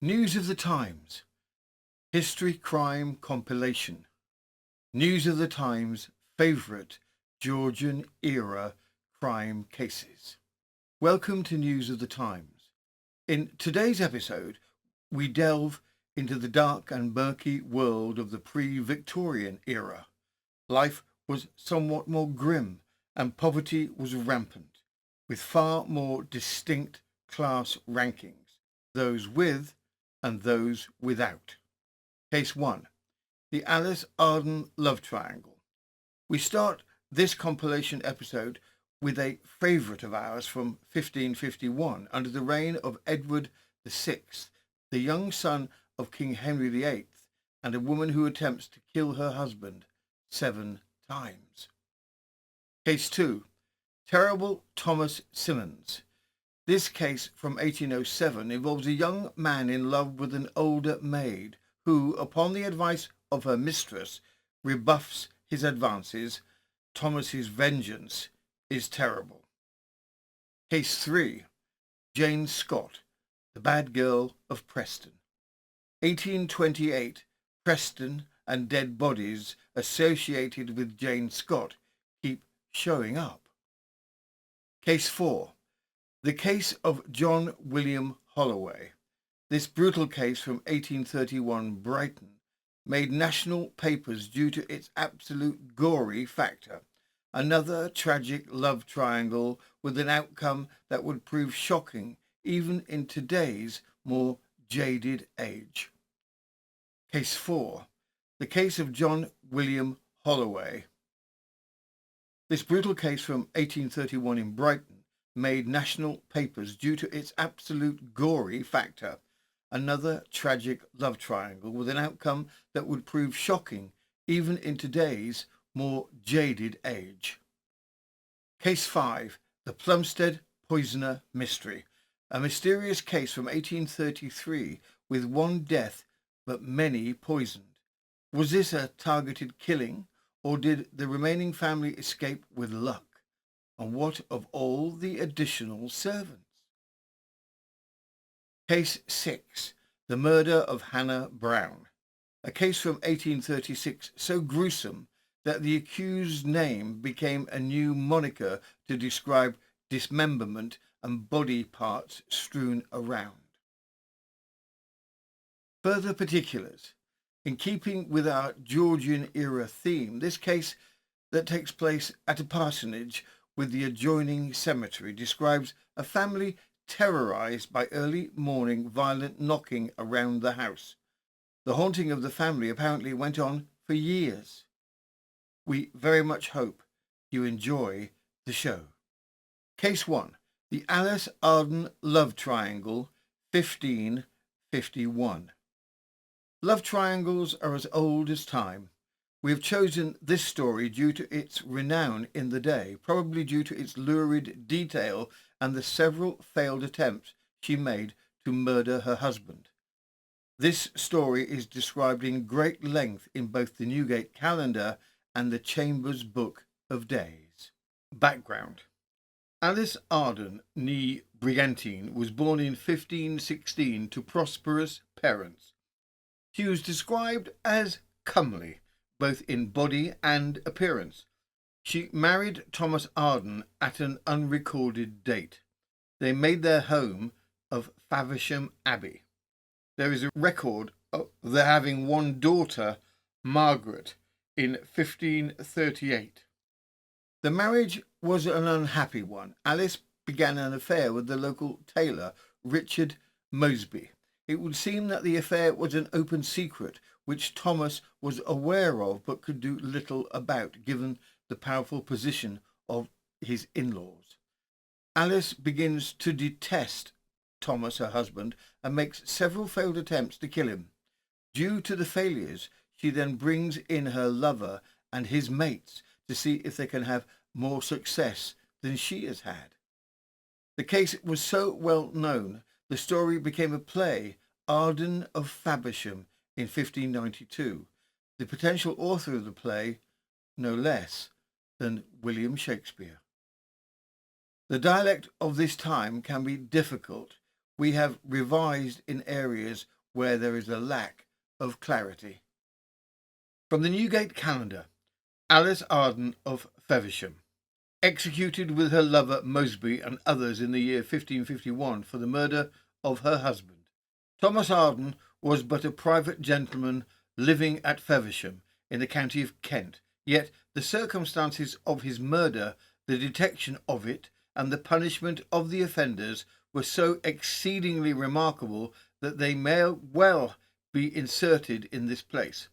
News of the Times. History Crime Compilation. News of the Times' favourite Georgian era crime cases. Welcome to News of the Times. In today's episode, we delve into the dark and murky world of the pre-Victorian era. Life was somewhat more grim and poverty was rampant, with far more distinct class rankings, those with and those without. Case 1. The Alice Arden love triangle. We start this compilation episode with a favourite of ours from 1551 under the reign of Edward VI, the young son of King Henry VIII, and a woman who attempts to kill her husband 7 times. Case 2. Terrible Thomas Simmons. This case from 1807 involves a young man in love with an older maid who, upon the advice of her mistress, rebuffs his advances. Thomas's vengeance is terrible. Case 3. Jane Scott, the bad girl of Preston. 1828, Preston and dead bodies associated with Jane Scott keep showing up. Case 4. The case of John William Holloway. This brutal case from 1831 Brighton made national papers due to its absolute gory factor. Another tragic love triangle with an outcome that would prove shocking even in today's more jaded age. Case 4. The case of John William Holloway. This brutal case from 1831 in Brighton made national papers due to its absolute gory factor. Another tragic love triangle with an outcome that would prove shocking even in today's more jaded age. Case 5. The Plumstead Poisoner Mystery. A mysterious case from 1833 with one death but many poisoned. Was this a targeted killing, or did the remaining family escape with luck? And what of all the additional servants? Case 6. The Murder of Hannah Brown. A case from 1836 so gruesome that the accused's name became a new moniker to describe dismemberment and body parts strewn around. Further particulars. In keeping with our Georgian era theme, this case that takes place at a parsonage with the adjoining cemetery describes a family terrorised by early morning violent knocking around the house. The haunting of the family apparently went on for years. We very much hope you enjoy the show. Case 1. The Alice Arden love triangle, 1551. Love triangles are as old as time. We have chosen this story due to its renown in the day, probably due to its lurid detail and the several failed attempts she made to murder her husband. This story is described in great length in both the Newgate Calendar and the Chambers Book of Days. Background. Alice Arden, née Brigantine, was born in 1516 to prosperous parents. She was described as comely, both in body and appearance. She married Thomas Arden at an unrecorded date. They made their home of Faversham Abbey. There is a record of their having one daughter, Margaret, in 1538. The marriage was an unhappy one. Alice began an affair with the local tailor, Richard Mosby. It would seem that the affair was an open secret, which Thomas was aware of but could do little about, given the powerful position of his in-laws. Alice begins to detest Thomas, her husband, and makes several failed attempts to kill him. Due to the failures, she then brings in her lover and his mates to see if they can have more success than she has had. The case was so well known, the story became a play, Arden of Faversham, in 1592. The potential author of the play, no less than William Shakespeare. The dialect of this time can be difficult, we have revised in areas where there is a lack of clarity. From the Newgate Calendar, Alice Arden of Feversham, executed with her lover Mosby and others in the year 1551 for the murder of her husband. Thomas Arden was but a private gentleman living at Feversham in the county of Kent, yet the circumstances of his murder, the detection of it, and the punishment of the offenders were so exceedingly remarkable that they may well be inserted in this place.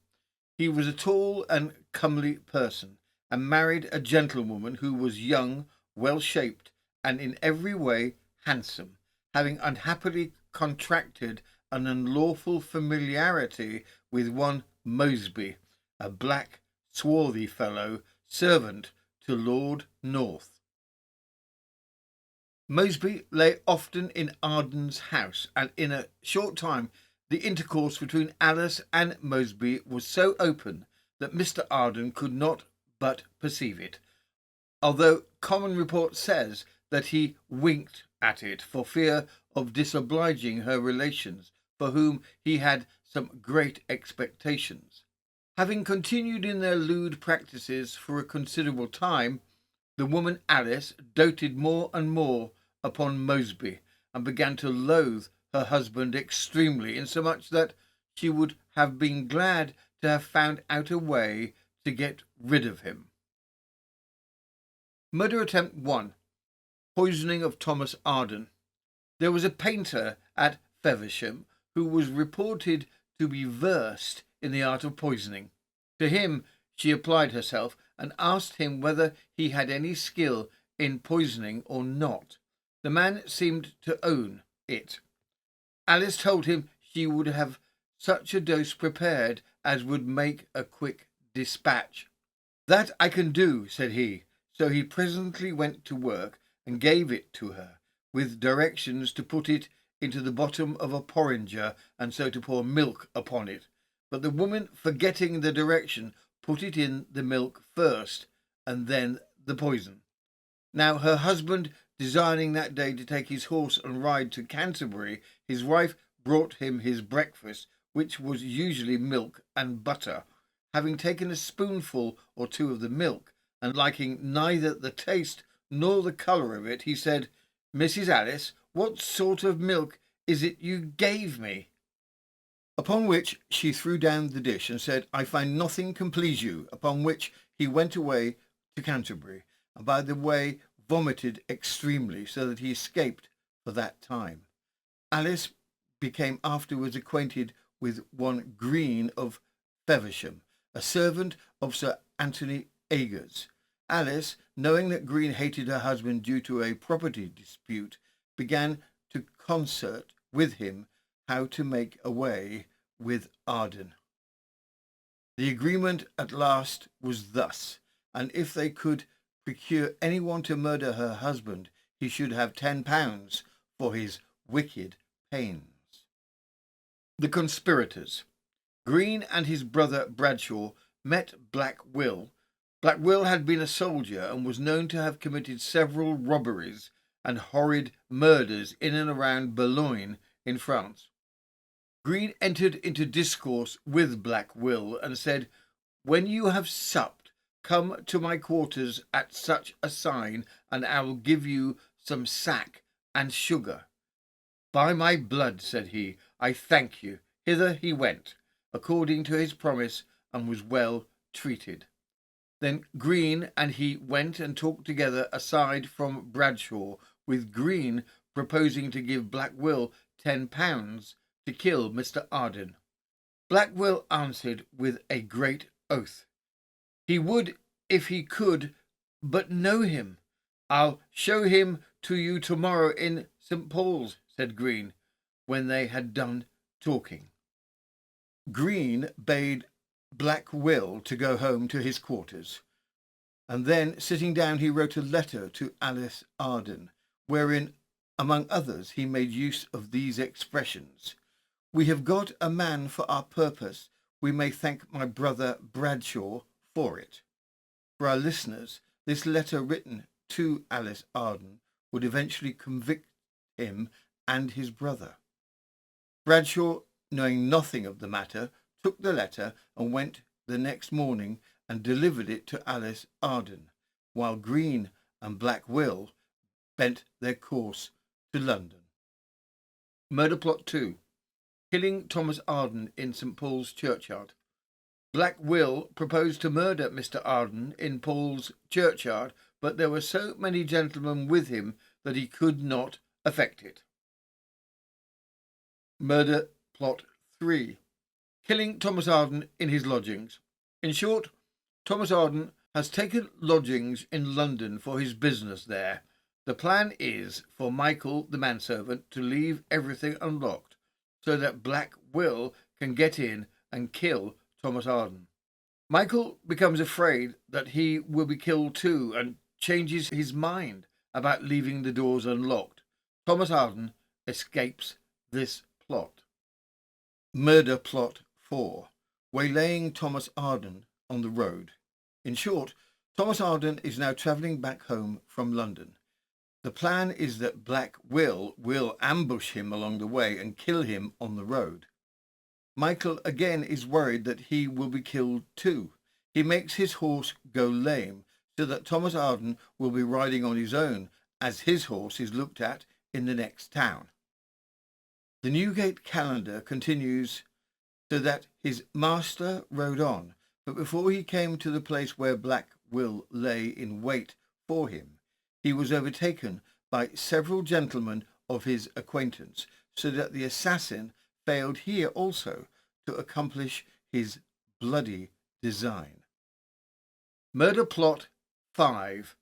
He was a tall and comely person, and married a gentlewoman who was young, well-shaped, and in every way handsome, having unhappily contracted an unlawful familiarity with one Mosby, a black, swarthy fellow, servant to Lord North. Mosby lay often in Arden's house, and in a short time the intercourse between Alice and Mosby was so open that Mr. Arden could not but perceive it, although common report says that he winked at it for fear of disobliging her relations, for whom he had some great expectations. Having continued in their lewd practices for a considerable time, the woman Alice doted more and more upon Mosby, and began to loathe her husband extremely, insomuch that she would have been glad to have found out a way to get rid of him. Murder attempt 1. Poisoning of Thomas Arden. There was a painter at Feversham who was reported to be versed in the art of poisoning. To him she applied herself and asked him whether he had any skill in poisoning or not. The man seemed to own it. Alice told him she would have such a dose prepared as would make a quick dispatch. "That I can do," said he. So he presently went to work and gave it to her, with directions to put it into the bottom of a porringer, and so to pour milk upon it. But the woman, forgetting the direction, put it in the milk first, and then the poison. Now her husband desiring that day to take his horse and ride to Canterbury, his wife brought him his breakfast, which was usually milk and butter. Having taken a spoonful or two of the milk, and liking neither the taste nor the colour of it, he said, "Mrs. Alice, what sort of milk is it you gave me?" Upon which she threw down the dish and said, "I find nothing can please you." Upon which he went away to Canterbury, and by the way vomited extremely, so that he escaped for that time. Alice became afterwards acquainted with one Green of Feversham, a servant of Sir Anthony Agers. Alice, knowing that Green hated her husband due to a property dispute, began to concert with him how to make away with Arden. The agreement at last was thus, and if they could procure anyone to murder her husband, he should have £10 for his wicked pains. The conspirators. Green and his brother Bradshaw met Black Will. Black Will had been a soldier and was known to have committed several robberies and horrid murders in and around Boulogne in France. Green entered into discourse with Black Will and said, "When you have supped, come to my quarters at such a sign, and I will give you some sack and sugar." "By my blood," said he, "I thank you." Hither he went, according to his promise, and was well treated. Then Green and he went and talked together aside from Bradshaw, with Green proposing to give Black Will £10 to kill Mr. Arden. Black Will answered with a great oath, he would if he could but know him. "I'll show him to you tomorrow in St. Paul's," said Green, when they had done talking. Green bade Black Will to go home to his quarters, and then, sitting down, he wrote a letter to Alice Arden, wherein, among others, he made use of these expressions: "We have got a man for our purpose. We may thank my brother Bradshaw for it." For our listeners, this letter written to Alice Arden would eventually convict him and his brother. Bradshaw, knowing nothing of the matter, took the letter and went the next morning and delivered it to Alice Arden, while Green and Black Will bent their course to London. Murder plot 2. Killing Thomas Arden in St. Paul's churchyard. Black Will proposed to murder Mr. Arden in Paul's churchyard, but there were so many gentlemen with him that he could not effect it. Murder plot 3. Killing Thomas Arden in his lodgings. In short, Thomas Arden has taken lodgings in London for his business there. The plan is for Michael, the manservant, to leave everything unlocked so that Black Will can get in and kill Thomas Arden. Michael becomes afraid that he will be killed too and changes his mind about leaving the doors unlocked. Thomas Arden escapes this plot. Murder plot 4. Waylaying Thomas Arden on the road. In short, Thomas Arden is now travelling back home from London. The plan is that Black Will ambush him along the way and kill him on the road. Michael again is worried that he will be killed too. He makes his horse go lame so that Thomas Arden will be riding on his own as his horse is looked at in the next town. The Newgate calendar continues so that his master rode on, but before he came to the place where Black Will lay in wait for him, he was overtaken by several gentlemen of his acquaintance, so that the assassin failed here also to accomplish his bloody design. Murder plot 5.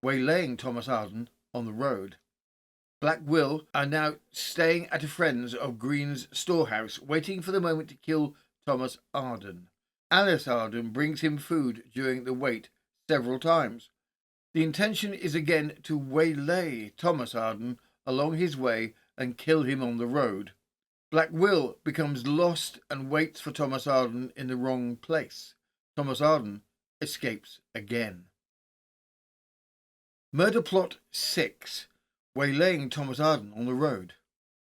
Waylaying Thomas Arden on the road. Black Will are now staying at a friend's of Green's storehouse, waiting for the moment to kill Thomas Arden. Alice Arden brings him food during the wait several times. The intention is again to waylay Thomas Arden along his way and kill him on the road. Black Will becomes lost and waits for Thomas Arden in the wrong place. Thomas Arden escapes again. Murder plot 6. Waylaying Thomas Arden on the road.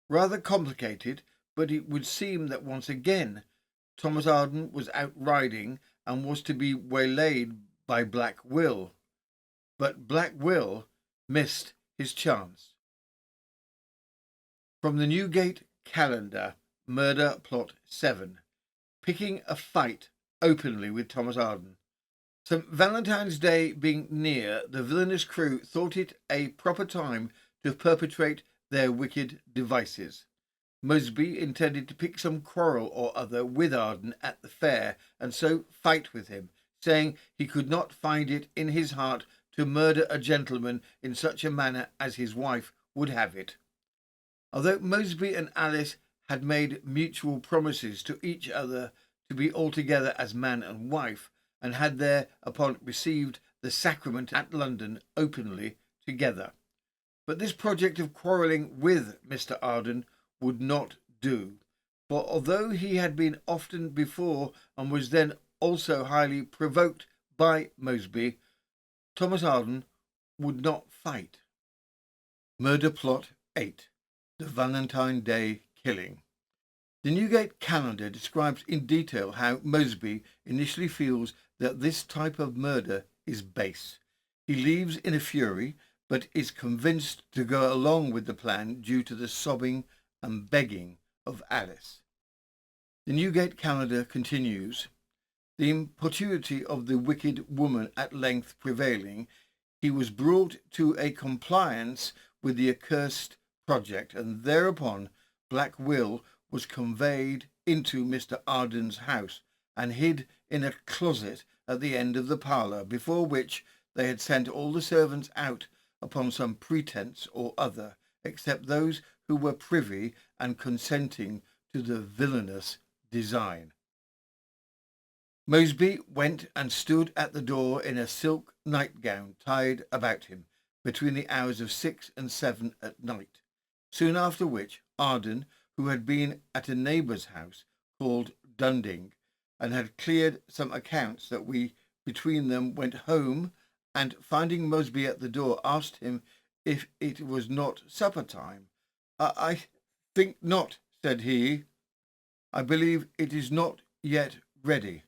Rather complicated, but it would seem that once again Thomas Arden was out riding and was to be waylaid by Black Will. But Black Will missed his chance. From the Newgate calendar, murder plot 7. Picking a fight openly with Thomas Arden. St. Valentine's Day being near, the villainous crew thought it a proper time to perpetrate their wicked devices. Mosby intended to pick some quarrel or other with Arden at the fair, and so fight with him, saying he could not find it in his heart to murder a gentleman in such a manner as his wife would have it. Although Mosby and Alice had made mutual promises to each other to be altogether as man and wife, and had thereupon received the sacrament at London openly together. But this project of quarrelling with Mr. Arden would not do, for although he had been often before and was then also highly provoked by Mosby, Thomas Arden would not fight. Murder plot 8. The Valentine Day killing. The Newgate calendar describes in detail how Mosby initially feels that this type of murder is base. He leaves in a fury, but is convinced to go along with the plan due to the sobbing and begging of Alice. The Newgate calendar continues. The importunity of the wicked woman at length prevailing, he was brought to a compliance with the accursed project, and thereupon Black Will was conveyed into Mr. Arden's house and hid in a closet at the end of the parlour, before which they had sent all the servants out upon some pretence or other, except those who were privy and consenting to the villainous design. Mosby went and stood at the door in a silk nightgown tied about him, between the hours of 6 and 7 at night, soon after which Arden, who had been at a neighbour's house called Dunding, and had cleared some accounts that we between them, went home, and finding Mosby at the door, asked him if it was not supper time. I think not, said he. I believe it is not yet ready.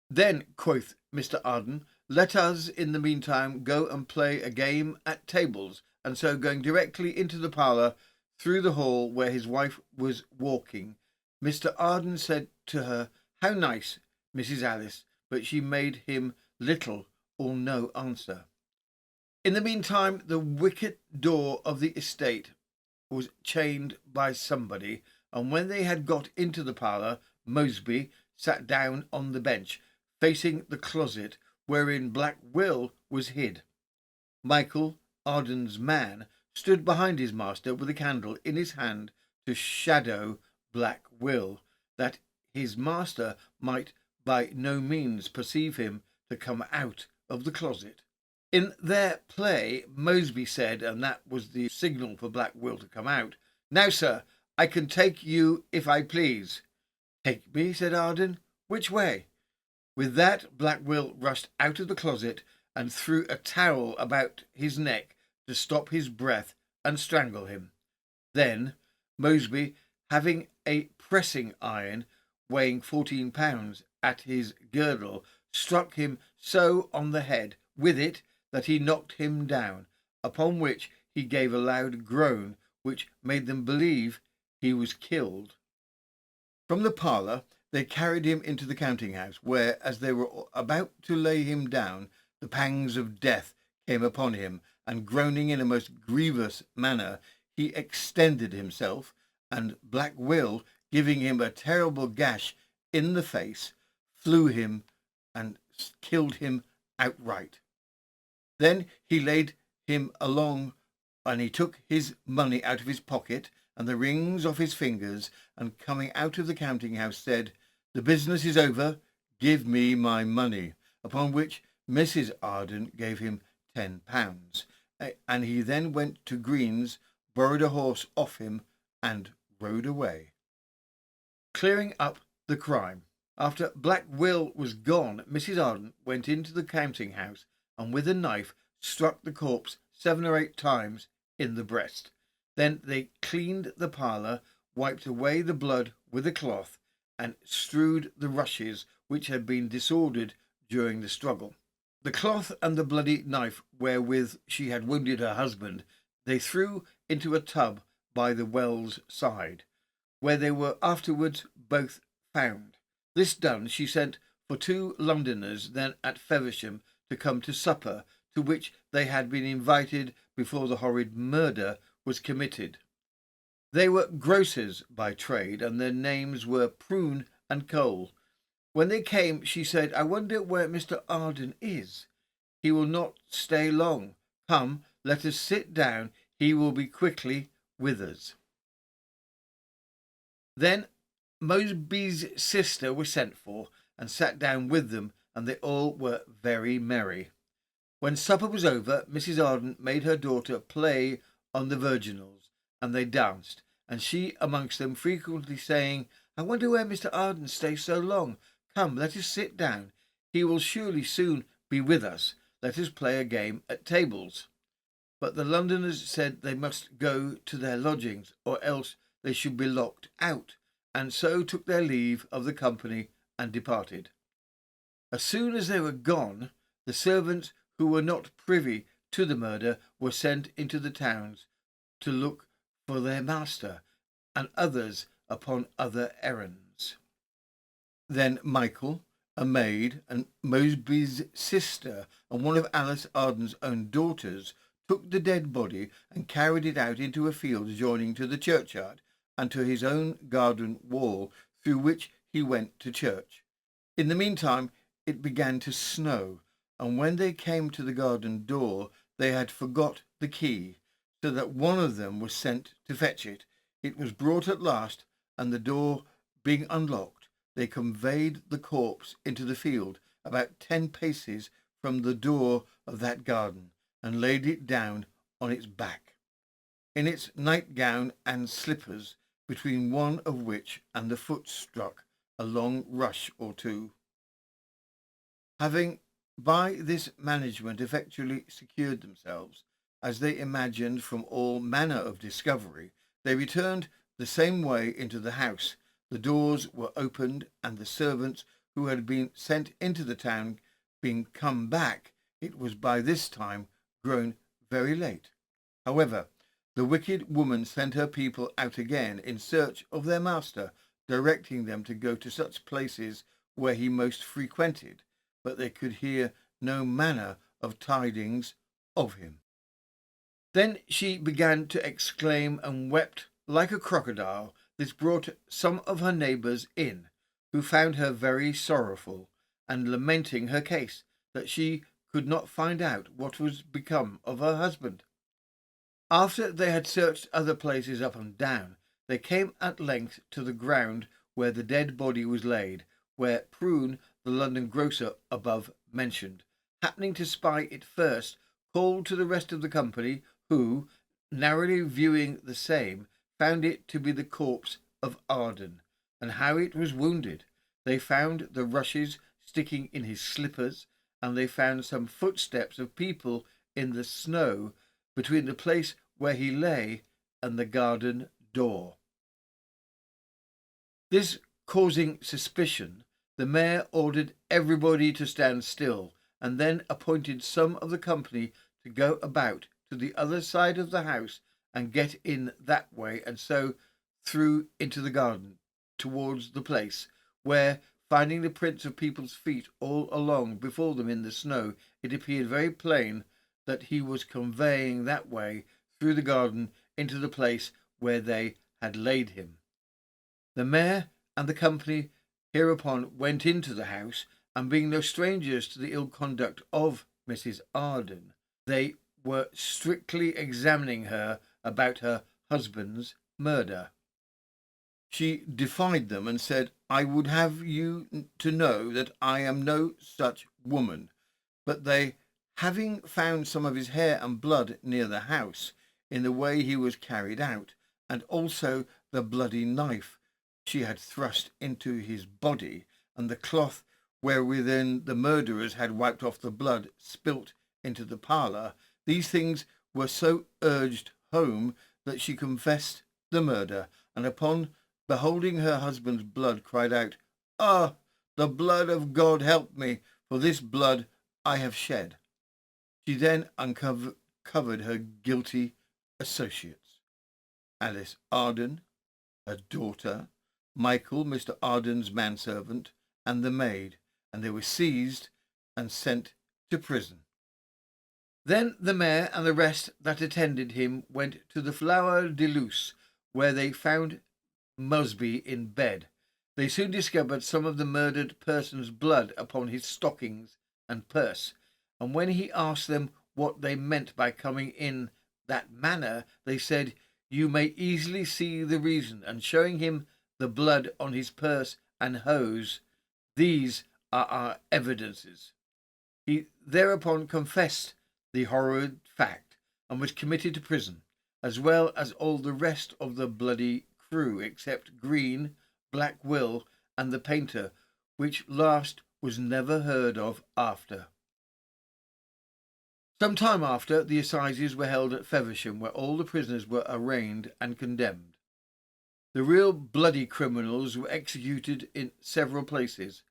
Then, quoth Mr. Arden, let us in the meantime go and play a game at tables. And so going directly into the parlour through the hall where his wife was walking, Mr. Arden said to her, how nice, Mrs. Alice, but she made him little or no answer. In the meantime, the wicket door of the estate was chained by somebody, and when they had got into the parlour, Moseby sat down on the bench, facing the closet wherein Black Will was hid. Michael, Arden's man, stood behind his master with a candle in his hand to shadow Black Will, that his master might by no means perceive him to come out of the closet. In their play, Moseby said, and that was the signal for Black Will to come out, now, sir, I can take you if I please. Take me, said Arden. Which way? With that, Black Will rushed out of the closet and threw a towel about his neck to stop his breath and strangle him. Then Moseby, having a pressing iron weighing 14 pounds at his girdle, struck him so on the head with it that he knocked him down, upon which he gave a loud groan, which made them believe he was killed. From the parlour they carried him into the counting-house, where, as they were about to lay him down, the pangs of death came upon him, and groaning in a most grievous manner, he extended himself, and Black Will, giving him a terrible gash in the face, flew him and killed him outright. Then he laid him along, and he took his money out of his pocket and the rings off his fingers, and coming out of the counting-house said, the business is over, give me my money, upon which Mrs. Arden gave him £10, and he then went to Green's, borrowed a horse off him, and rode away. Clearing up the crime. After Black Will was gone, Mrs. Arden went into the counting-house, and with a knife struck the corpse 7 or 8 times in the breast. Then they cleaned the parlour, wiped away the blood with a cloth, and strewed the rushes which had been disordered during the struggle. The cloth and the bloody knife wherewith she had wounded her husband they threw into a tub by the well's side, where they were afterwards both found. This done, she sent for 2 Londoners then at Feversham to come to supper, to which they had been invited before the horrid murder was committed. They were grocers by trade, and their names were Prune and Cole. When they came, she said, I wonder where Mr. Arden is. He will not stay long. Come, let us sit down. He will be quickly with us. Then Moseby's sister was sent for, and sat down with them, and they all were very merry. When supper was over, Mrs. Arden made her daughter play on the virginals, and they danced, and she amongst them frequently saying, I wonder where Mr. Arden stays so long. Come, let us sit down. He will surely soon be with us. Let us play a game at tables. But the Londoners said they must go to their lodgings, or else they should be locked out, and so took their leave of the company and departed. As soon as they were gone, the servants who were not privy to the murder were sent into the towns to look for their master, and others upon other errands. Then Michael, a maid, and Moseby's sister, and one of Alice Arden's own daughters, took the dead body and carried it out into a field adjoining to the churchyard, and to his own garden wall, through which he went to church. In the meantime it began to snow, and when they came to the garden door they had forgot the key, so that one of them was sent to fetch it. It was brought at last, and the door being unlocked, they conveyed the corpse into the field, about 10 paces from the door of that garden, and laid it down on its back, in its nightgown and slippers, between one of which and the foot struck a long rush or 2. Having by this management effectually secured themselves, as they imagined from all manner of discovery, they returned the same way into the house. The doors were opened, and the servants who had been sent into the town being come back, it was by this time grown very late. However, the wicked woman sent her people out again in search of their master, directing them to go to such places where he most frequented, but they could hear no manner of tidings of him. Then she began to exclaim and wept like a crocodile. This brought some of her neighbours in, who found her very sorrowful, and lamenting her case, that she could not find out what was become of her husband. After they had searched other places up and down, they came at length to the ground where the dead body was laid, where Prune, the London grocer above mentioned, happening to spy it first, called to the rest of the company, who, narrowly viewing the same, found it to be the corpse of Arden, and how it was wounded. They found the rushes sticking in his slippers, and they found some footsteps of people in the snow between the place where he lay and the garden door. This causing suspicion, the mayor ordered everybody to stand still, and then appointed some of the company to go about to the other side of the house and get in that way, and so through into the garden towards the place, where, finding the prints of people's feet all along before them in the snow, it appeared very plain that he was conveying that way through the garden into the place where they had laid him. The mayor and the company hereupon went into the house, and being no strangers to the ill conduct of Mrs. Arden, they were strictly examining her about her husband's murder. She defied them and said, "I would have you to know that I am no such woman." But they, having found some of his hair and blood near the house, in the way he was carried out, and also the bloody knife she had thrust into his body, and the cloth wherewithin the murderers had wiped off the blood spilt into the parlour, these things were so urged home that she confessed the murder, and upon beholding her husband's blood cried out, "Ah, the blood of God help me, for this blood I have shed." She then uncovered her guilty associates, Alice Arden, her daughter, Michael, Mr. Arden's manservant, and the maid, and they were seized and sent to prison. Then the mayor and the rest that attended him went to the Flower de Luce, where they found Musby in bed. They soon discovered some of the murdered person's blood upon his stockings and purse, and when he asked them what they meant by coming in that manner, they said, "You may easily see the reason," and showing him the blood on his purse and hose, "These are our evidences." He thereupon confessed the horrid fact, and was committed to prison, as well as all the rest of the bloody crew, except Green, Black Will, and the painter, which last was never heard of after. Some time after, the assizes were held at Feversham, where all the prisoners were arraigned and condemned. The real bloody criminals were executed in several places.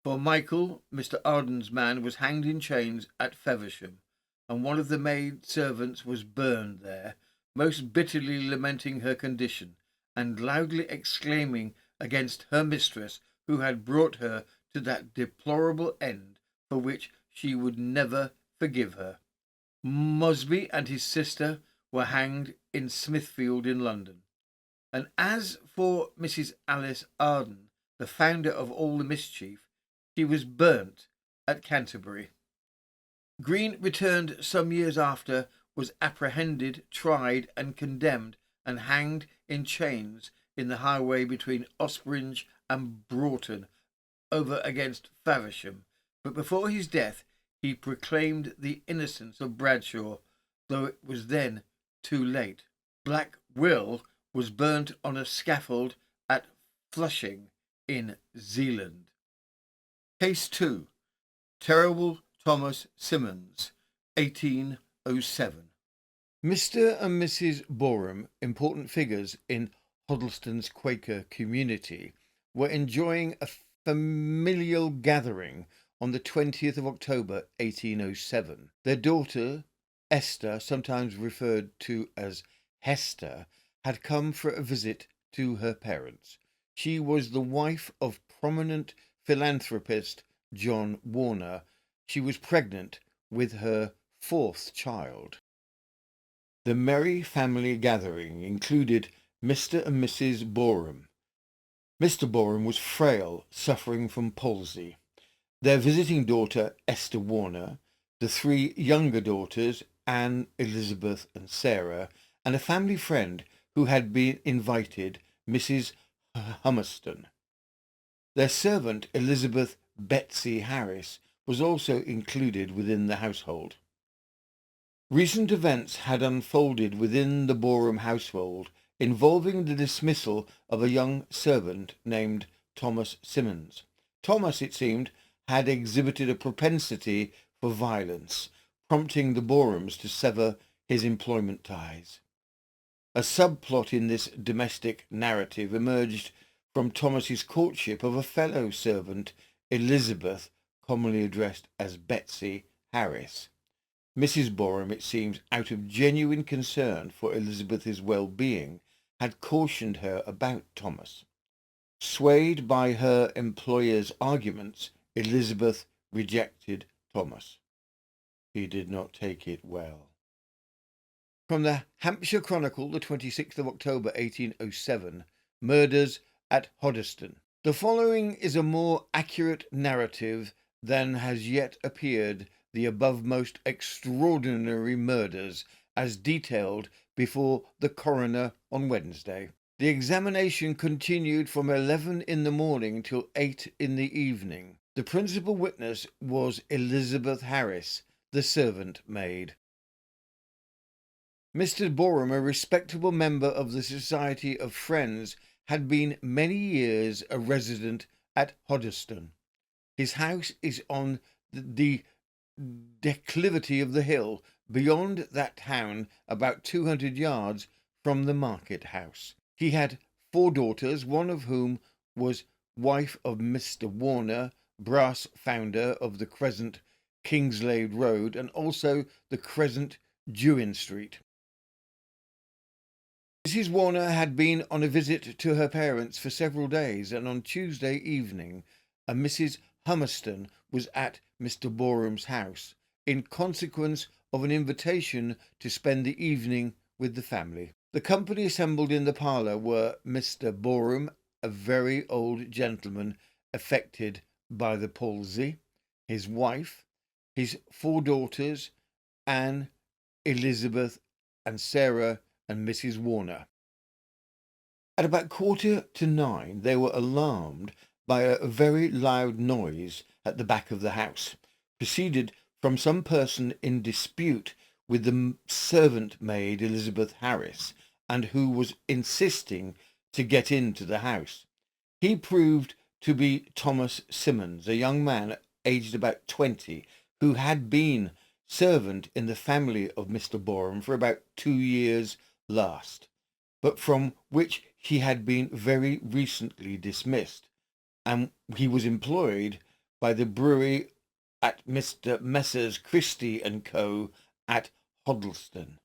For Michael, Mr. Arden's man, was hanged in chains at Feversham, and one of the maid servants was burned there, most bitterly lamenting her condition, and loudly exclaiming against her mistress, who had brought her to that deplorable end for which she would never forgive her. Mosby and his sister were hanged in Smithfield in London. And as for Mrs. Alice Arden, the founder of all the mischief, she was burnt at Canterbury. Green returned some years after, was apprehended, tried, and condemned, and hanged in chains in the highway between Ospringe and Broughton, over against Faversham. But before his death he proclaimed the innocence of Bradshaw, though it was then too late. Black Will was burnt on a scaffold at Flushing in Zealand. Case 2. Terrible Thomas Simmons, 1807. Mr. and Mrs. Boreham, important figures in Hoddleston's Quaker community, were enjoying a familial gathering on the 20th of October 1807. Their daughter, Esther, sometimes referred to as Hester, had come for a visit to her parents. She was the wife of prominent philanthropist John Warner. She was pregnant with her fourth child. The merry family gathering included Mr. and Mrs. Boreham. Mr. Boreham was frail, suffering from palsy. Their visiting daughter, Esther Warner, the three younger daughters, Anne, Elizabeth, and Sarah, and a family friend who had been invited, Mrs. Hummerston. Their servant, Elizabeth Betsy Harris, was also included within the household. Recent events had unfolded within the Boreham household involving the dismissal of a young servant named Thomas Simmons. Thomas, it seemed, had exhibited a propensity for violence, prompting the Borehams to sever his employment ties. A subplot in this domestic narrative emerged from Thomas's courtship of a fellow servant, Elizabeth, commonly addressed as Betsy Harris. Mrs. Boreham, it seems, out of genuine concern for Elizabeth's well-being, had cautioned her about Thomas. Swayed by her employer's arguments, Elizabeth rejected Thomas. He did not take it well. From the Hampshire Chronicle, the 26th of October 1807, Murders at Hoddesdon. The following is a more accurate narrative than has yet appeared the above most extraordinary murders as detailed before the coroner on Wednesday. The examination continued from 11 in the morning till 8 in the evening. The principal witness was Elizabeth Harris, the servant maid. Mr. Boreham, a respectable member of the Society of Friends, had been many years a resident at Hoddesdon. His house is on the declivity of the hill, beyond that town, about 200 yards from the market house. He had 4 daughters, one of whom was wife of Mr. Warner, brass founder of the Crescent Kingslade Road, and also the Crescent Jewin Street. Mrs. Warner had been on a visit to her parents for several days, and on Tuesday evening a Mrs. Hummerston was at Mr. Boreham's house, in consequence of an invitation to spend the evening with the family. The company assembled in the parlour were Mr. Boreham, a very old gentleman affected by the palsy, his wife, his 4 daughters, Anne, Elizabeth, and Sarah, and Mrs. Warner. At about 8:45 they were alarmed by a very loud noise at the back of the house, proceeded from some person in dispute with the servant maid Elizabeth Harris, and who was insisting to get into the house. He proved to be Thomas Simmons, a young man aged about 20, who had been servant in the family of Mr. Boreham for about 2 years last, but from which he had been very recently dismissed, and he was employed by the brewery at Mr. Messrs. Christie and Co. at Hoddleston.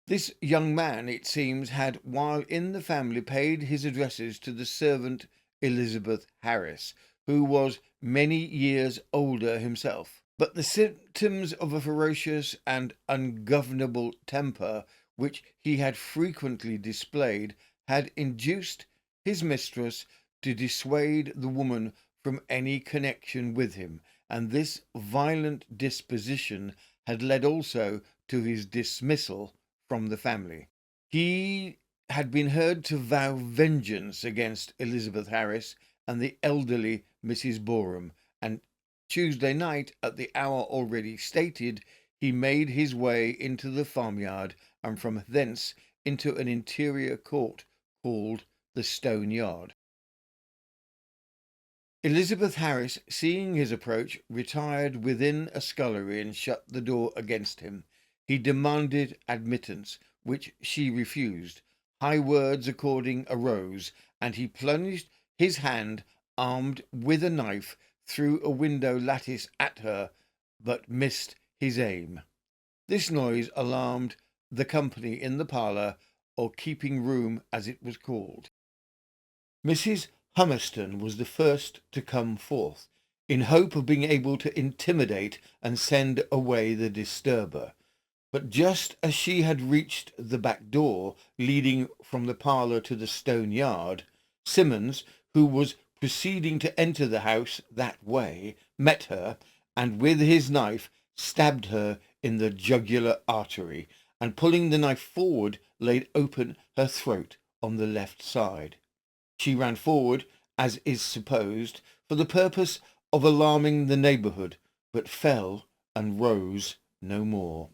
This young man, it seems, had, while in the family, paid his addresses to the servant Elizabeth Harris, who was many years older himself. But the symptoms of a ferocious and ungovernable temper, which he had frequently displayed, had induced his mistress to dissuade the woman from any connection with him, and this violent disposition had led also to his dismissal from the family. He had been heard to vow vengeance against Elizabeth Harris and the elderly Mrs. Boreham, and Tuesday night, at the hour already stated, he made his way into the farmyard, and from thence into an interior court called the Stone Yard. Elizabeth Harris, seeing his approach, retired within a scullery and shut the door against him. He demanded admittance, which she refused. High words according arose, and he plunged his hand, armed with a knife, through a window lattice at her, but missed his aim. This noise alarmed the company in the parlour, or keeping room as it was called. Mrs. Hummerston was the first to come forth, in hope of being able to intimidate and send away the disturber. But just as she had reached the back door leading from the parlour to the stone yard, Simmons, who was proceeding to enter the house that way, met her, and with his knife stabbed her in the jugular artery, and pulling the knife forward, laid open her throat on the left side. She ran forward, as is supposed, for the purpose of alarming the neighbourhood, but fell and rose no more.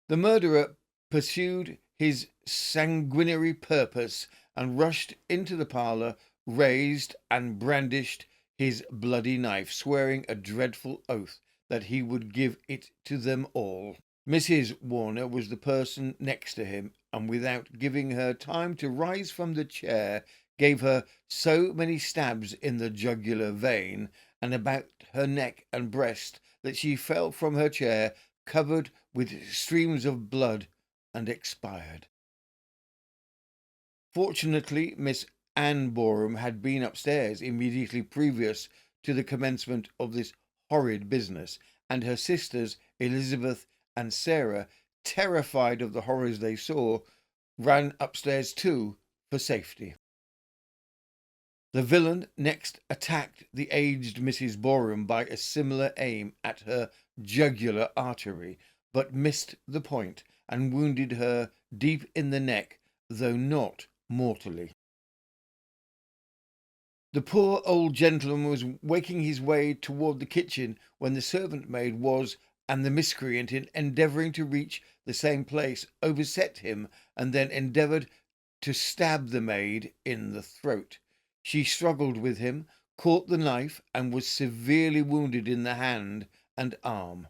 The murderer pursued his sanguinary purpose and rushed into the parlour, raised and brandished his bloody knife, swearing a dreadful oath that he would give it to them all. Mrs. Warner was the person next to him, and without giving her time to rise from the chair, gave her so many stabs in the jugular vein and about her neck and breast that she fell from her chair, covered with streams of blood, and expired. Fortunately, Miss Anne Borehamn had been upstairs immediately previous to the commencement of this horrid business, and her sisters Elizabeth and Sarah, terrified of the horrors they saw, ran upstairs too for safety. The villain next attacked the aged Mrs. Borehamn by a similar aim at her jugular artery, but missed the point and wounded her deep in the neck, though not mortally. The poor old gentleman was making his way toward the kitchen when the servant maid was, and the miscreant, in endeavouring to reach the same place, overset him, and then endeavoured to stab the maid in the throat. She struggled with him, caught the knife, and was severely wounded in the hand and arm.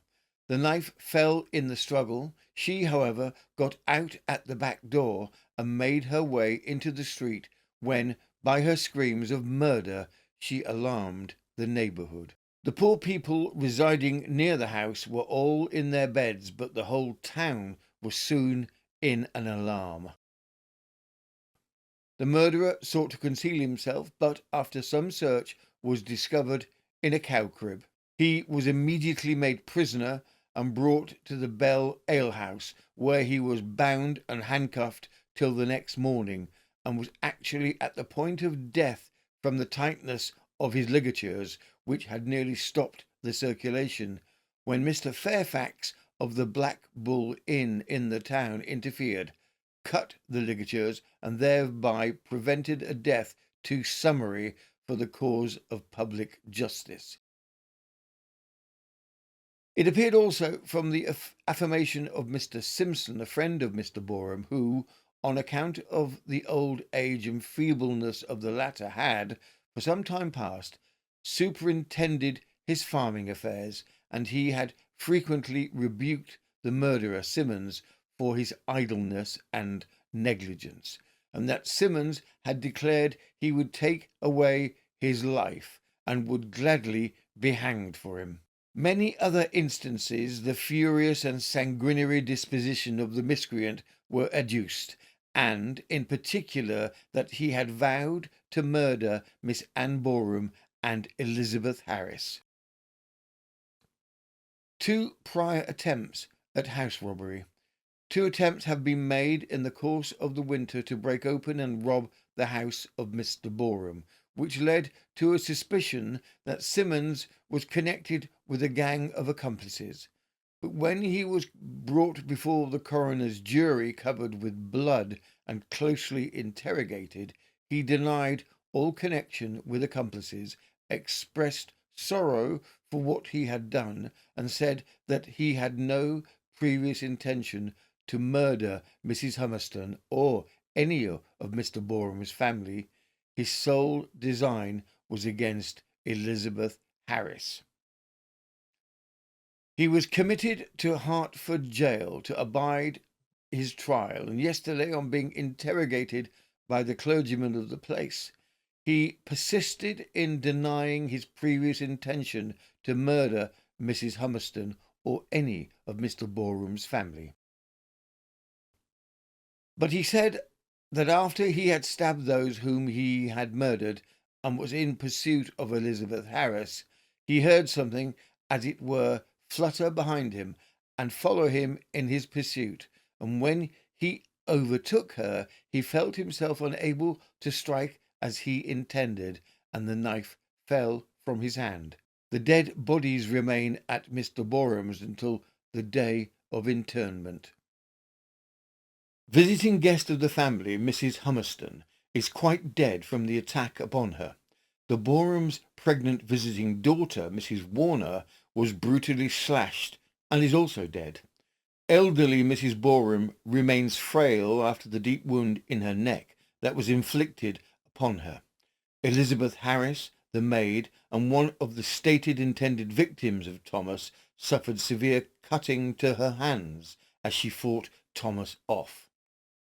The knife fell in the struggle. She, however, got out at the back door and made her way into the street, when, by her screams of murder, she alarmed the neighbourhood. The poor people residing near the house were all in their beds, but the whole town was soon in an alarm. The murderer sought to conceal himself, but after some search was discovered in a cow crib. He was immediately made prisoner and brought to the Bell alehouse, where he was bound and handcuffed till the next morning, and was actually at the point of death from the tightness of his ligatures, which had nearly stopped the circulation, when Mr. Fairfax of the Black Bull Inn in the town interfered, cut the ligatures, and thereby prevented a death too summary for the cause of public justice. It appeared also from the affirmation of Mr. Simpson, a friend of Mr. Borehamn, who, on account of the old age and feebleness of the latter, had, for some time past, superintended his farming affairs, and he had frequently rebuked the murderer Simmons for his idleness and negligence, and that Simmons had declared he would take away his life and would gladly be hanged for him. Many other instances the furious and sanguinary disposition of the miscreant were adduced, and in particular that he had vowed to murder Miss Anne Borehamn and Elizabeth Harris. 2 prior attempts at house robbery. 2 attempts have been made in the course of the winter to break open and rob the house of Mr. Borehamn, which led to a suspicion that Simmons was connected with a gang of accomplices. But when he was brought before the coroner's jury covered with blood and closely interrogated, he denied all connection with accomplices, expressed sorrow for what he had done, and said that he had no previous intention to murder Mrs. Hummerston or any of Mr. Boreham's family. His sole design was against Elizabeth Harris. He was committed to Hertford jail to abide his trial, and yesterday, on being interrogated by the clergyman of the place, he persisted in denying his previous intention to murder Mrs. Hummerston or any of Mr. Boreham's family. But he said that after he had stabbed those whom he had murdered and was in pursuit of Elizabeth Harris, he heard something, as it were, flutter behind him and follow him in his pursuit, and when he overtook her, he felt himself unable to strike as he intended, and the knife fell from his hand. The dead bodies remain at Mr. Boreham's until the day of interment. Visiting guest of the family, Mrs. Hummerston, is quite dead from the attack upon her. The Boreham's pregnant visiting daughter, Mrs. Warner, was brutally slashed and is also dead. Elderly Mrs. Boreham remains frail after the deep wound in her neck that was inflicted upon her. Elizabeth Harris, the maid, and one of the stated intended victims of Thomas, suffered severe cutting to her hands as she fought Thomas off.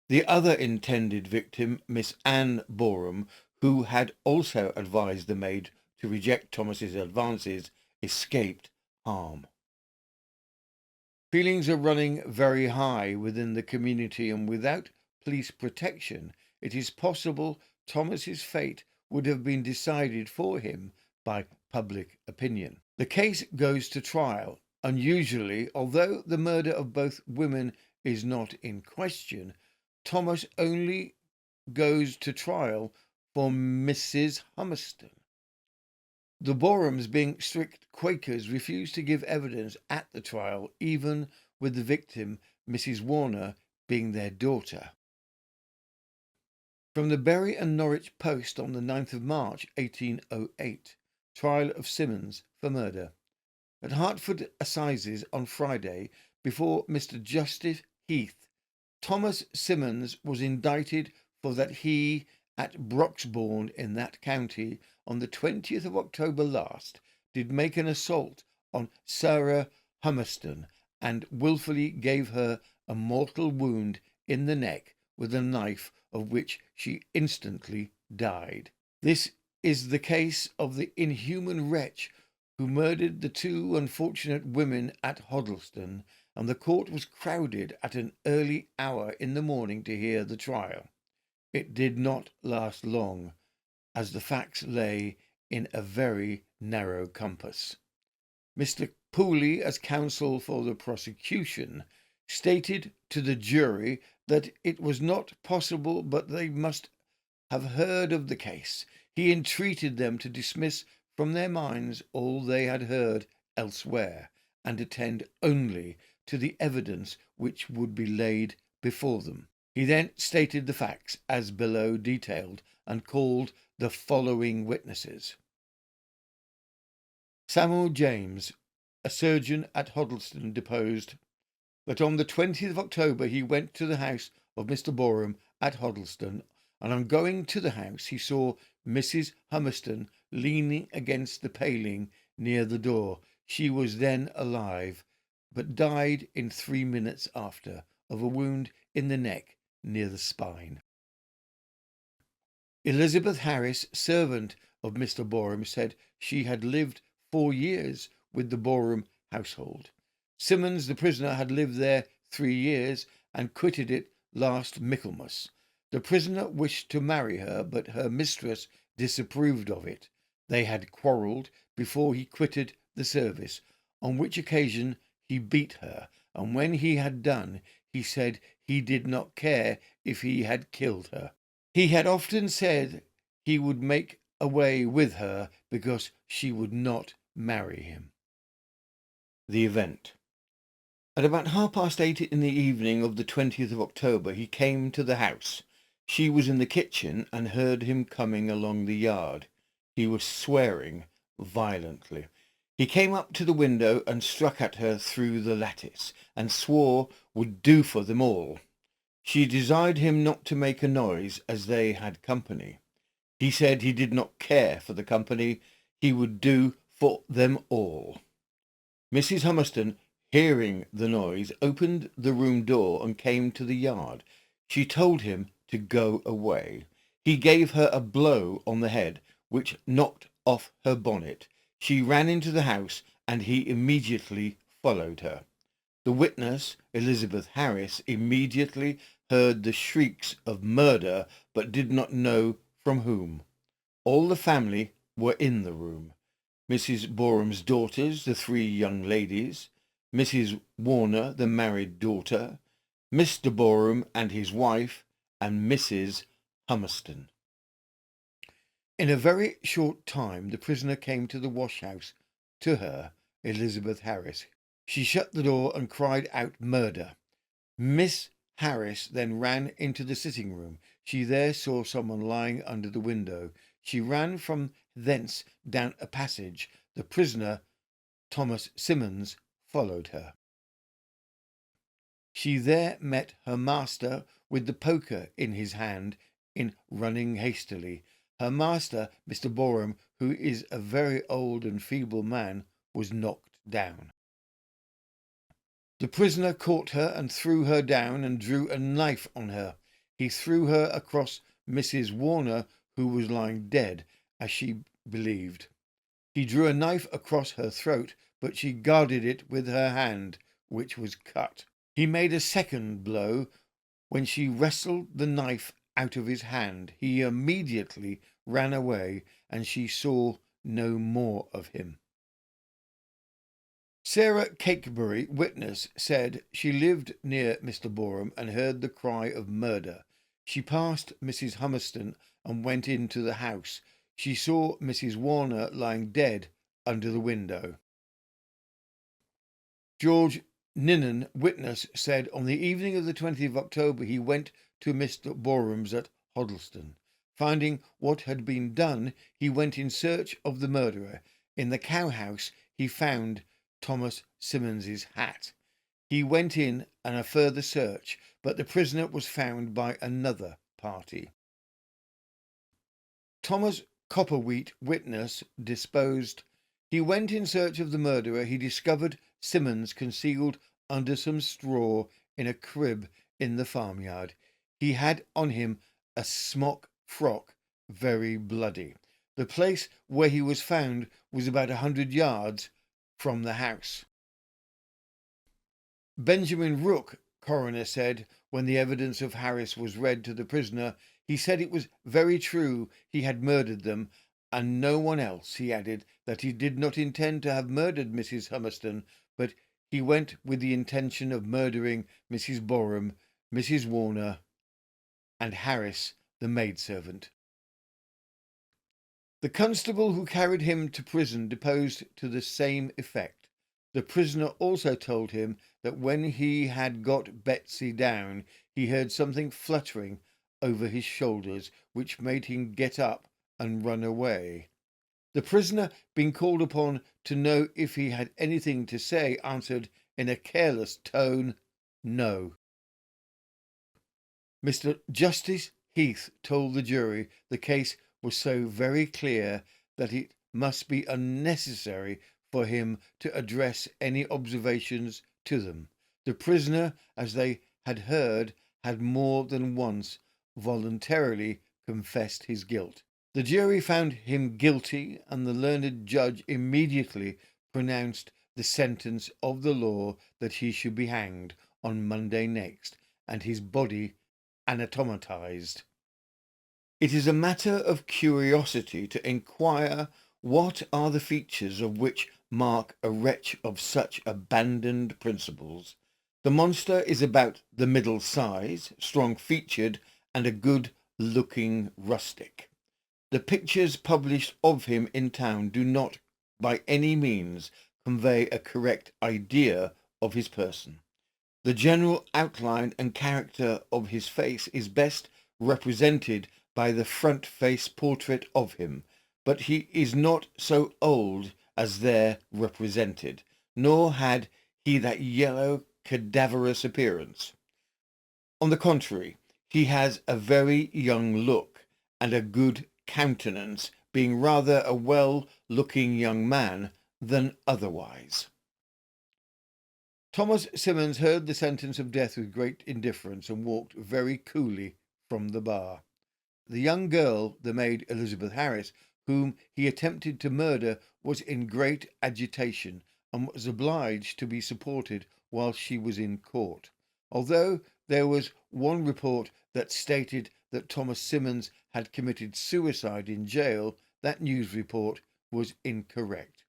The other intended victim, Miss Anne Boreham, who had also advised the maid to reject Thomas's advances, escaped harm. Feelings are running very high within the community, and without police protection, it is possible Thomas's fate would have been decided for him by public opinion. The case goes to trial. Unusually, although the murder of both women is not in question, Thomas only goes to trial for Mrs. Hummerston. The Borehams, being strict Quakers, refused to give evidence at the trial, even with the victim, Mrs. Warner, being their daughter. From the Bury and Norwich Post on the 9th of March 1808, trial of Simmons for murder. At Hertford Assizes on Friday, before Mr. Justice Heath, Thomas Simmons was indicted for that he, at Broxbourne in that county, on the 20th of October last, did make an assault on Sarah Hummerston, and wilfully gave her a mortal wound in the neck with a knife, of which she instantly died. This is the case of the inhuman wretch who murdered the two unfortunate women at Hoddleston, and the court was crowded at an early hour in the morning to hear the trial. It did not last long, as the facts lay in a very narrow compass. Mr. Pooley, as counsel for the prosecution, stated to the jury that it was not possible but they must have heard of the case. He entreated them to dismiss from their minds all they had heard elsewhere, and attend only to the evidence which would be laid before them. He then stated the facts as below detailed, and called the following witnesses. Samuel James, a surgeon at Hoddleston, deposed that on the 20th of October he went to the house of Mr. Boreham at Hoddleston, and on going to the house he saw Mrs. Hummerston leaning against the paling near the door. She was then alive, but died in 3 minutes after, of a wound in the neck near the spine. Elizabeth Harris, servant of Mr. Boreham, said she had lived 4 years with the Boreham household. Simmons, the prisoner, had lived there 3 years and quitted it last Michaelmas. The prisoner wished to marry her, but her mistress disapproved of it. They had quarrelled before he quitted the service, on which occasion he beat her, and when he had done, he said he did not care if he had killed her. He had often said he would make away with her because she would not marry him. The event. At about 8:30 in the evening of the 20th of October, he came to the house. She was in the kitchen and heard him coming along the yard. He was swearing violently. He came up to the window and struck at her through the lattice, and swore would do for them all. She desired him not to make a noise, as they had company. He said he did not care for the company, he would do for them all. Mrs. Hummerston hearing the noise, opened the room door and came to the yard. She told him to go away. He gave her a blow on the head, which knocked off her bonnet. She ran into the house, and he immediately followed her. The witness, Elizabeth Harris, immediately heard the shrieks of murder, but did not know from whom. All the family were in the room. Mrs. Boreham's daughters, the three young ladies, Mrs. Warner, the married daughter, Mr. Boreham and his wife, and Mrs. Hummerston. In a very short time the prisoner came to the wash-house. To her, Elizabeth Harris. She shut the door and cried out murder. Miss Harris then ran into the sitting-room. She there saw someone lying under the window. She ran from thence down a passage. The prisoner, Thomas Simmons, followed her. She there met her master with the poker in his hand in running hastily. Her master, Mr. Boreham, who is a very old and feeble man, was knocked down. The prisoner caught her and threw her down and drew a knife on her. He threw her across Mrs. Warner, who was lying dead, as she believed. He drew a knife across her throat, but she guarded it with her hand, which was cut. He made a second blow. When she wrestled the knife out of his hand, he immediately ran away, and she saw no more of him. Sarah Cakebury, witness, said she lived near Mr. Boreham and heard the cry of murder. She passed Mrs. Hummerston and went into the house. She saw Mrs. Warner lying dead under the window. George Ninnan, witness, said on the evening of the 20th of October he went to Mr. Boreham's at Hoddleston. Finding what had been done, he went in search of the murderer. In the cowhouse he found Thomas Simmons's hat. He went in and a further search, but the prisoner was found by another party. Thomas Copperwheat, witness, disposed. He went in search of the murderer. He discovered Simmons concealed under some straw in a crib in the farmyard. He had on him a smock frock, very bloody. The place where he was found was about 100 yards from the house. Benjamin Rooke, coroner, said when the evidence of Harris was read to the prisoner, he said it was very true he had murdered them, and no one else. He added that he did not intend to have murdered Mrs. Hummerston, but he went with the intention of murdering Mrs. Boreham, Mrs. Warner, and Harris, the maidservant. The constable who carried him to prison deposed to the same effect. The prisoner also told him that when he had got Betsy down, he heard something fluttering over his shoulders, which made him get up and run away. The prisoner, being called upon to know if he had anything to say, answered in a careless tone, "No." Mr. Justice Heath told the jury the case was so very clear that it must be unnecessary for him to address any observations to them. The prisoner, as they had heard, had more than once voluntarily confessed his guilt. The jury found him guilty, and the learned judge immediately pronounced the sentence of the law that he should be hanged on Monday next, and his body anatomized. It is a matter of curiosity to inquire what are the features of which mark a wretch of such abandoned principles. The monster is about the middle size, strong-featured, and a good-looking rustic. The pictures published of him in town do not by any means convey a correct idea of his person. The general outline and character of his face is best represented by the front face portrait of him, but he is not so old as there represented, nor had he that yellow cadaverous appearance. On the contrary, he has a very young look and a good countenance, being rather a well-looking young man than otherwise. Thomas Simmons heard the sentence of death with great indifference and walked very coolly from the bar. The young girl, the maid Elizabeth Harris, whom he attempted to murder, was in great agitation and was obliged to be supported while she was in court. Although there was one report that stated that Thomas Simmons had committed suicide in jail, that news report was incorrect.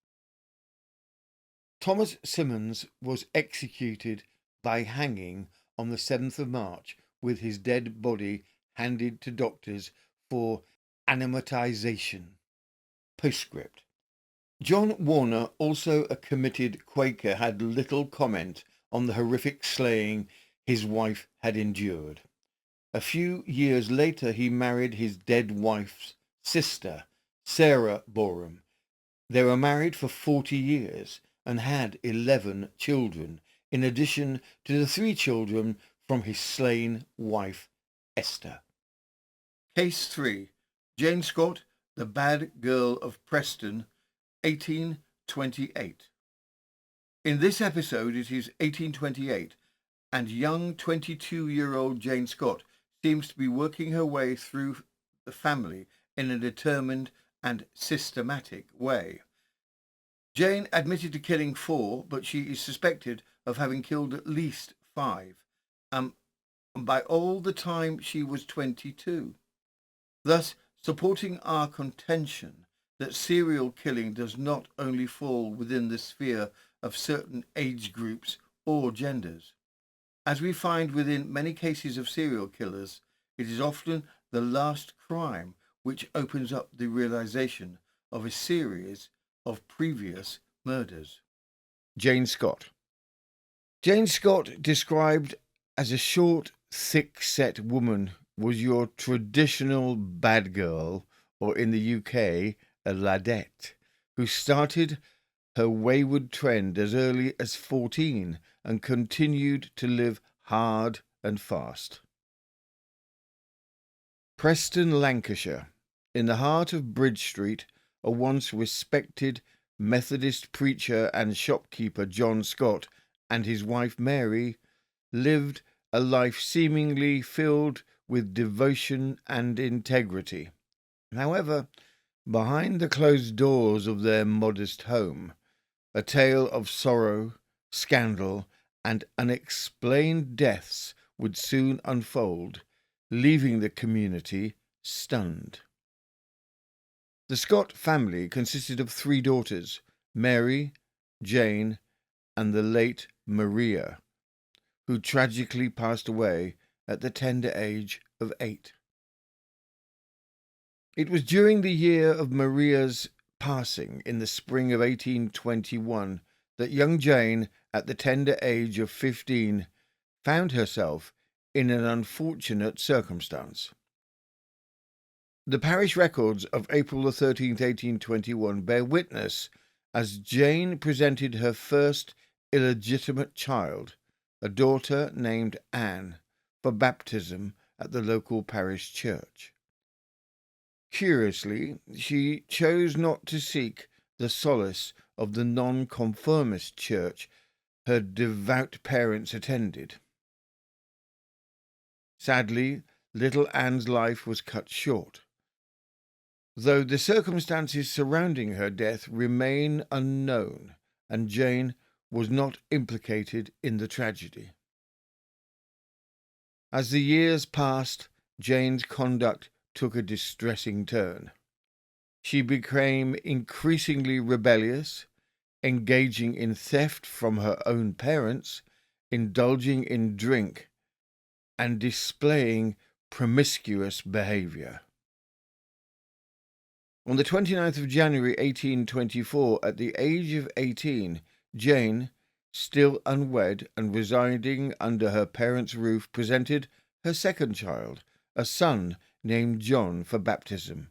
Thomas Simmons was executed by hanging on the 7th of March, with his dead body handed to doctors for anamatization. Postscript. John Warner, also a committed Quaker, had little comment on the horrific slaying his wife had endured. A few years later he married his dead wife's sister, Sarah Borum. They were married for 40 years and had 11 children, in addition to the 3 children from his slain wife, Esther. Case 3. Jane Scott, the Bad Girl of Preston, 1828. In this episode it is 1828, and young 22-year-old Jane Scott seems to be working her way through the family in a determined and systematic way. Jane admitted to killing 4, but she is suspected of having killed at least 5, and by all the time she was 22. Thus supporting our contention that serial killing does not only fall within the sphere of certain age groups or genders. As we find within many cases of serial killers, it is often the last crime which opens up the realization of a series of previous murders. Jane Scott. Jane Scott, described as a short, thick-set woman, was your traditional bad girl, or in the UK, a ladette, who started her wayward trend as early as 14 and continued to live hard and fast. Preston, Lancashire. In the heart of Bridge Street, a once respected Methodist preacher and shopkeeper, John Scott, and his wife Mary lived a life seemingly filled with devotion and integrity. However, behind the closed doors of their modest home, a tale of sorrow, scandal, and unexplained deaths would soon unfold, leaving the community stunned. The Scott family consisted of 3 daughters, Mary, Jane, and the late Maria, who tragically passed away at the tender age of 8. It was during the year of Maria's passing in the spring of 1821 that young Jane, at the tender age of 15, found herself in an unfortunate circumstance. The parish records of April 13, 1821 bear witness as Jane presented her first illegitimate child, a daughter named Anne, for baptism at the local parish church. Curiously, she chose not to seek the solace of the nonconformist church her devout parents attended. Sadly, little Anne's life was cut short, though the circumstances surrounding her death remain unknown, and Jane was not implicated in the tragedy. As the years passed, Jane's conduct took a distressing turn. She became increasingly rebellious, engaging in theft from her own parents, indulging in drink, and displaying promiscuous behaviour. On the 29th of January 1824, at the age of 18, Jane, still unwed and residing under her parents' roof, presented her second child, a son named John, for baptism.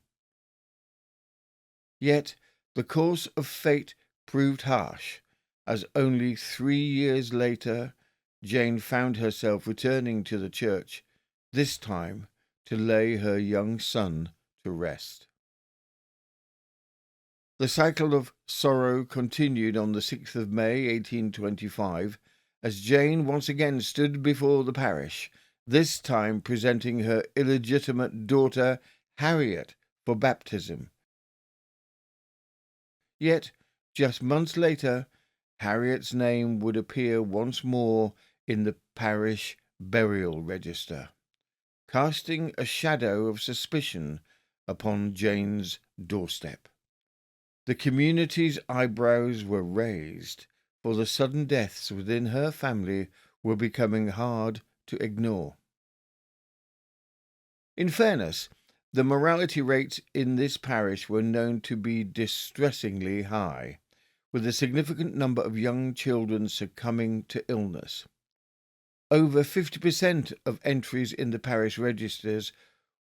Yet the course of fate proved harsh, as only 3 years later Jane found herself returning to the church, this time to lay her young son to rest. The cycle of sorrow continued on the 6th of May 1825, as Jane once again stood before the parish, this time presenting her illegitimate daughter Harriet for baptism. Yet, just months later, Harriet's name would appear once more in the parish burial register, casting a shadow of suspicion upon Jane's doorstep. The community's eyebrows were raised, for the sudden deaths within her family were becoming hard to ignore. In fairness, the mortality rates in this parish were known to be distressingly high, with a significant number of young children succumbing to illness. Over 50% of entries in the parish registers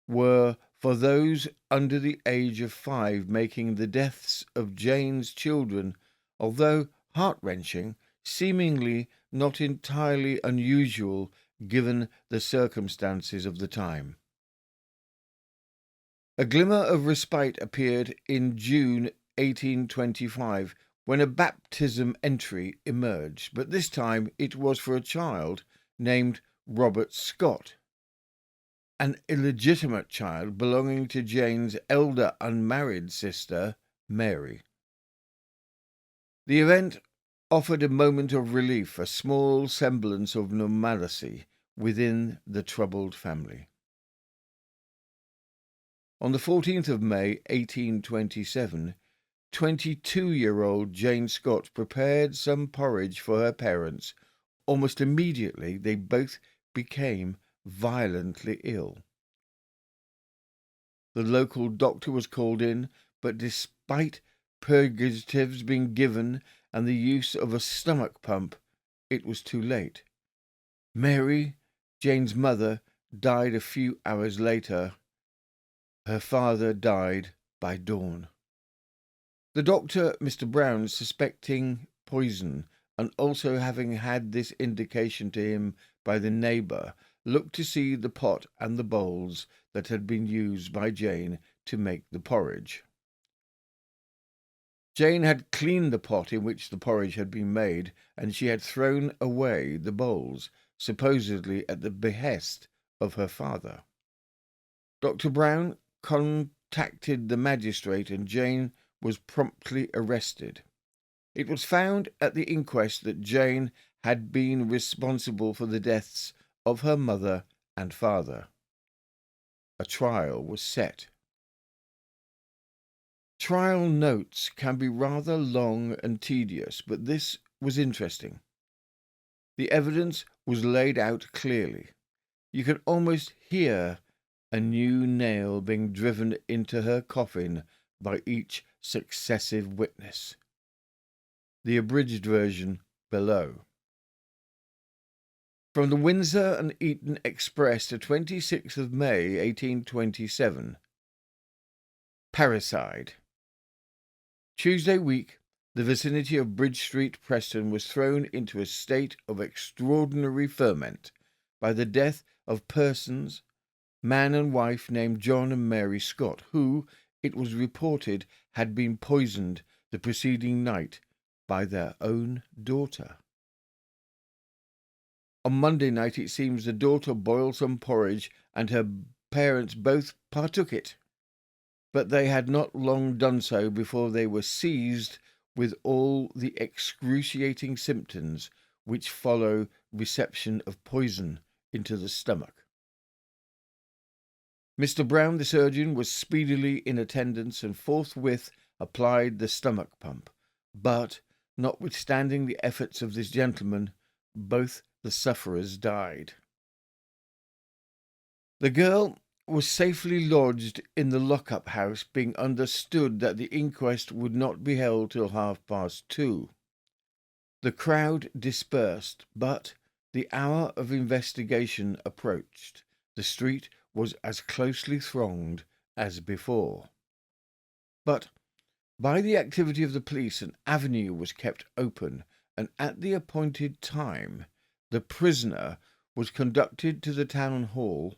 were for those under the age of 5, making the deaths of Jane's children, although heart-wrenching, seemingly not entirely unusual given the circumstances of the time. A glimmer of respite appeared in June 1825 when a baptism entry emerged, but this time it was for a child named Robert Scott, an illegitimate child belonging to Jane's elder unmarried sister, Mary. The event offered a moment of relief, a small semblance of normalcy within the troubled family. On the 14th of May, 1827, 22-year-old Jane Scott prepared some porridge for her parents. Almost immediately, they both became violently ill. The local doctor was called in, but despite purgatives being given and the use of a stomach pump, it was too late. Mary, Jane's mother, died a few hours later. Her father died by dawn. The doctor, Mr. Brown, suspecting poison, and also having had this indication to him by the neighbour, looked to see the pot and the bowls that had been used by Jane to make the porridge. Jane had cleaned the pot in which the porridge had been made, and she had thrown away the bowls, supposedly at the behest of her father. Dr. Brown contacted the magistrate, and Jane was promptly arrested. It was found at the inquest that Jane had been responsible for the deaths of her mother and father. A trial was set. Trial notes can be rather long and tedious, but this was interesting. The evidence was laid out clearly. You could almost hear a new nail being driven into her coffin by each successive witness. The abridged version below. From the Windsor and Eton Express, the 26th of May, 1827. Parricide. Tuesday week, the vicinity of Bridge Street, Preston, was thrown into a state of extraordinary ferment by the death of persons, man and wife, named John and Mary Scott, who, it was reported, had been poisoned the preceding night by their own daughter. On Monday night, it seems, the daughter boiled some porridge, and her parents both partook it. But they had not long done so before they were seized with all the excruciating symptoms which follow reception of poison into the stomach. Mr. Brown, the surgeon, was speedily in attendance and forthwith applied the stomach pump. But, notwithstanding the efforts of this gentleman, both the sufferers died. The girl was safely lodged in the lock-up house, being understood that the inquest would not be held till 2:30. The crowd dispersed, but the hour of investigation approached. The street was as closely thronged as before. But by the activity of the police, an avenue was kept open, and at the appointed time the prisoner was conducted to the town hall,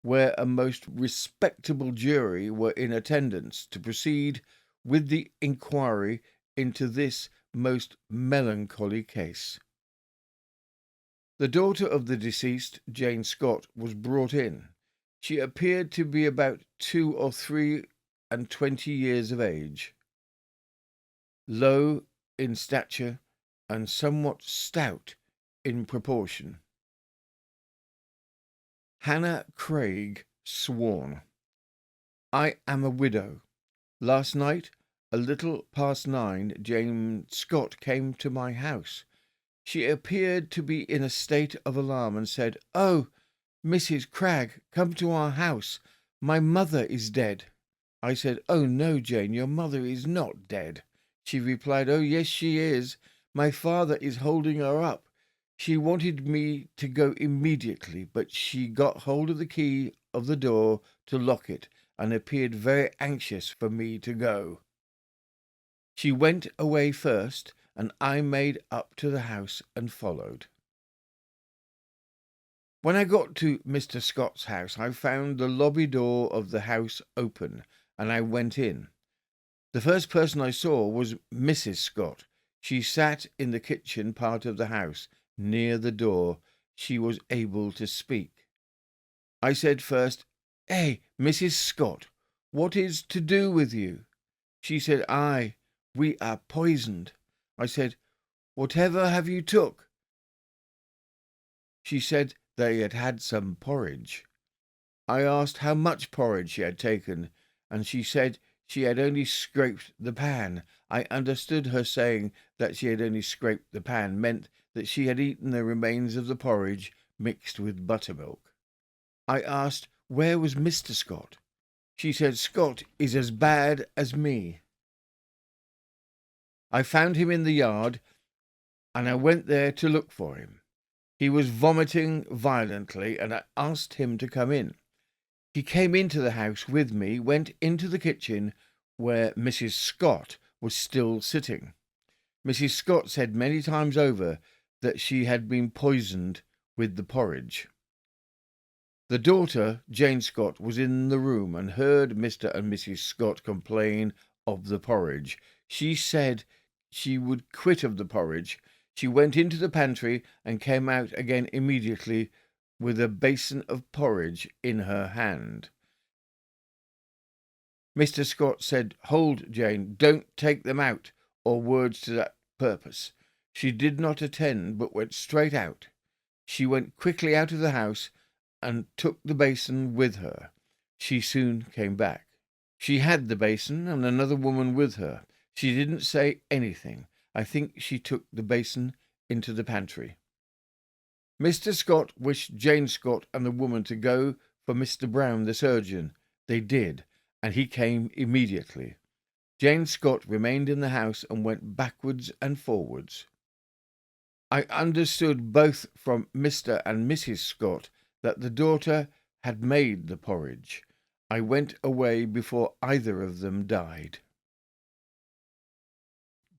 where a most respectable jury were in attendance to proceed with the inquiry into this most melancholy case. The daughter of the deceased, Jane Scott, was brought in. She appeared to be about 2 or 3 and 20 years of age, low in stature and somewhat stout in proportion. Hannah Craig, sworn. I am a widow. Last night, a little past 9, Jane Scott came to my house. She appeared to be in a state of alarm and said, "Oh, Mrs. Cragg, come to our house. My mother is dead." I said, "Oh, no, Jane, your mother is not dead." She replied, "Oh, yes, she is. My father is holding her up." She wanted me to go immediately, but she got hold of the key of the door to lock it and appeared very anxious for me to go. She went away first, and I made up to the house and followed. When I got to Mr. Scott's house, I found the lobby door of the house open, and I went in. The first person I saw was Mrs. Scott. She sat in the kitchen part of the house, near the door. She was able to speak. I said first, "Hey, Mrs. Scott, what is to do with you?" She said, "We are poisoned." I said, "Whatever have you took?" She said they had had some porridge. I asked how much porridge she had taken, and she said she had only scraped the pan. I understood her saying that she had only scraped the pan meant that she had eaten the remains of the porridge mixed with buttermilk. I asked where was Mr. Scott. She said Scott is as bad as me. I found him in the yard, and I went there to look for him. He was vomiting violently, and I asked him to come in. He came into the house with me, went into the kitchen where Mrs. Scott was still sitting. Mrs. Scott said many times over that she had been poisoned with the porridge. The daughter, Jane Scott, was in the room and heard Mr. and Mrs. Scott complain of the porridge. She said she would quit of the porridge. She went into the pantry and came out again immediately with a basin of porridge in her hand. Mr. Scott said, "Hold, Jane, don't take them out," or words to that purpose. She did not attend, but went straight out. She went quickly out of the house and took the basin with her. She soon came back. She had the basin and another woman with her. She didn't say anything. I think she took the basin into the pantry. Mr. Scott wished Jane Scott and the woman to go for Mr. Brown, the surgeon. They did, and he came immediately. Jane Scott remained in the house and went backwards and forwards. I understood both from Mr. and Mrs. Scott that the daughter had made the porridge. I went away before either of them died.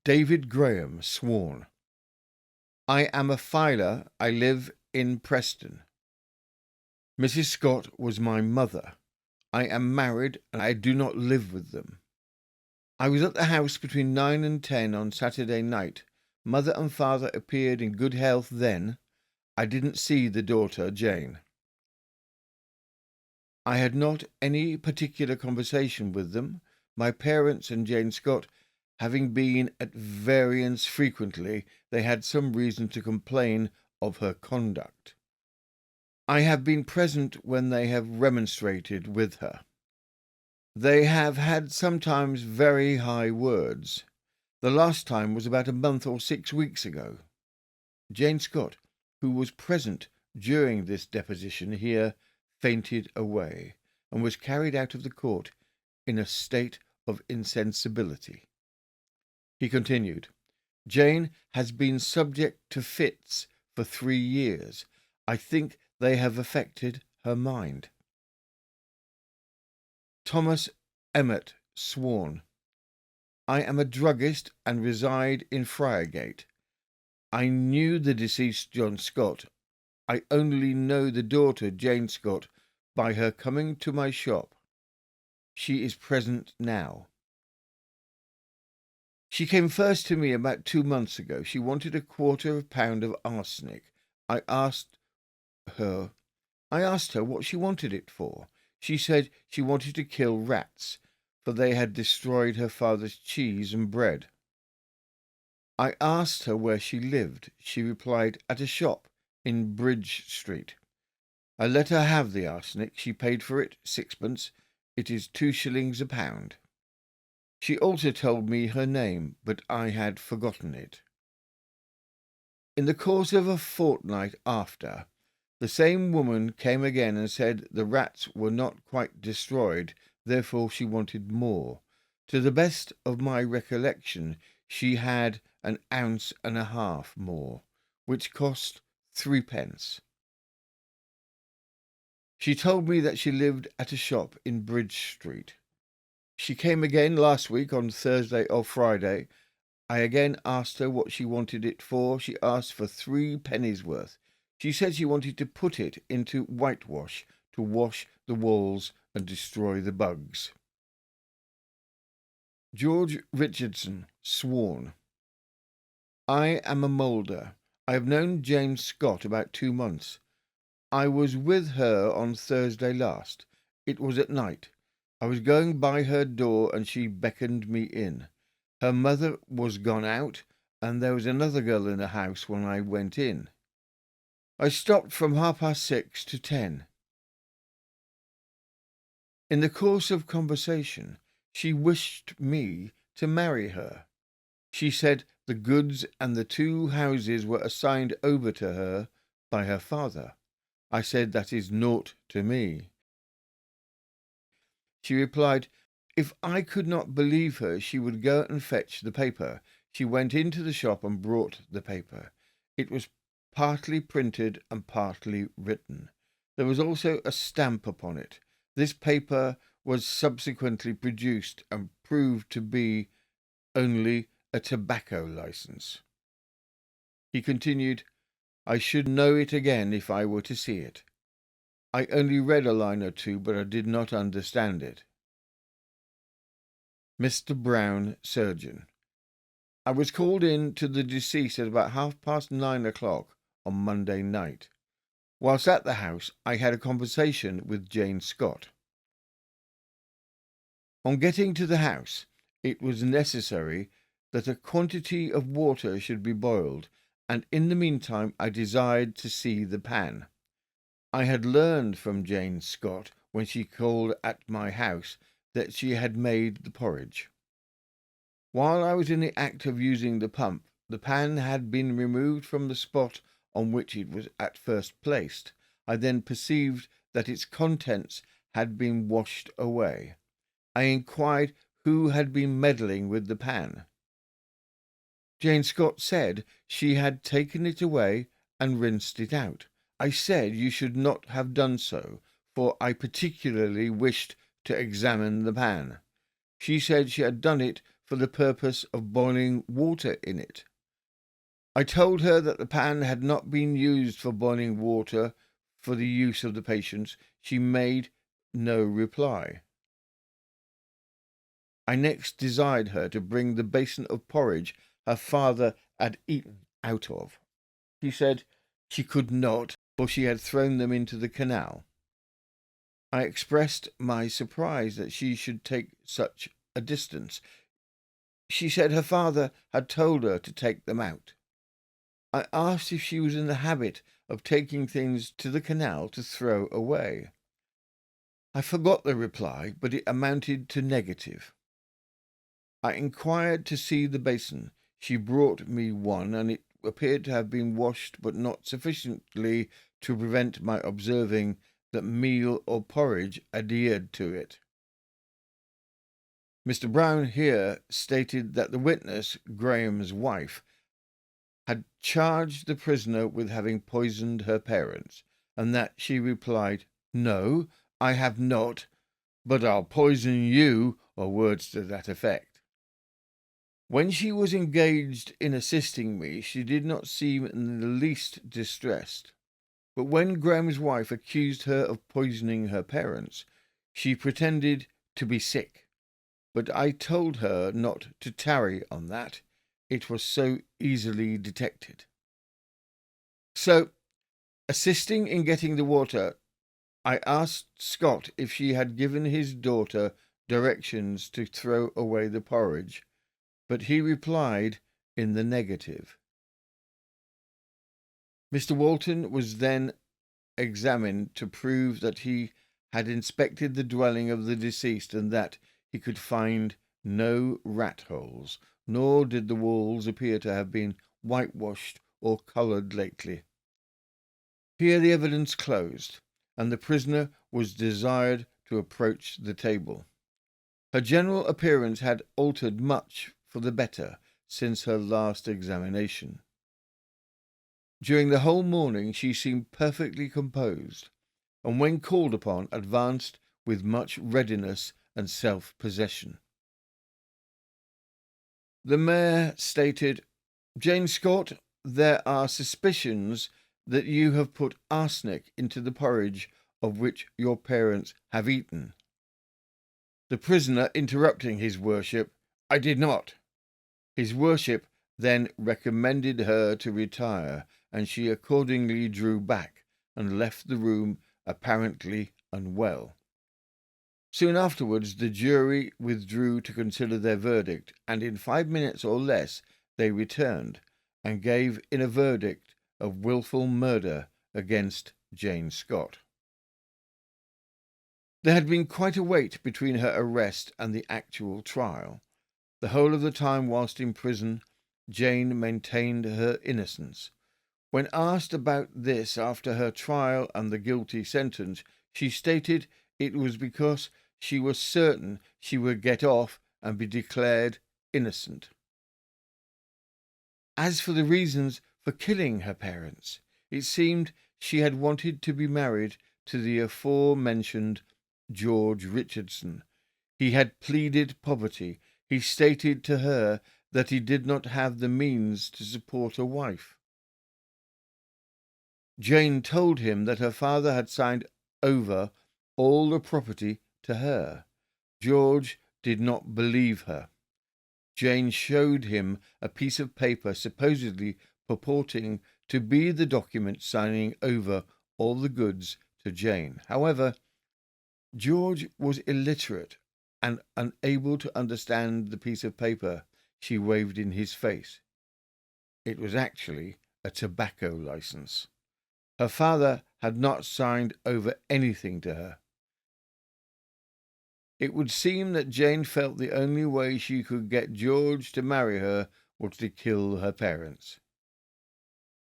David Graham, sworn. I am a filer. I live in Preston. Mrs. Scott was my mother. I am married and I do not live with them. I was at the house between 9 and 10 on Saturday night. Mother and father appeared in good health then. I didn't see the daughter, Jane. I had not any particular conversation with them, my parents and Jane Scott having been at variance frequently. They had some reason to complain of her conduct. I have been present when they have remonstrated with her. They have had sometimes very high words. The last time was about a month or 6 weeks ago. Jane Scott, who was present during this deposition here, fainted away and was carried out of the court in a state of insensibility. He continued, Jane has been subject to fits for 3 years. I think they have affected her mind. Thomas Emmett, sworn. I am a druggist and reside in Friargate. I knew the deceased John Scott. I only know the daughter, Jane Scott, by her coming to my shop. She is present now. She came first to me about 2 months ago. She wanted a £1/4 of arsenic. I asked her I asked her what she wanted it for. She said she wanted to kill rats, for they had destroyed her father's cheese and bread. I asked her where she lived. She replied, at a shop in Bridge Street. I let her have the arsenic. She paid for it, sixpence. It is 2 shillings a pound. She also told me her name, but I had forgotten it. In the course of a fortnight after, the same woman came again and said the rats were not quite destroyed, therefore she wanted more. To the best of my recollection, she had 1.5 ounces more, which cost 3 pence. She told me that she lived at a shop in Bridge Street. She came again last week on Thursday or Friday. I again asked her what she wanted it for. She asked for 3 pennies worth. She said she wanted to put it into whitewash to wash the walls and destroy the bugs. George Richardson, sworn. I am a moulder. I have known James Scott about 2 months. I was with her on Thursday last. It was at night. I was going by her door and she beckoned me in. Her mother was gone out, and there was another girl in the house when I went in. I stopped from 6:30 to 10. In the course of conversation, she wished me to marry her. She said the goods and the 2 houses were assigned over to her by her father. I said that is naught to me. She replied, if I could not believe her, she would go and fetch the paper. She went into the shop and brought the paper. It was partly printed and partly written. There was also a stamp upon it. This paper was subsequently produced and proved to be only a tobacco license. He continued, I should know it again if I were to see it. I only read a line or two, but I did not understand it. Mr. Brown, surgeon. I was called in to the deceased at about 9:30 on Monday night. Whilst at the house, I had a conversation with Jane Scott. On getting to the house, it was necessary that a quantity of water should be boiled, and in the meantime I desired to see the pan. I had learned from Jane Scott, when she called at my house, that she had made the porridge. While I was in the act of using the pump, the pan had been removed from the spot on which it was at first placed. I then perceived that its contents had been washed away. I inquired who had been meddling with the pan. Jane Scott said she had taken it away and rinsed it out. I said you should not have done so, for I particularly wished to examine the pan. She said she had done it for the purpose of boiling water in it. I told her that the pan had not been used for boiling water for the use of the patients. She made no reply. I next desired her to bring the basin of porridge her father had eaten out of. She said she could not, for she had thrown them into the canal. I expressed my surprise that she should take such a distance. She said her father had told her to take them out. I asked if she was in the habit of taking things to the canal to throw away. I forgot the reply, but it amounted to negative. I inquired to see the basin. She brought me one, and it appeared to have been washed, but not sufficiently to prevent my observing that meal or porridge adhered to it. Mr. Brown here stated that the witness, Graham's wife, had charged the prisoner with having poisoned her parents, and that she replied, no, I have not, but I'll poison you, or words to that effect. When she was engaged in assisting me, she did not seem in the least distressed. But when Graham's wife accused her of poisoning her parents, she pretended to be sick. But I told her not to tarry on that. It was so easily detected. So Assisting in getting the water, I asked Scott if she had given his daughter directions to throw away the porridge, but he replied in the negative. Mr. Walton was then examined to prove that he had inspected the dwelling of the deceased and that he could find no rat holes, nor did the walls appear to have been whitewashed or coloured lately. Here the evidence closed, and the prisoner was desired to approach the table. Her general appearance had altered much for the better since her last examination. During the whole morning she seemed perfectly composed, and when called upon advanced with much readiness and self-possession. The mayor stated, "Jane Scott, there are suspicions that you have put arsenic into the porridge of which your parents have eaten." The prisoner interrupting his worship, "I did not." His worship then recommended her to retire, and she accordingly drew back and left the room apparently unwell. Soon afterwards the jury withdrew to consider their verdict, and in 5 minutes or less they returned and gave in a verdict of wilful murder against Jane Scott. There had been quite a wait between her arrest and the actual trial. The whole of the time whilst in prison, Jane maintained her innocence. When asked about this after her trial and the guilty sentence, she stated it was because she was certain she would get off and be declared innocent. As for the reasons for killing her parents, it seemed she had wanted to be married to the aforementioned George Richardson. He had pleaded poverty. He stated to her that he did not have the means to support a wife. Jane told him that her father had signed over all the property to her. George did not believe her. Jane showed him a piece of paper supposedly purporting to be the document signing over all the goods to Jane. However, George was illiterate and unable to understand the piece of paper she waved in his face. It was actually a tobacco license. Her father had not signed over anything to her. It would seem that Jane felt the only way she could get George to marry her was to kill her parents.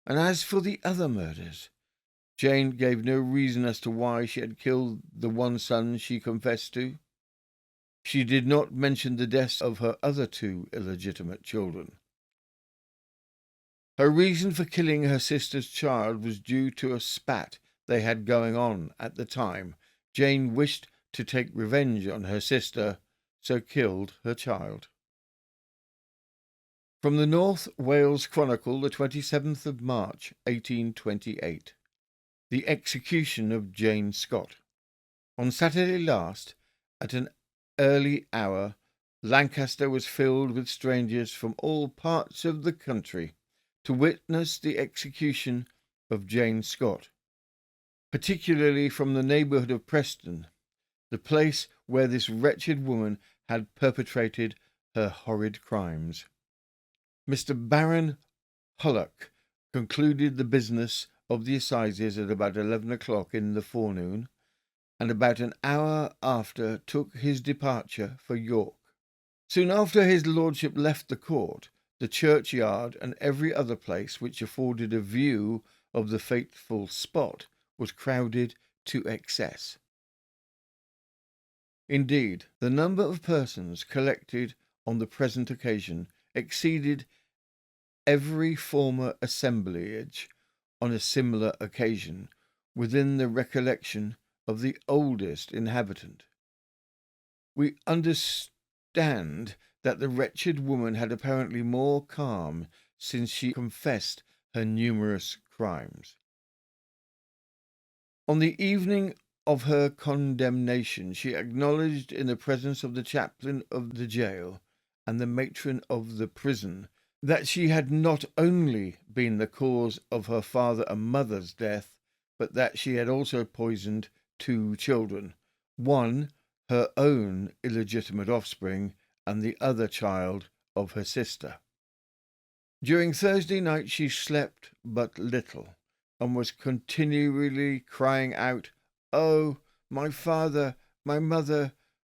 And as for the other murders, Jane gave no reason as to why she had killed the one son she confessed to. She did not mention the deaths of her other 2 illegitimate children. Her reason for killing her sister's child was due to a spat they had going on at the time. Jane wished to take revenge on her sister, so killed her child. From the North Wales Chronicle, the 27th of March, 1828. The execution of Jane Scott. On Saturday last, at an early hour, Lancaster was filled with strangers from all parts of the country to witness the execution of Jane Scott, particularly from the neighbourhood of Preston, the place where this wretched woman had perpetrated her horrid crimes. Mr. Baron Hullock concluded the business of the assizes at about 11 o'clock in the forenoon, and about an hour after took his departure for York. Soon after his lordship left the court, the churchyard and every other place which afforded a view of the fateful spot was crowded to excess. Indeed, the number of persons collected on the present occasion exceeded every former assemblage on a similar occasion within the recollection of the oldest inhabitant. We understand that the wretched woman had apparently more calm since she confessed her numerous crimes. On the evening of her condemnation, she acknowledged in the presence of the chaplain of the jail and the matron of the prison that she had not only been the cause of her father and mother's death, but that she had also poisoned 2 children, one her own illegitimate offspring and the other child of her sister. During Thursday night she slept but little, and was continually crying out, "Oh, my father, my mother,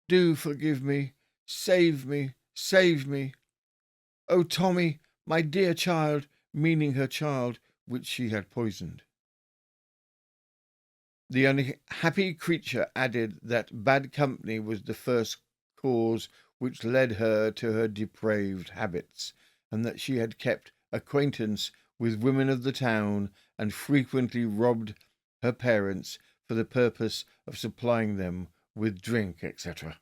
do forgive me, save me, save me. Oh, Tommy, my dear child," meaning her child which she had poisoned. The unhappy creature added that bad company was the first cause which led her to her depraved habits, and that she had kept acquaintance with women of the town, and frequently robbed her parents for the purpose of supplying them with drink, etc.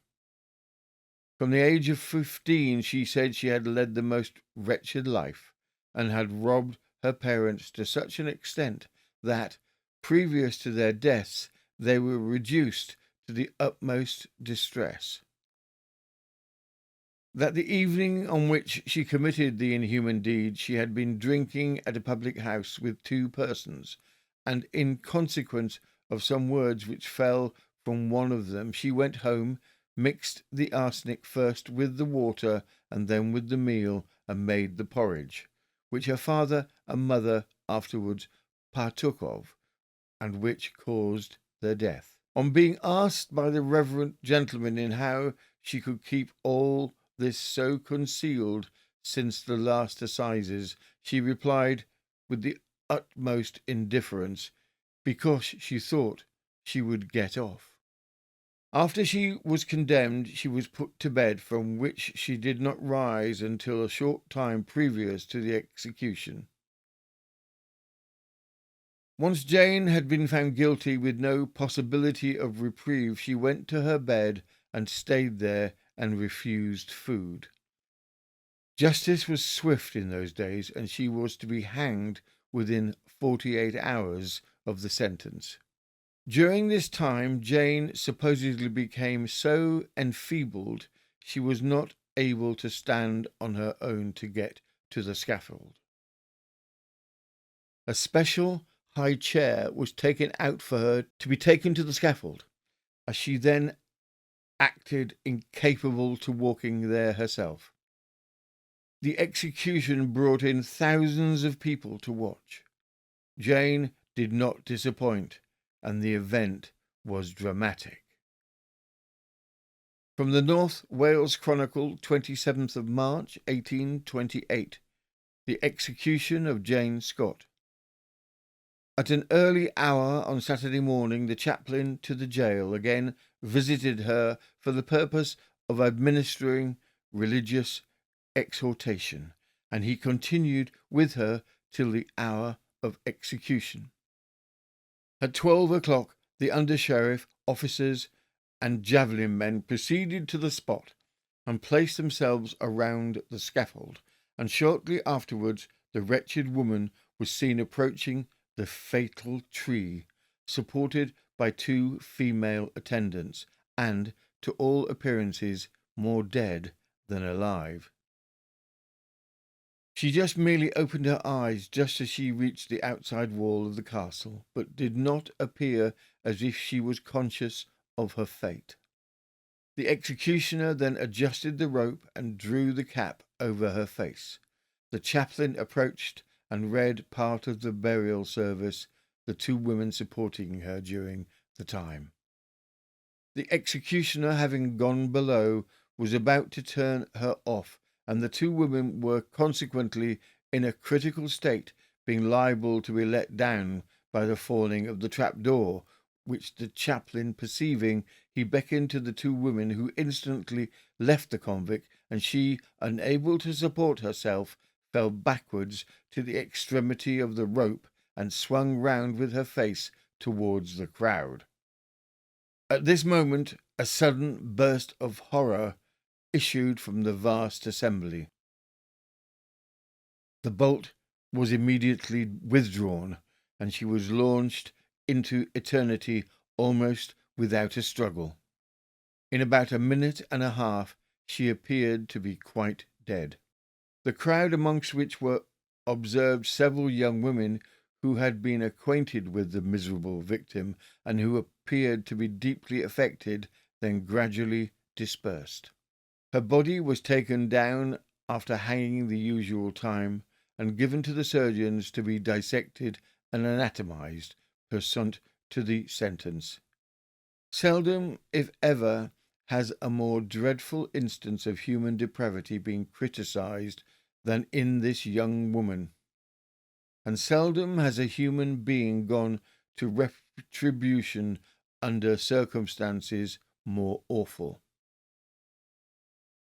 From the age of 15 she said she had led the most wretched life, and had robbed her parents to such an extent that, previous to their deaths, they were reduced to the utmost distress. That the evening on which she committed the inhuman deed she had been drinking at a public house with 2 persons, and in consequence of some words which fell from one of them, she went home, mixed the arsenic first with the water and then with the meal, and made the porridge, which her father and mother afterwards partook of, and which caused their death. On being asked by the reverend gentleman in how she could keep all this so concealed since the last assizes, she replied with the utmost indifference, because she thought she would get off. After she was condemned, she was put to bed, from which she did not rise until a short time previous to the execution. Once Jane had been found guilty with no possibility of reprieve, she went to her bed and stayed there and refused food. Justice was swift in those days, and she was to be hanged within 48 hours of the sentence. During this time, Jane supposedly became so enfeebled she was not able to stand on her own to get to the scaffold. A special high chair was taken out for her to be taken to the scaffold, as she then acted incapable to walking there herself. The execution brought in thousands of people to watch. Jane did not disappoint, and the event was dramatic. From the North Wales Chronicle, 27th of March, 1828. The execution of Jane Scott. At an early hour on Saturday morning, the chaplain to the jail again visited her for the purpose of administering religious exhortation, and he continued with her till the hour of execution. At 12 o'clock, the under-sheriff, officers, and javelin men proceeded to the spot and placed themselves around the scaffold, and shortly afterwards the wretched woman was seen approaching the fatal tree, supported by 2 female attendants, and, to all appearances, more dead than alive. She just merely opened her eyes just as she reached the outside wall of the castle, but did not appear as if she was conscious of her fate. The executioner then adjusted the rope and drew the cap over her face. The chaplain approached and read part of the burial service, the 2 women supporting her during the time. The executioner, having gone below, was about to turn her off, and the 2 women were consequently in a critical state, being liable to be let down by the falling of the trap-door, which the chaplain perceiving, he beckoned to the 2 women, who instantly left the convict, and she, unable to support herself, fell backwards to the extremity of the rope and swung round with her face towards the crowd. At this moment a sudden burst of horror issued from the vast assembly. The bolt was immediately withdrawn, and she was launched into eternity almost without a struggle. In about a minute and a half she appeared to be quite dead. The crowd, amongst which were observed several young women who had been acquainted with the miserable victim and who appeared to be deeply affected, then gradually dispersed. Her body was taken down after hanging the usual time and given to the surgeons to be dissected and anatomized pursuant to the sentence. Seldom, if ever, has a more dreadful instance of human depravity been criticized than in this young woman, and seldom has a human being gone to retribution under circumstances more awful.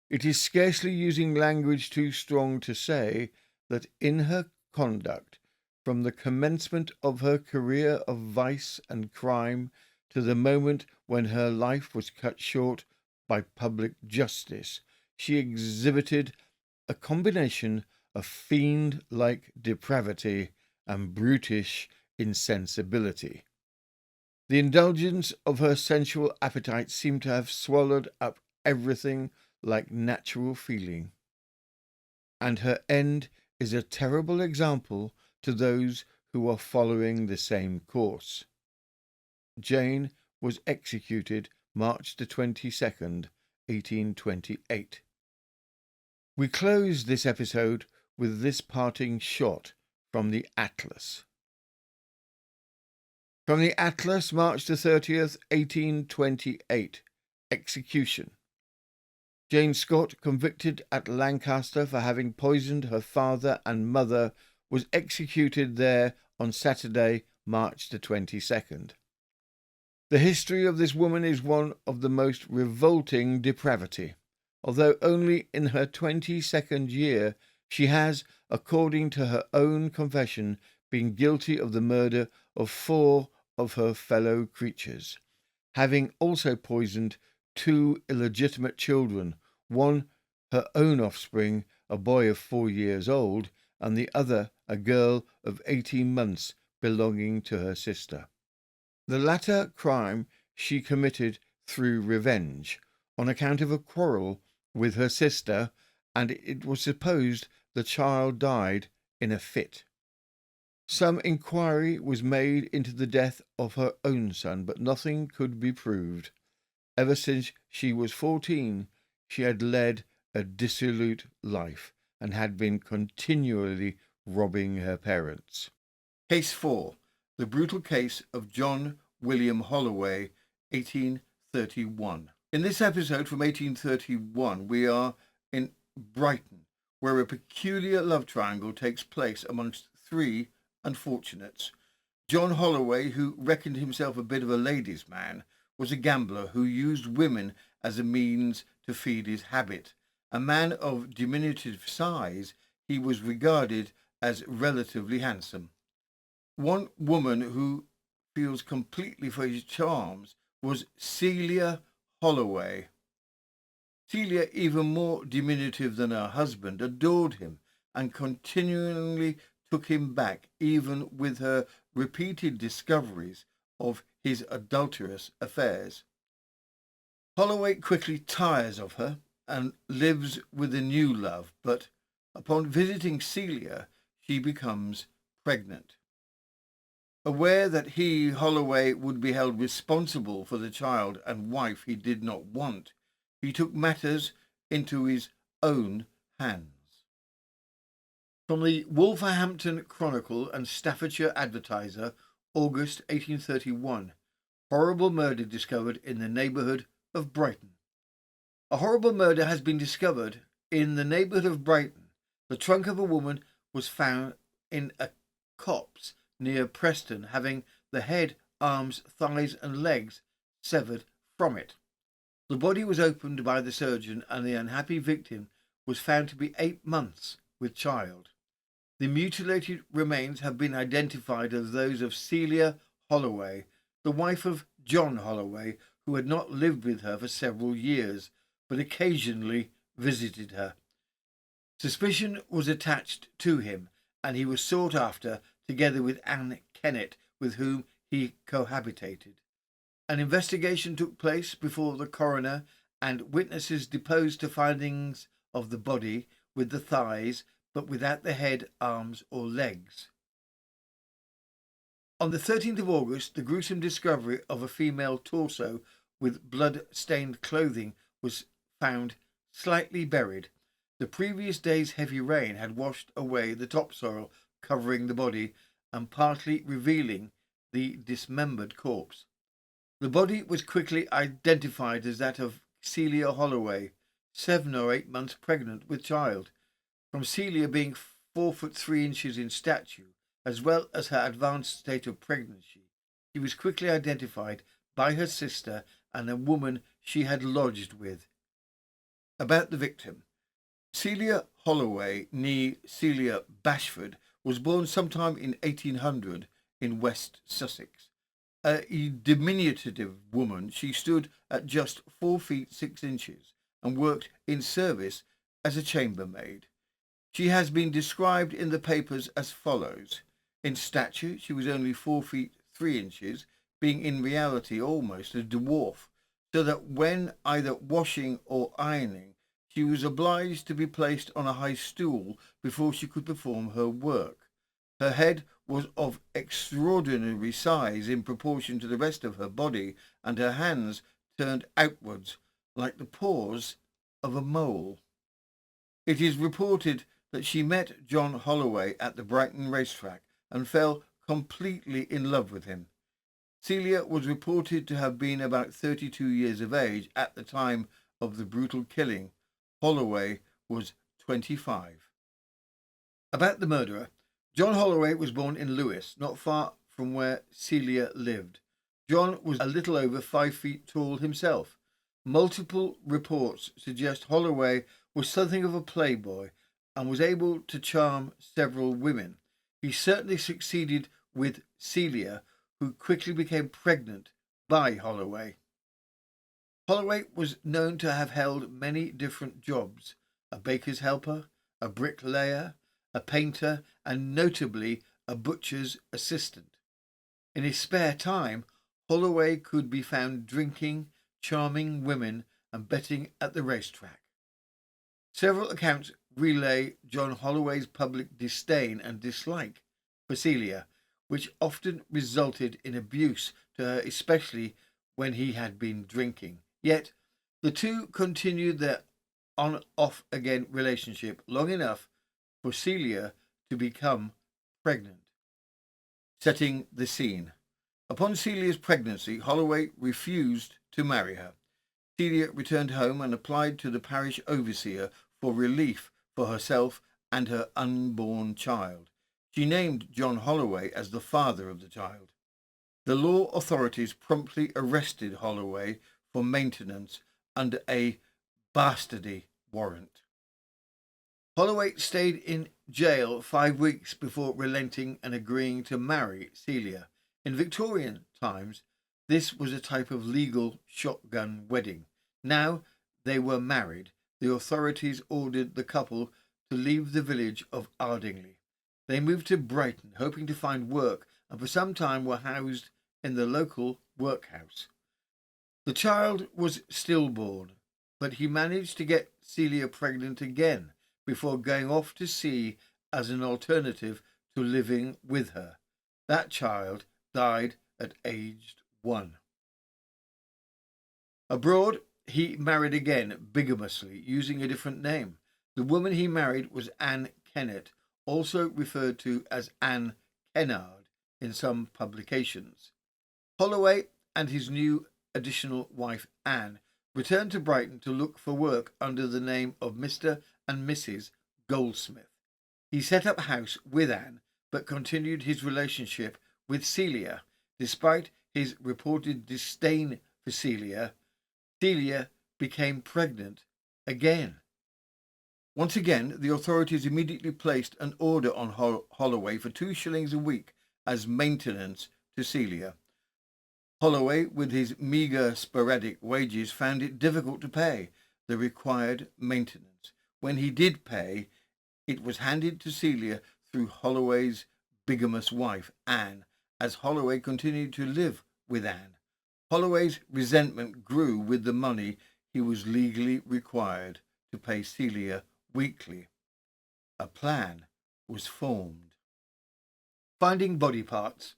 It is scarcely using language too strong to say that in her conduct, from the commencement of her career of vice and crime to the moment when her life was cut short by public justice, she exhibited a combination of fiend-like depravity and brutish insensibility. The indulgence of her sensual appetite seemed to have swallowed up everything like natural feeling, and her end is a terrible example to those who are following the same course. Jane was executed March the 22nd, 1828. We close this episode with this parting shot from the Atlas. From the Atlas, March the 30th, 1828. Execution. Jane Scott, convicted at Lancaster for having poisoned her father and mother, was executed there on Saturday, March the 22nd. The history of this woman is one of the most revolting depravity. Although only in her 22nd year, she has, according to her own confession, been guilty of the murder of 4 of her fellow creatures, having also poisoned 2 illegitimate children, one her own offspring, a boy of 4 years old, and the other a girl of 18 months belonging to her sister. The latter crime she committed through revenge, on account of a quarrel with her sister, and it was supposed the child died in a fit. Some inquiry was made into the death of her own son, but nothing could be proved. Ever since she was 14, she had led a dissolute life and had been continually robbing her parents. Case 4. The brutal case of John William Holloway, 1831. In this episode from 1831, we are in Brighton, where a peculiar love triangle takes place amongst 3 unfortunates. John Holloway, who reckoned himself a bit of a ladies' man, was a gambler who used women as a means to feed his habit. A man of diminutive size, he was regarded as relatively handsome. One woman who feels completely for his charms was Celia Holloway. Celia, even more diminutive than her husband, adored him and continually took him back, even with her repeated discoveries of his adulterous affairs. Holloway quickly tires of her and lives with a new love, but upon visiting Celia, she becomes pregnant. Aware that he, Holloway, would be held responsible for the child and wife he did not want, he took matters into his own hands. From the Wolverhampton Chronicle and Staffordshire Advertiser, August 1831. Horrible murder discovered in the neighbourhood of Brighton. A horrible murder has been discovered in the neighbourhood of Brighton. The trunk of a woman was found in a copse near Preston, having the head, arms, thighs and legs severed from it. The body was opened by the surgeon and the unhappy victim was found to be 8 months with child. The mutilated remains have been identified as those of Celia Holloway, the wife of John Holloway, who had not lived with her for several years, but occasionally visited her. Suspicion was attached to him, and he was sought after, together with Anne Kennett, with whom he cohabitated. An investigation took place before the coroner, and witnesses deposed to findings of the body with the thighs, but without the head, arms or legs. On the 13th of August, the gruesome discovery of a female torso with blood-stained clothing was found slightly buried. The previous day's heavy rain had washed away the topsoil covering the body and partly revealing the dismembered corpse. The body was quickly identified as that of Celia Holloway, 7 or 8 months pregnant with child. From Celia being 4 foot 3 inches in stature, as well as her advanced state of pregnancy, she was quickly identified by her sister and a woman she had lodged with. About the victim. Celia Holloway, née Celia Bashford, was born sometime in 1800 in West Sussex. A diminutive woman, she stood at just 4 feet 6 inches and worked in service as a chambermaid. She has been described in the papers as follows. In stature, she was only 4 feet 3 inches, being in reality almost a dwarf, so that when either washing or ironing, she was obliged to be placed on a high stool before she could perform her work. Her head was of extraordinary size in proportion to the rest of her body, and her hands turned outwards like the paws of a mole. It is reported that she met John Holloway at the Brighton racetrack and fell completely in love with him. Celia was reported to have been about 32 years of age at the time of the brutal killing. Holloway was 25. About the murderer. John Holloway was born in Lewes, not far from where Celia lived. John was a little over 5 feet tall himself. Multiple reports suggest Holloway was something of a playboy and was able to charm several women. He certainly succeeded with Celia, who quickly became pregnant by Holloway. Holloway was known to have held many different jobs: a baker's helper, a bricklayer, a painter, and notably a butcher's assistant. In his spare time, Holloway could be found drinking, charming women, and betting at the racetrack. Several accounts relay John Holloway's public disdain and dislike for Celia, which often resulted in abuse to her, especially when he had been drinking. Yet the two continued their on-off-again relationship long enough for Celia to become pregnant. Setting the scene. Upon Celia's pregnancy, Holloway refused to marry her. Celia returned home and applied to the parish overseer for relief for herself and her unborn child. She named John Holloway as the father of the child. The law authorities promptly arrested Holloway for maintenance under a bastardy warrant. Holloway stayed in jail 5 weeks before relenting and agreeing to marry Celia. In Victorian times, this was a type of legal shotgun wedding. Now they were married. The authorities ordered the couple to leave the village of Ardingly. They moved to Brighton, hoping to find work, and for some time were housed in the local workhouse. The child was stillborn, but he managed to get Celia pregnant again before going off to sea as an alternative to living with her. That child died at age 1. Abroad, he married again, bigamously, using a different name. The woman he married was Anne Kennett, also referred to as Anne Kennard in some publications. Holloway and his new additional wife, Anne, returned to Brighton to look for work under the name of Mr. and Mrs. Goldsmith. He set up house with Anne, but continued his relationship with Celia. Despite his reported disdain for Celia, Celia became pregnant again. Once again, the authorities immediately placed an order on Holloway for 2 shillings a week as maintenance to Celia. Holloway, with his meagre sporadic wages, found it difficult to pay the required maintenance. When he did pay, it was handed to Celia through Holloway's bigamous wife, Anne, as Holloway continued to live with Anne. Holloway's resentment grew with the money he was legally required to pay Celia weekly. A plan was formed. Finding body parts.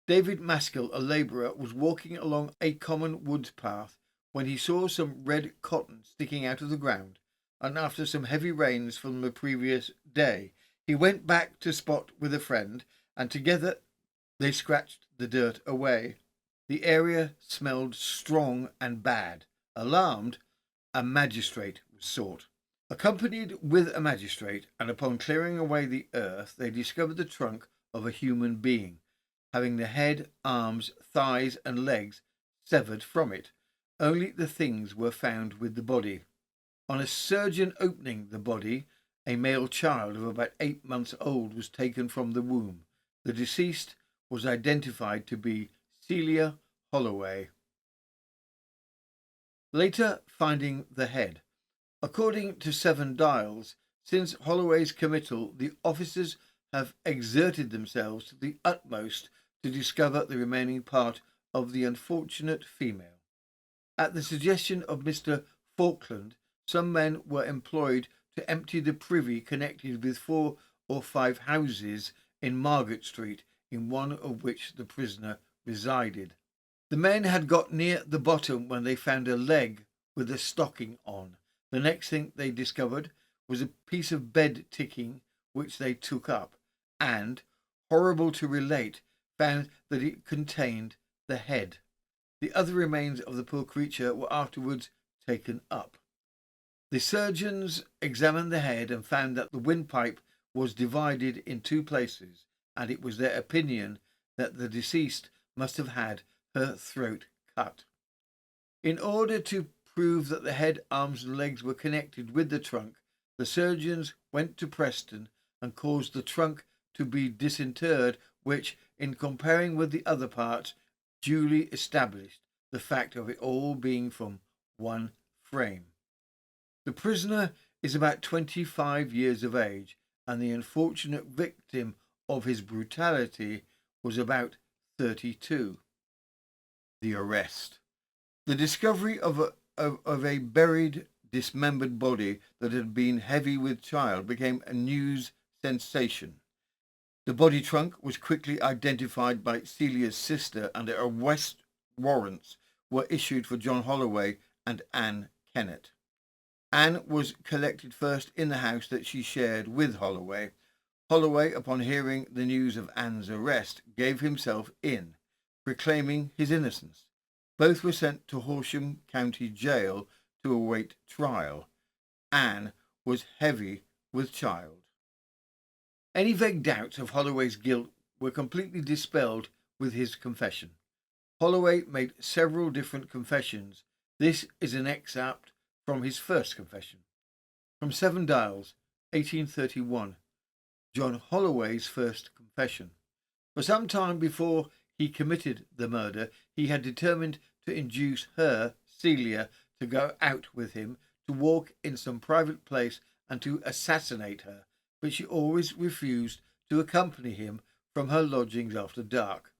David Maskell, a labourer, was walking along a common woods path when he saw some red cotton sticking out of the ground, and after some heavy rains from the previous day, he went back to spot with a friend, and together they scratched the dirt away. The area smelled strong and bad. Alarmed, a magistrate was sought. Accompanied with a magistrate, and upon clearing away the earth, they discovered the trunk of a human being, having the head, arms, thighs, and legs severed from it. Only the things were found with the body. On a surgeon opening the body, a male child of about 8 months old was taken from the womb. The deceased was identified to be Celia Holloway. Later finding the head. According to Seven Dials, since Holloway's committal, the officers have exerted themselves to the utmost to discover the remaining part of the unfortunate female. At the suggestion of Mr. Falkland, some men were employed to empty the privy connected with 4 or 5 houses in Margaret Street, in one of which the prisoner resided. The men had got near the bottom when they found a leg with a stocking on. The next thing they discovered was a piece of bed ticking, which they took up, and, horrible to relate, found that it contained the head. The other remains of the poor creature were afterwards taken up. The surgeons examined the head and found that the windpipe was divided in 2 places, and it was their opinion that the deceased must have had her throat cut. In order to prove that the head, arms, and legs were connected with the trunk, the surgeons went to Preston and caused the trunk to be disinterred, which, in comparing with the other parts, duly established the fact of it all being from one frame. The prisoner is about 25 years of age, and the unfortunate victim of his brutality was about 32. The arrest. The discovery of a buried, dismembered body that had been heavy with child became a news sensation. The body trunk was quickly identified by Celia's sister, and arrest warrants were issued for John Holloway and Anne Kennett. Anne was collected first in the house that she shared with Holloway. Holloway, upon hearing the news of Anne's arrest, gave himself in, proclaiming his innocence. Both were sent to Horsham County Jail to await trial. Anne was heavy with child. Any vague doubts of Holloway's guilt were completely dispelled with his confession. Holloway made several different confessions. This is an excerpt from his first confession. From Seven Dials, 1831. John Holloway's first confession. For some time before he committed the murder, he had determined to induce her, Celia, to go out with him, to walk in some private place and to assassinate her, but she always refused to accompany him from her lodgings after dark.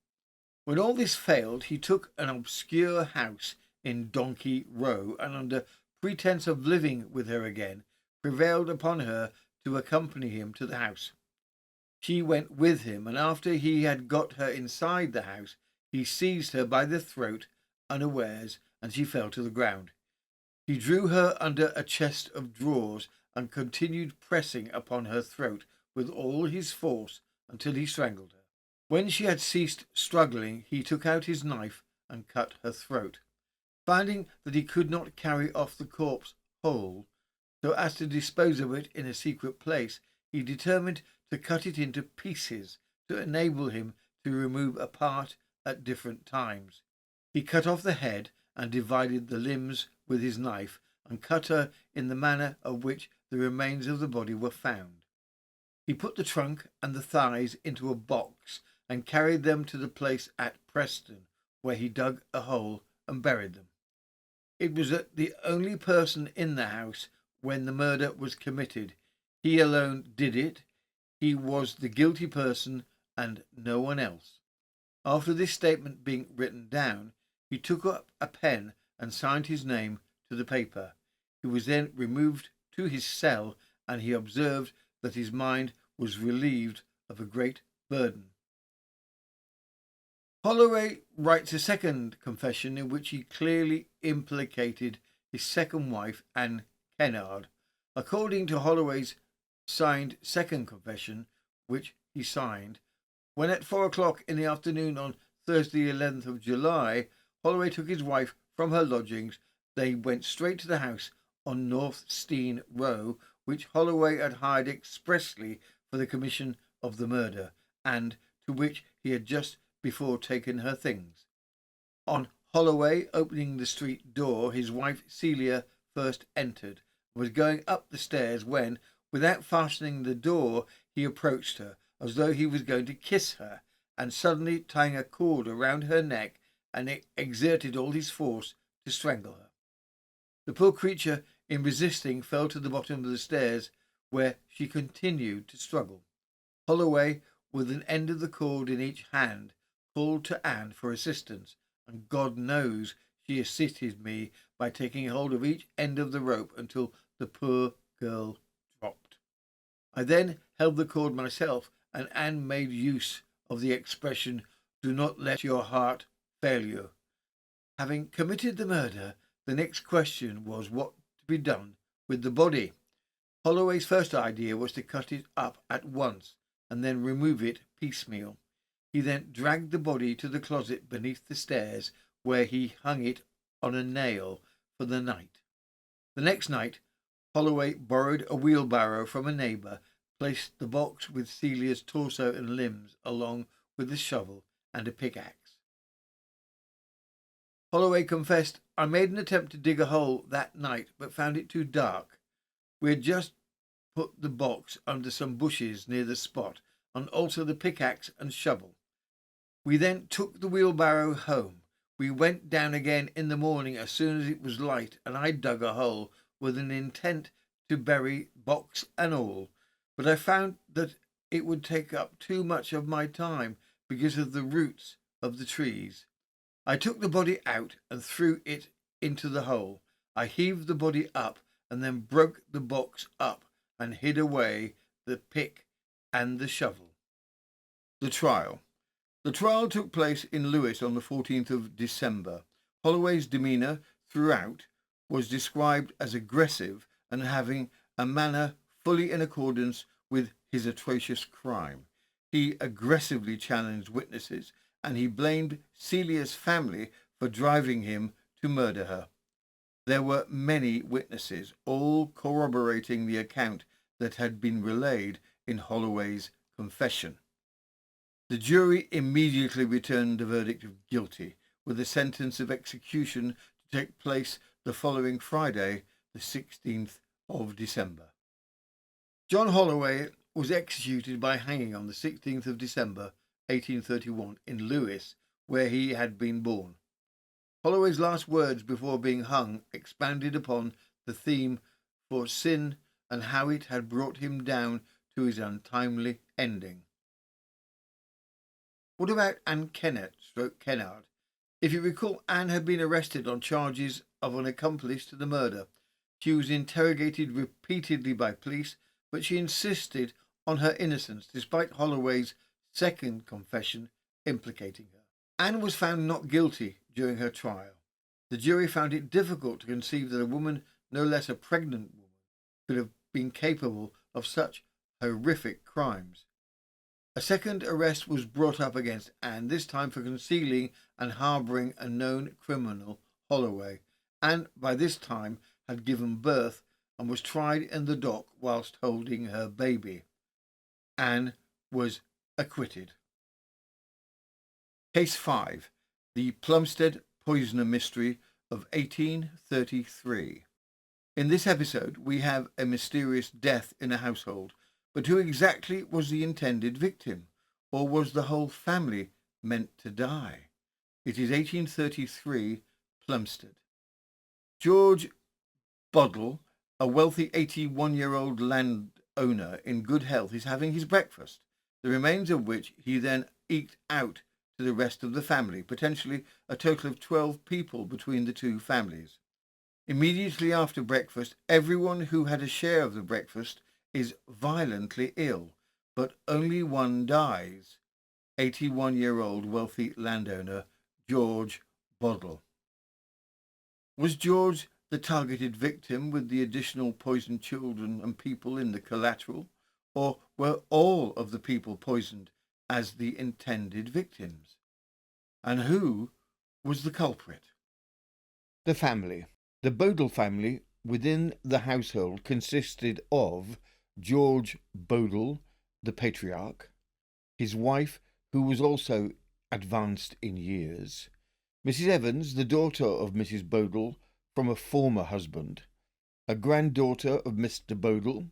When all this failed, he took an obscure house in Donkey Row, and under pretence of living with her again, prevailed upon her to accompany him to the house. She went with him, and after he had got her inside the house, he seized her by the throat unawares, and she fell to the ground. He drew her under a chest of drawers and continued pressing upon her throat with all his force until he strangled her. When she had ceased struggling, he took out his knife and cut her throat. Finding that he could not carry off the corpse whole, so as to dispose of it in a secret place, he determined to cut it into pieces to enable him to remove a part at different times. He cut off the head and divided the limbs with his knife, and cut her in the manner of which the remains of the body were found. He put the trunk and the thighs into a box and carried them to the place at Preston, where he dug a hole and buried them. It was the only person in the house when the murder was committed. He alone did it. He was the guilty person and no one else. After this statement being written down, he took up a pen and signed his name to the paper. He was then removed to his cell, and he observed that his mind was relieved of a great burden. Holloway writes a second confession in which he clearly implicated his second wife, Anne Kennard. According to Holloway's signed second confession, which he signed, when at 4 o'clock in the afternoon on Thursday 11th of July, Holloway took his wife from her lodgings, they went straight to the house on North Steine Row, which Holloway had hired expressly for the commission of the murder, and to which he had just before taken her things. On Holloway opening the street door, his wife Celia first entered, and was going up the stairs when, without fastening the door, he approached her, as though he was going to kiss her, and suddenly tying a cord around her neck, and exerted all his force to strangle her. The poor creature, in resisting, fell to the bottom of the stairs, where she continued to struggle. Holloway, with an end of the cord in each hand, called to Anne for assistance, and God knows she assisted me by taking hold of each end of the rope until the poor girl dropped. I then held the cord myself, and Anne made use of the expression, "Do not let your heart fail you." Having committed the murder, the next question was what to be done with the body. Holloway's first idea was to cut it up at once and then remove it piecemeal. He then dragged the body to the closet beneath the stairs, where he hung it on a nail for the night. The next night, Holloway borrowed a wheelbarrow from a neighbour, placed the box with Celia's torso and limbs along with the shovel and a pickaxe. Holloway confessed, "I made an attempt to dig a hole that night, but found it too dark. We had just put the box under some bushes near the spot, and also the pickaxe and shovel. We then took the wheelbarrow home. We went down again in the morning as soon as it was light, and I dug a hole with an intent to bury box and all, but I found that it would take up too much of my time because of the roots of the trees. I took the body out and threw it into the hole. I heaved the body up and then broke the box up and hid away the pick and the shovel." The trial. The trial took place in Lewes on the 14th of December. Holloway's demeanour throughout was described as aggressive and having a manner fully in accordance with his atrocious crime. He aggressively challenged witnesses, and he blamed Celia's family for driving him to murder her. There were many witnesses, all corroborating the account that had been relayed in Holloway's confession. The jury immediately returned a verdict of guilty, with a sentence of execution to take place the following Friday, the 16th of December. John Holloway was executed by hanging on the 16th of December, 1831, in Lewes, where he had been born. Holloway's last words before being hung expounded upon the theme for sin and how it had brought him down to his untimely ending. What about Anne Kennard? If you recall, Anne had been arrested on charges of an accomplice to the murder. She was interrogated repeatedly by police, but she insisted on her innocence despite Holloway's second confession implicating her. Anne was found not guilty during her trial. The jury found it difficult to conceive that a woman, no less a pregnant woman, could have been capable of such horrific crimes. A second arrest was brought up against Anne, this time for concealing and harbouring a known criminal, Holloway. Anne, by this time, had given birth and was tried in the dock whilst holding her baby. Anne was acquitted. Case 5. The Plumstead Poisoner Mystery of 1833. In this episode, we have a mysterious death in a household, but who exactly was the intended victim? Or was the whole family meant to die? It is 1833, Plumstead. George Boddle, a wealthy 81-year-old landowner in good health, is having his breakfast, the remains of which he then eked out to the rest of the family, potentially a total of 12 people between the two families. Immediately after breakfast, everyone who had a share of the breakfast is violently ill, but only one dies. 81-year-old wealthy landowner George Boddle. Was George the targeted victim with the additional poisoned children and people in the collateral, or were all of the people poisoned as the intended victims? And who was the culprit? The family. The Bodle family within the household consisted of George Bodle, the patriarch, his wife, who was also advanced in years, Mrs. Evans, the daughter of Mrs. Bodle from a former husband, a granddaughter of Mr. Bodle,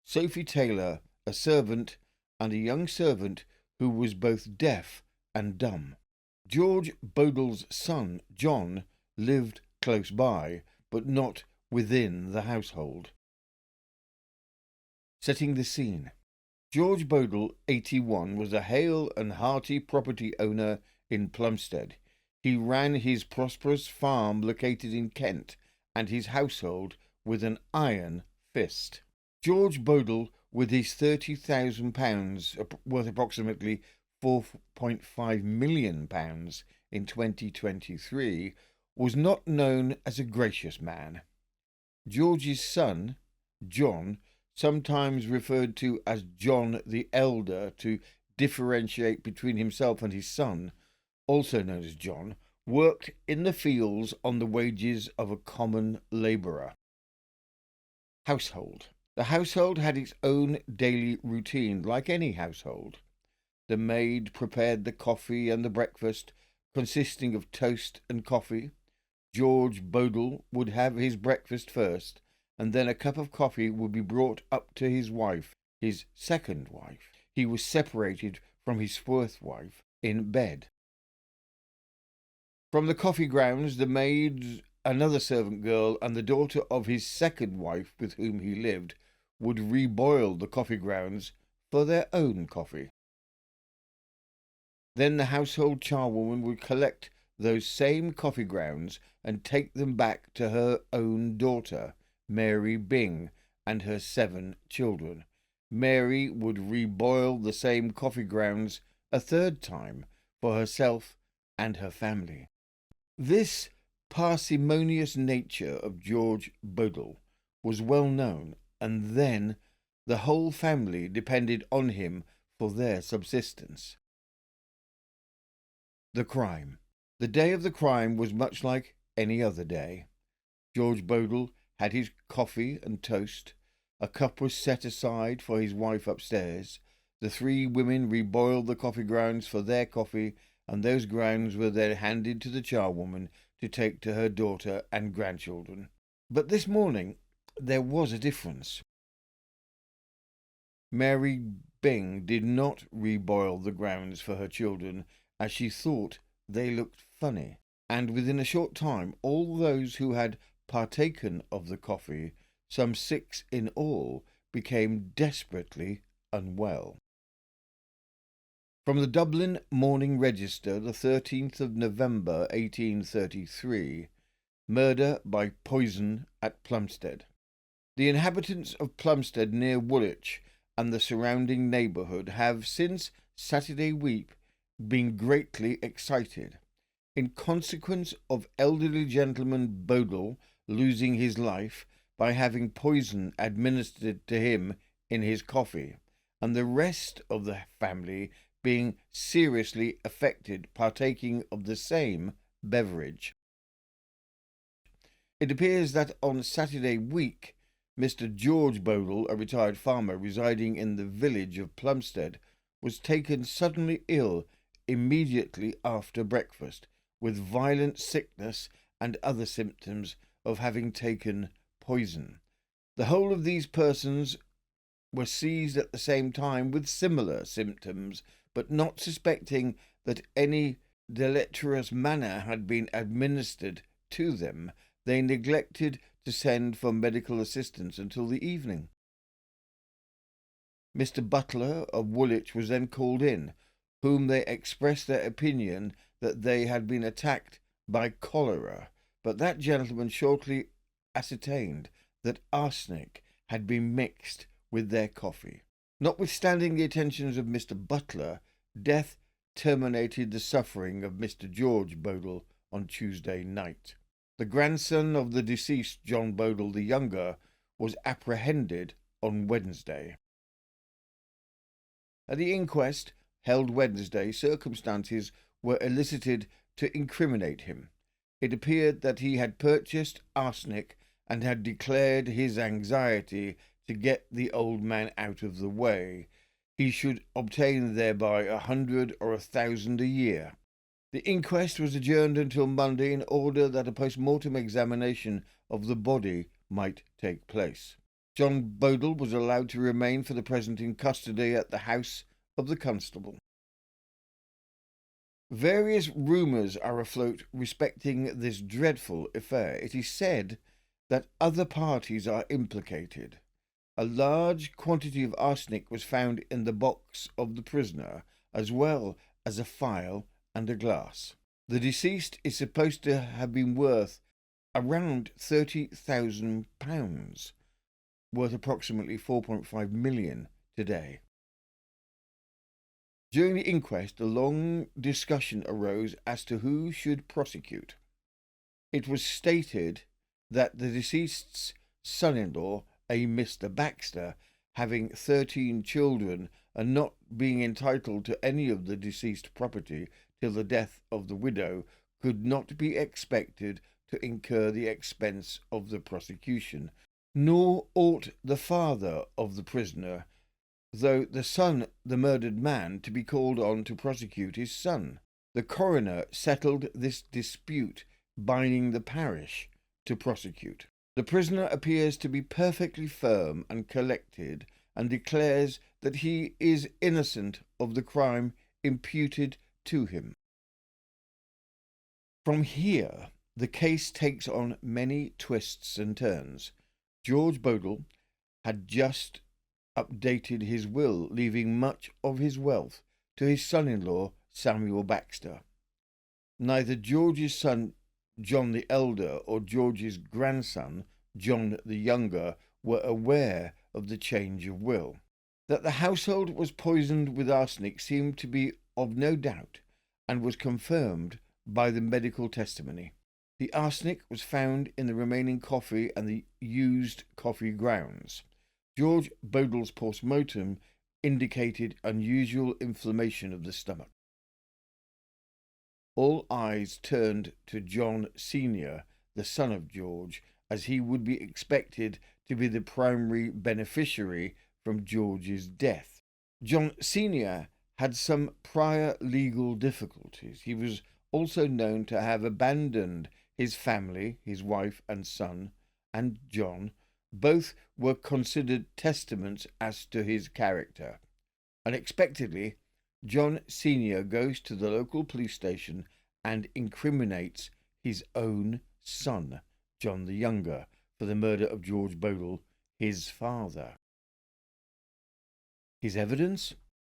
Sophie Taylor, a servant, and a young servant who was both deaf and dumb. George Bodle's son, John, lived close by, but not within the household. Setting the scene. George Bodle, 81, was a hale and hearty property owner in Plumstead. He ran his prosperous farm located in Kent and his household with an iron fist. George Bodle, with his £30,000, worth approximately £4.5 million in 2023, was not known as a gracious man. George's son, John, sometimes referred to as John the Elder to differentiate between himself and his son, also known as John, worked in the fields on the wages of a common labourer. Household. The household had its own daily routine, like any household. The maid prepared the coffee and the breakfast, consisting of toast and coffee. George Bodle would have his breakfast first, and then a cup of coffee would be brought up to his wife, his second wife. He was separated from his first wife in bed. From the coffee grounds, the maid, another servant girl, and the daughter of his second wife with whom he lived would reboil the coffee grounds for their own coffee. Then the household charwoman would collect those same coffee grounds and take them back to her own daughter, Mary Byng, and her 7 children. Mary would reboil the same coffee grounds a third time for herself and her family. This parsimonious nature of George Bodle was well known, and then the whole family depended on him for their subsistence. The crime. The day of the crime was much like any other day. George Bodle had his coffee and toast. A cup was set aside for his wife upstairs. The 3 women reboiled the coffee grounds for their coffee, and those grounds were then handed to the charwoman to take to her daughter and grandchildren. But this morning there was a difference. Mary Byng did not reboil the grounds for her children, as she thought they looked funny, and within a short time all those who had partaken of the coffee, some 6 in all, became desperately unwell. From the Dublin Morning Register, the 13th of November 1833, murder by poison at Plumstead. The inhabitants of Plumstead near Woolwich and the surrounding neighbourhood have since Saturday week been greatly excited, in consequence of elderly gentleman Bodle losing his life by having poison administered to him in his coffee, and the rest of the family being seriously affected partaking of the same beverage. It appears that on Saturday week, Mr. George Bodle, a retired farmer residing in the village of Plumstead, was taken suddenly ill immediately after breakfast, with violent sickness and other symptoms of having taken poison. The whole of these persons were seized at the same time with similar symptoms, but not suspecting that any deleterious manner had been administered to them, they neglected to send for medical assistance until the evening. Mr. Butler of Woolwich was then called in, whom they expressed their opinion that they had been attacked by cholera, but that gentleman shortly ascertained that arsenic had been mixed with their coffee. Notwithstanding the attentions of Mr. Butler, death terminated the suffering of Mr. George Bodle on Tuesday night. The grandson of the deceased, John Bodle the Younger, was apprehended on Wednesday. At the inquest held Wednesday, circumstances were elicited to incriminate him. It appeared that he had purchased arsenic and had declared his anxiety to get the old man out of the way. He should obtain thereby 100 or 1,000 a year. The inquest was adjourned until Monday in order that a post-mortem examination of the body might take place. John Bodle was allowed to remain for the present in custody at the house of the constable. Various rumours are afloat respecting this dreadful affair. It is said that other parties are implicated. A large quantity of arsenic was found in the box of the prisoner, as well as a phial and a glass. The deceased is supposed to have been worth around £30,000, worth approximately 4.5 million today. During the inquest, a long discussion arose as to who should prosecute. It was stated that the deceased's son-in-law, a Mr. Baxter, having 13 children and not being entitled to any of the deceased property till the death of the widow, could not be expected to incur the expense of the prosecution, nor ought the father of the prisoner, though the son the murdered man, to be called on to prosecute his son. The coroner settled this dispute, binding the parish to prosecute. The prisoner appears to be perfectly firm and collected, and declares that he is innocent of the crime imputed to him. From here, the case takes on many twists and turns. George Bodle had just updated his will, leaving much of his wealth to his son-in-law, Samuel Baxter. Neither George's son, John the Elder, or George's grandson, John the Younger, were aware of the change of will. That the household was poisoned with arsenic seemed to be of no doubt, and was confirmed by the medical testimony. The arsenic was found in the remaining coffee and the used coffee grounds. George Bodle's post-mortem indicated unusual inflammation of the stomach. All eyes turned to John Sr., the son of George, as he would be expected to be the primary beneficiary from George's death. John Sr. had some prior legal difficulties. He was also known to have abandoned his family, his wife and son, and John. Both were considered testaments as to his character. Unexpectedly, John Sr. goes to the local police station and incriminates his own son, John the Younger, for the murder of George Bodle, his father. His evidence?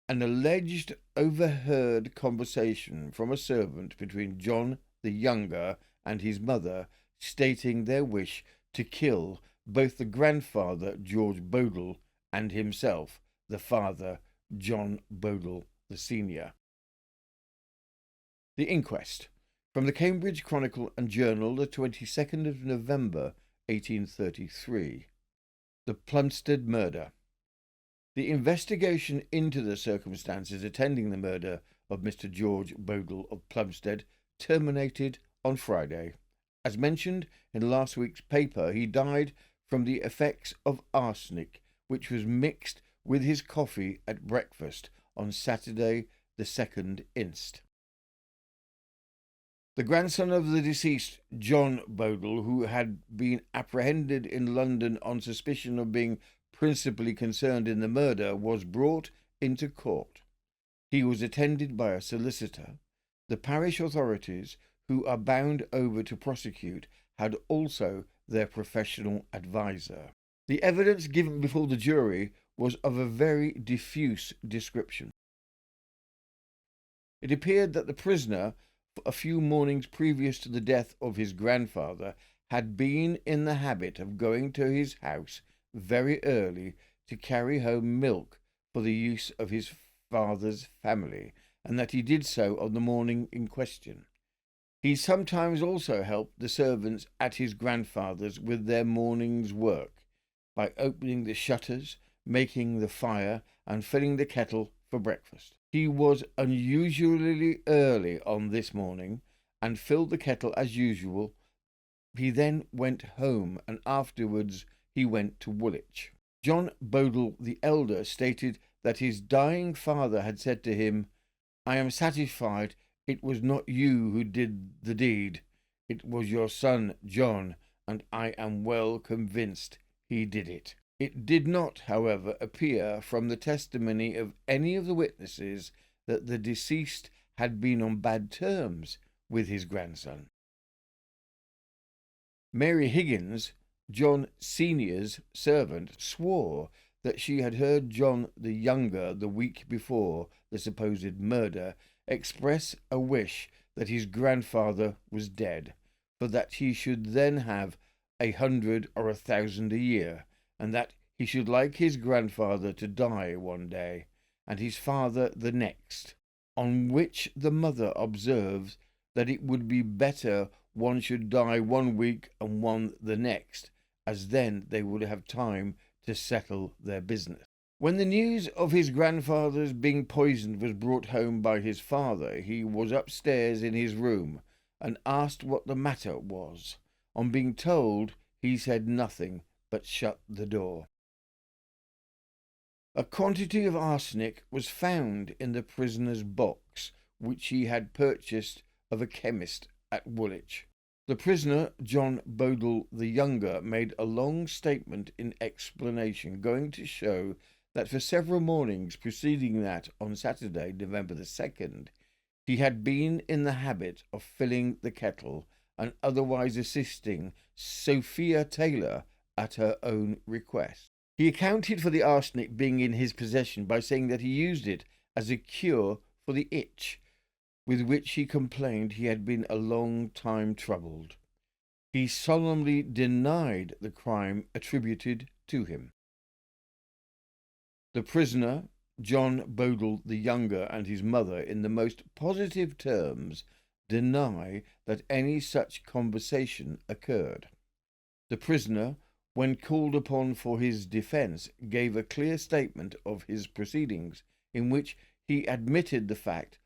An alleged overheard conversation from a servant between John the Younger and his mother, stating their wish to kill both the grandfather, George Bodle, and himself, the father, John Bodle the Senior. The inquest. From the Cambridge Chronicle and Journal, the 22nd of November, 1833. The Plumstead Murder. The investigation into the circumstances attending the murder of Mr. George Bodle of Plumstead terminated on Friday. As mentioned in last week's paper, he died from the effects of arsenic, which was mixed with his coffee at breakfast on Saturday, the 2nd inst. The grandson of the deceased, John Bodle, who had been apprehended in London on suspicion of being principally concerned in the murder, was brought into court. He was attended by a solicitor. The parish authorities, who are bound over to prosecute, had also their professional adviser. The evidence given before the jury was of a very diffuse description. It appeared that the prisoner, for a few mornings previous to the death of his grandfather, had been in the habit of going to his house very early to carry home milk for the use of his father's family, and that he did so on the morning in question. He sometimes also helped the servants at his grandfather's with their morning's work, by opening the shutters, making the fire, and filling the kettle for breakfast. He was unusually early on this morning, and filled the kettle as usual. He then went home, and afterwards he went to Woolwich. John Bodle the elder stated that his dying father had said to him, "I am satisfied it was not you who did the deed. It was your son John, and I am well convinced he did it." It did not, however, appear from the testimony of any of the witnesses that the deceased had been on bad terms with his grandson. Mary Higgins, John Senior's servant, swore that she had heard John the younger, the week before the supposed murder, express a wish that his grandfather was dead, for that he should then have 100 or 1,000 a year, and that he should like his grandfather to die one day, and his father the next, on which the mother observed that it would be better one should die one week and one the next, as then they would have time to settle their business. When the news of his grandfather's being poisoned was brought home by his father, he was upstairs in his room, and asked what the matter was. On being told, he said nothing, but shut the door. A quantity of arsenic was found in the prisoner's box, which he had purchased of a chemist at Woolwich. The prisoner, John Bodle the younger, made a long statement in explanation, going to show that for several mornings preceding that on Saturday, November the 2nd, he had been in the habit of filling the kettle and otherwise assisting Sophia Taylor at her own request. He accounted for the arsenic being in his possession by saying that he used it as a cure for the itch, with which he complained he had been a long time troubled. He solemnly denied the crime attributed to him. The prisoner, John Bodle the younger, and his mother, in the most positive terms, deny that any such conversation occurred. The prisoner, when called upon for his defence, gave a clear statement of his proceedings, in which he admitted the fact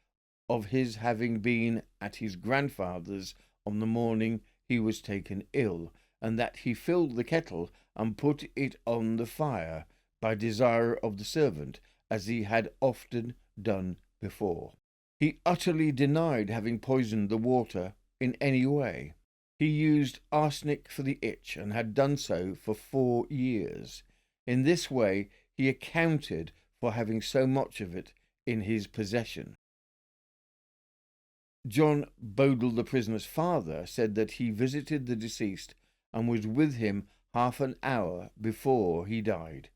of his having been at his grandfather's on the morning he was taken ill, and that he filled the kettle and put it on the fire by desire of the servant, as he had often done before. He utterly denied having poisoned the water in any way. He used arsenic for the itch, and had done so for 4 years. In this way he accounted for having so much of it in his possession. John Bodle, the prisoner's father, said that he visited the deceased and was with him half an hour before he died.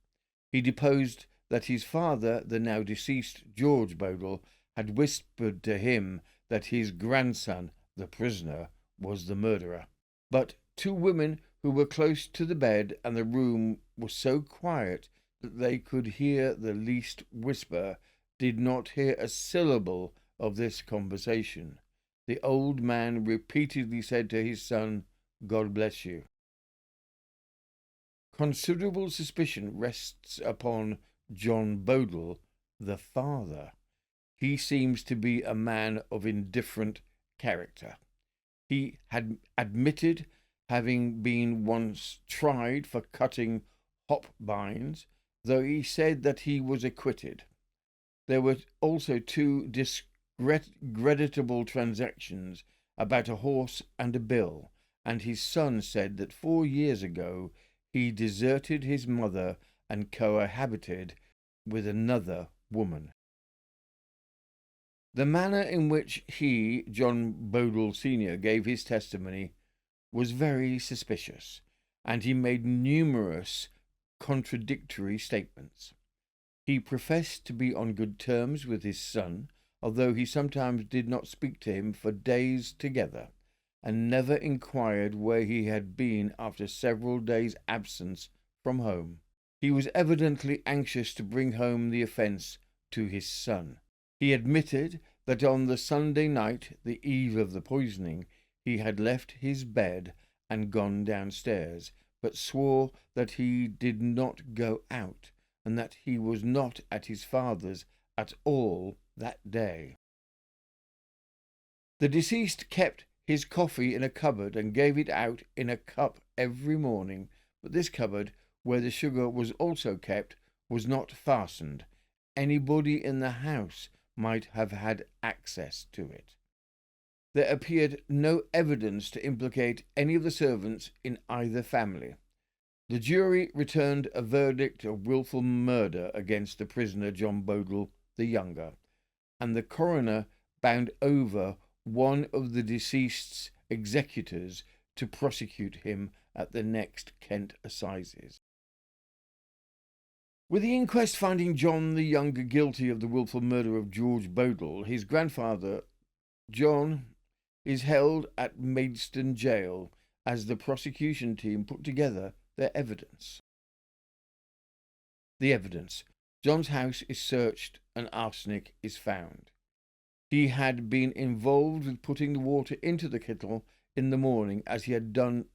He deposed that his father, the now deceased George Bodle, had whispered to him that his grandson, the prisoner, was the murderer. But 2 women who were close to the bed, and the room was so quiet that they could hear the least whisper, did not hear a syllable of this conversation. The old man repeatedly said to his son, "God bless you." Considerable suspicion rests upon John Bodle, the father. He seems to be a man of indifferent character. He had admitted having been once tried for cutting hop binds, though he said that he was acquitted. There were also 2 discreditable transactions about a horse and a bill, and his son said that 4 years ago he deserted his mother and cohabited with another woman. The manner in which he, John Bodle Sr., gave his testimony was very suspicious, and he made numerous contradictory statements. He professed to be on good terms with his son, although he sometimes did not speak to him for days together, and never inquired where he had been after several days' absence from home. He was evidently anxious to bring home the offence to his son. He admitted that on the Sunday night, the eve of the poisoning, he had left his bed and gone downstairs, but swore that he did not go out, and that he was not at his father's at all that day. The deceased kept his coffee in a cupboard and gave it out in a cup every morning, but this cupboard, where the sugar was also kept, was not fastened. Anybody in the house might have had access to it. There appeared no evidence to implicate any of the servants in either family. The jury returned a verdict of wilful murder against the prisoner John Bodle the younger, and the coroner bound over one of the deceased's executors to prosecute him at the next Kent assizes. With the inquest finding John the younger guilty of the wilful murder of George Bodle, his grandfather, John, is held at Maidstone jail as the prosecution team put together their evidence. The evidence. John's house is searched and arsenic is found. He had been involved with putting the water into the kettle in the morning, as he had done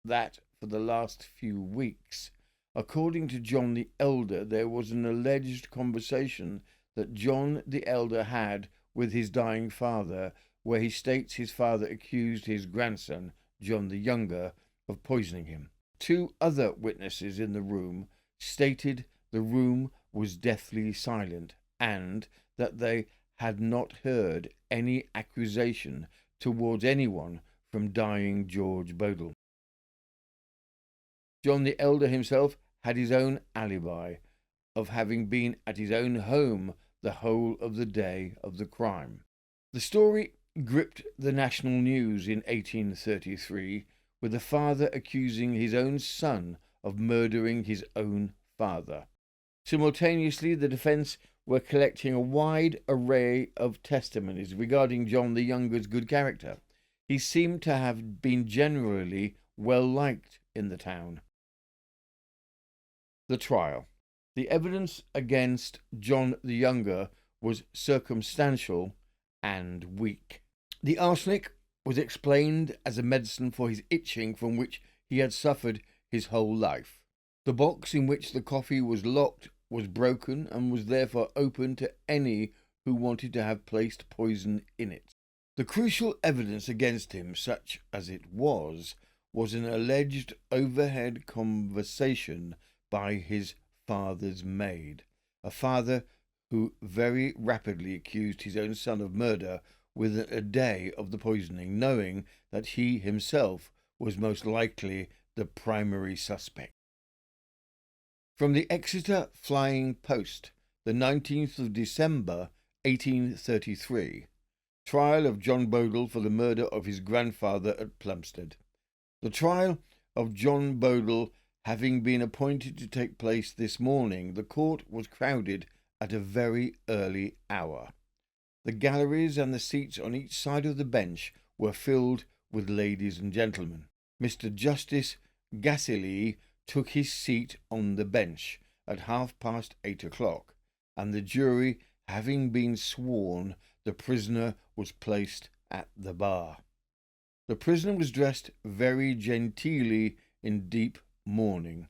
that for the last few weeks. According to John the Elder, there was an alleged conversation that John the Elder had with his dying father, where he states his father accused his grandson, John the Younger, of poisoning him. Two other witnesses in the room stated the room was deathly silent, and that they had not heard any accusation towards anyone from dying George Bodle. John the Elder himself had his own alibi of having been at his own home the whole of the day of the crime. The story gripped the national news in 1833, with the father accusing his own son of murdering his own father. Simultaneously, the defence were collecting a wide array of testimonies regarding John the Younger's good character. He seemed to have been generally well liked in the town. The trial. The evidence against John the Younger was circumstantial and weak. The arsenic was explained as a medicine for his itching, from which he had suffered his whole life. The box in which the coffee was locked was broken and was therefore open to any who wanted to have placed poison in it. The crucial evidence against him, such as it was an alleged overhead conversation by his father's maid, a father who very rapidly accused his own son of murder within a day of the poisoning, knowing that he himself was most likely the primary suspect. From the Exeter Flying Post, the 19th of December, 1833. Trial of John Bodle for the murder of his grandfather at Plumstead. The trial of John Bodle having been appointed to take place this morning, the court was crowded at a very early hour. The galleries and the seats on each side of the bench were filled with ladies and gentlemen. Mr. Justice Gassilee took his seat on the bench at 8:30 o'clock, and the jury having been sworn, the prisoner was placed at the bar. The prisoner was dressed very genteelly in deep mourning.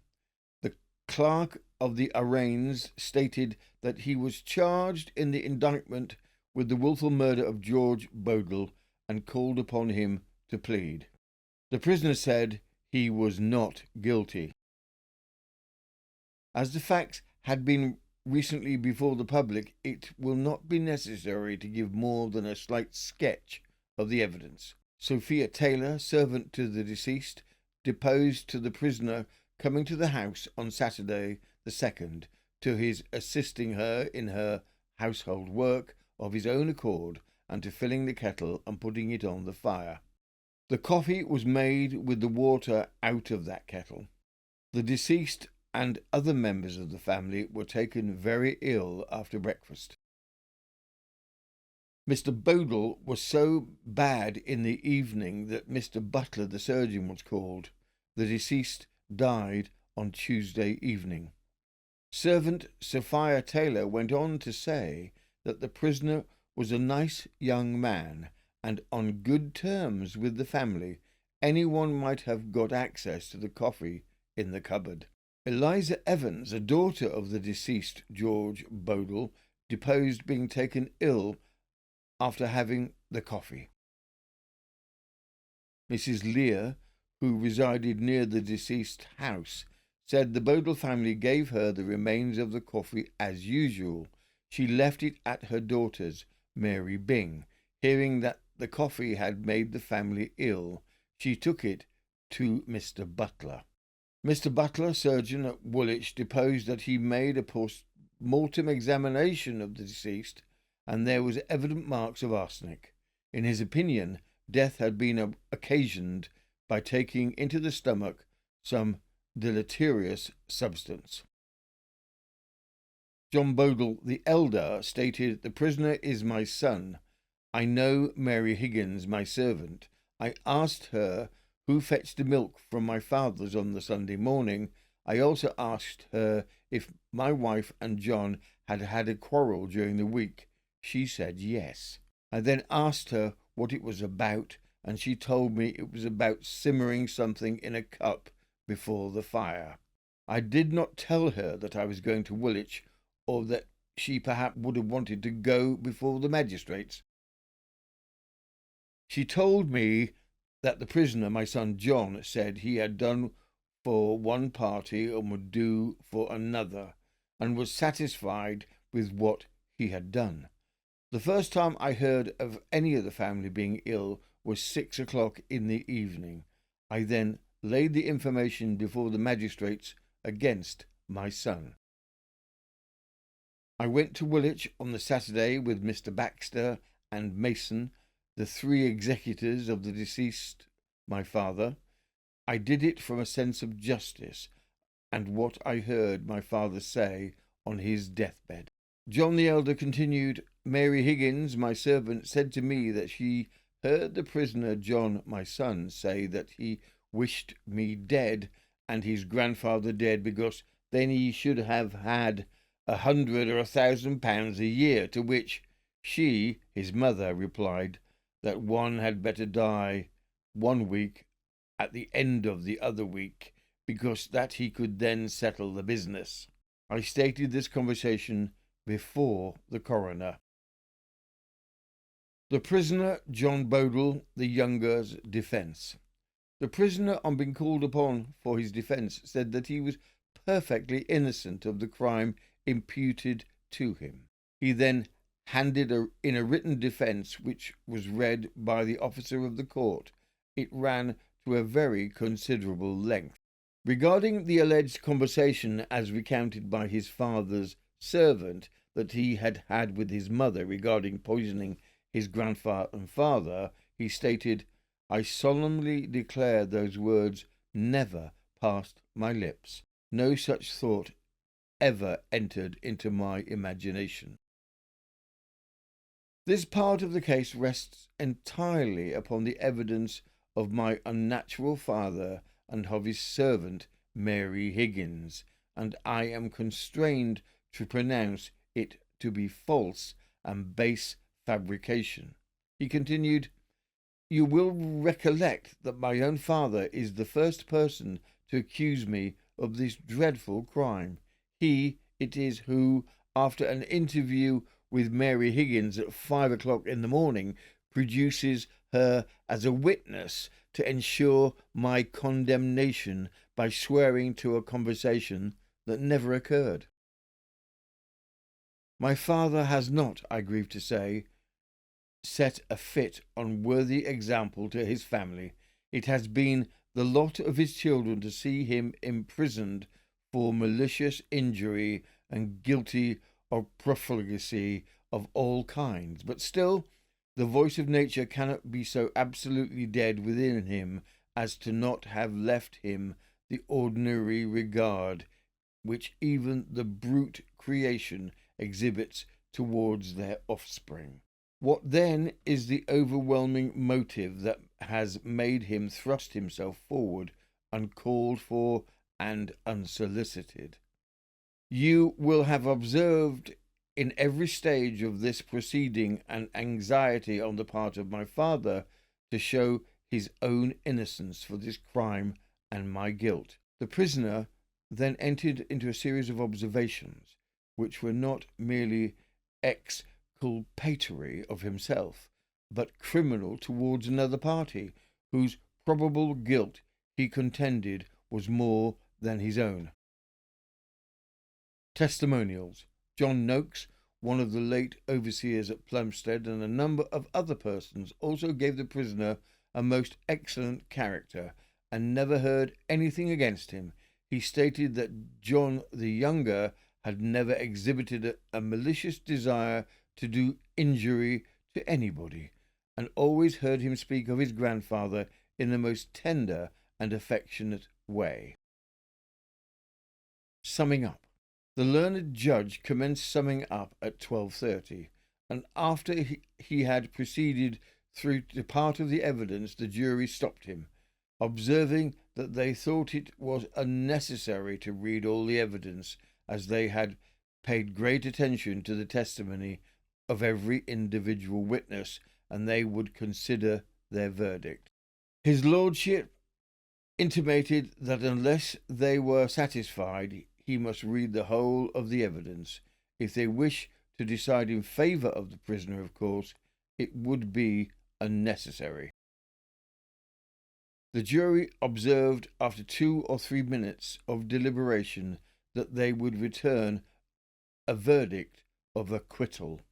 The clerk of the arraigns stated that he was charged in the indictment with the wilful murder of George Bodle, and called upon him to plead. The prisoner said he was not guilty. As the facts had been recently before the public, it will not be necessary to give more than a slight sketch of the evidence. Sophia Taylor, servant to the deceased, deposed to the prisoner coming to the house on Saturday the 2nd, to his assisting her in her household work of his own accord, and to filling the kettle and putting it on the fire. The coffee was made with the water out of that kettle. The deceased and other members of the family were taken very ill after breakfast. Mr. Bodle was so bad in the evening that Mr. Butler, the surgeon, was called. The deceased died on Tuesday evening. Servant Sophia Taylor went on to say that the prisoner was a nice young man and on good terms with the family. Anyone might have got access to the coffee in the cupboard. Eliza Evans, a daughter of the deceased George Bodle, deposed being taken ill after having the coffee. Mrs. Lear, who resided near the deceased's house, said the Bodle family gave her the remains of the coffee as usual. She left it at her daughter's, Mary Byng. Hearing that the coffee had made the family ill, she took it to Mr. Butler. Mr. Butler, surgeon at Woolwich, deposed that he made a post-mortem examination of the deceased, and there was evident marks of arsenic. In his opinion, death had been occasioned by taking into the stomach some deleterious substance. John Bodle, the elder, stated, "The prisoner is my son. I know Mary Higgins, my servant. I asked her who fetched the milk from my father's on the Sunday morning. I also asked her if my wife and John had had a quarrel during the week. She said yes. I then asked her what it was about, and she told me it was about simmering something in a cup before the fire. I did not tell her that I was going to Woolwich, or that she perhaps would have wanted to go before the magistrates. She told me that the prisoner, my son John, said he had done for one party and would do for another, and was satisfied with what he had done. The first time I heard of any of the family being ill was 6 o'clock in the evening. I then laid the information before the magistrates against my son. I went to Woolwich on the Saturday with Mr. Baxter and Mason, the 3 executors of the deceased, my father. I did it from a sense of justice and what I heard my father say on his deathbed." John the elder continued, "Mary Higgins, my servant, said to me that she heard the prisoner John, my son, say that he wished me dead and his grandfather dead, because then he should have had 100 or 1,000 pounds a year, to which she, his mother, replied that one had better die 1 week at the end of the other week, because that he could then settle the business. I stated this conversation before the coroner." The prisoner John Bodle the younger's defence. The prisoner, on being called upon for his defence, said that he was perfectly innocent of the crime imputed to him. He then handed in a written defence, which was read by the officer of the court. It ran to a very considerable length. Regarding the alleged conversation, as recounted by his father's servant, that he had had with his mother regarding poisoning his grandfather and father, he stated, "I solemnly declare those words never passed my lips. No such thought ever entered into my imagination." This part of the case rests entirely upon the evidence of my unnatural father and of his servant, Mary Higgins, and I am constrained to pronounce it to be false and base fabrication. He continued, "You will recollect that my own father is the first person to accuse me of this dreadful crime. He it is who, after an interview with Mary Higgins at 5 o'clock in the morning, produces her as a witness to ensure my condemnation by swearing to a conversation that never occurred. My father has not, I grieve to say, set a fit, unworthy example to his family. It has been the lot of his children to see him imprisoned for malicious injury and guilty of profligacy of all kinds. But still, the voice of nature cannot be so absolutely dead within him as to not have left him the ordinary regard which even the brute creation exhibits towards their offspring. What then is the overwhelming motive that has made him thrust himself forward uncalled for and unsolicited? You will have observed in every stage of this proceeding an anxiety on the part of my father to show his own innocence for this crime and my guilt. The prisoner then entered into a series of observations, which were not merely exculpatory of himself, but criminal towards another party, whose probable guilt he contended was more than his own. Testimonials. John Noakes, one of the late overseers at Plumstead, and a number of other persons also gave the prisoner a most excellent character, and never heard anything against him. He stated that John the Younger had never exhibited a malicious desire to do injury to anybody, and always heard him speak of his grandfather in the most tender and affectionate way. Summing up. The learned judge commenced summing up at 12:30, and after he had proceeded through the part of the evidence, the jury stopped him, observing that they thought it was unnecessary to read all the evidence, as they had paid great attention to the testimony of every individual witness, and they would consider their verdict. His lordship intimated that unless they were satisfied, he must read the whole of the evidence. If they wish to decide in favour of the prisoner, of course, it would be unnecessary. The jury observed after 2 or 3 minutes of deliberation that they would return a verdict of acquittal.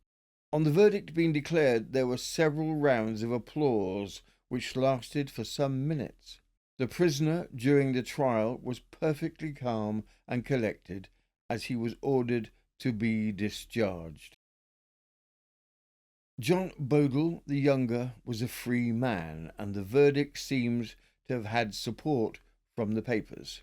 On the verdict being declared, there were several rounds of applause, which lasted for some minutes. The prisoner during the trial was perfectly calm and collected, as he was ordered to be discharged. John Bodle the Younger was a free man, and the verdict seems to have had support from the papers.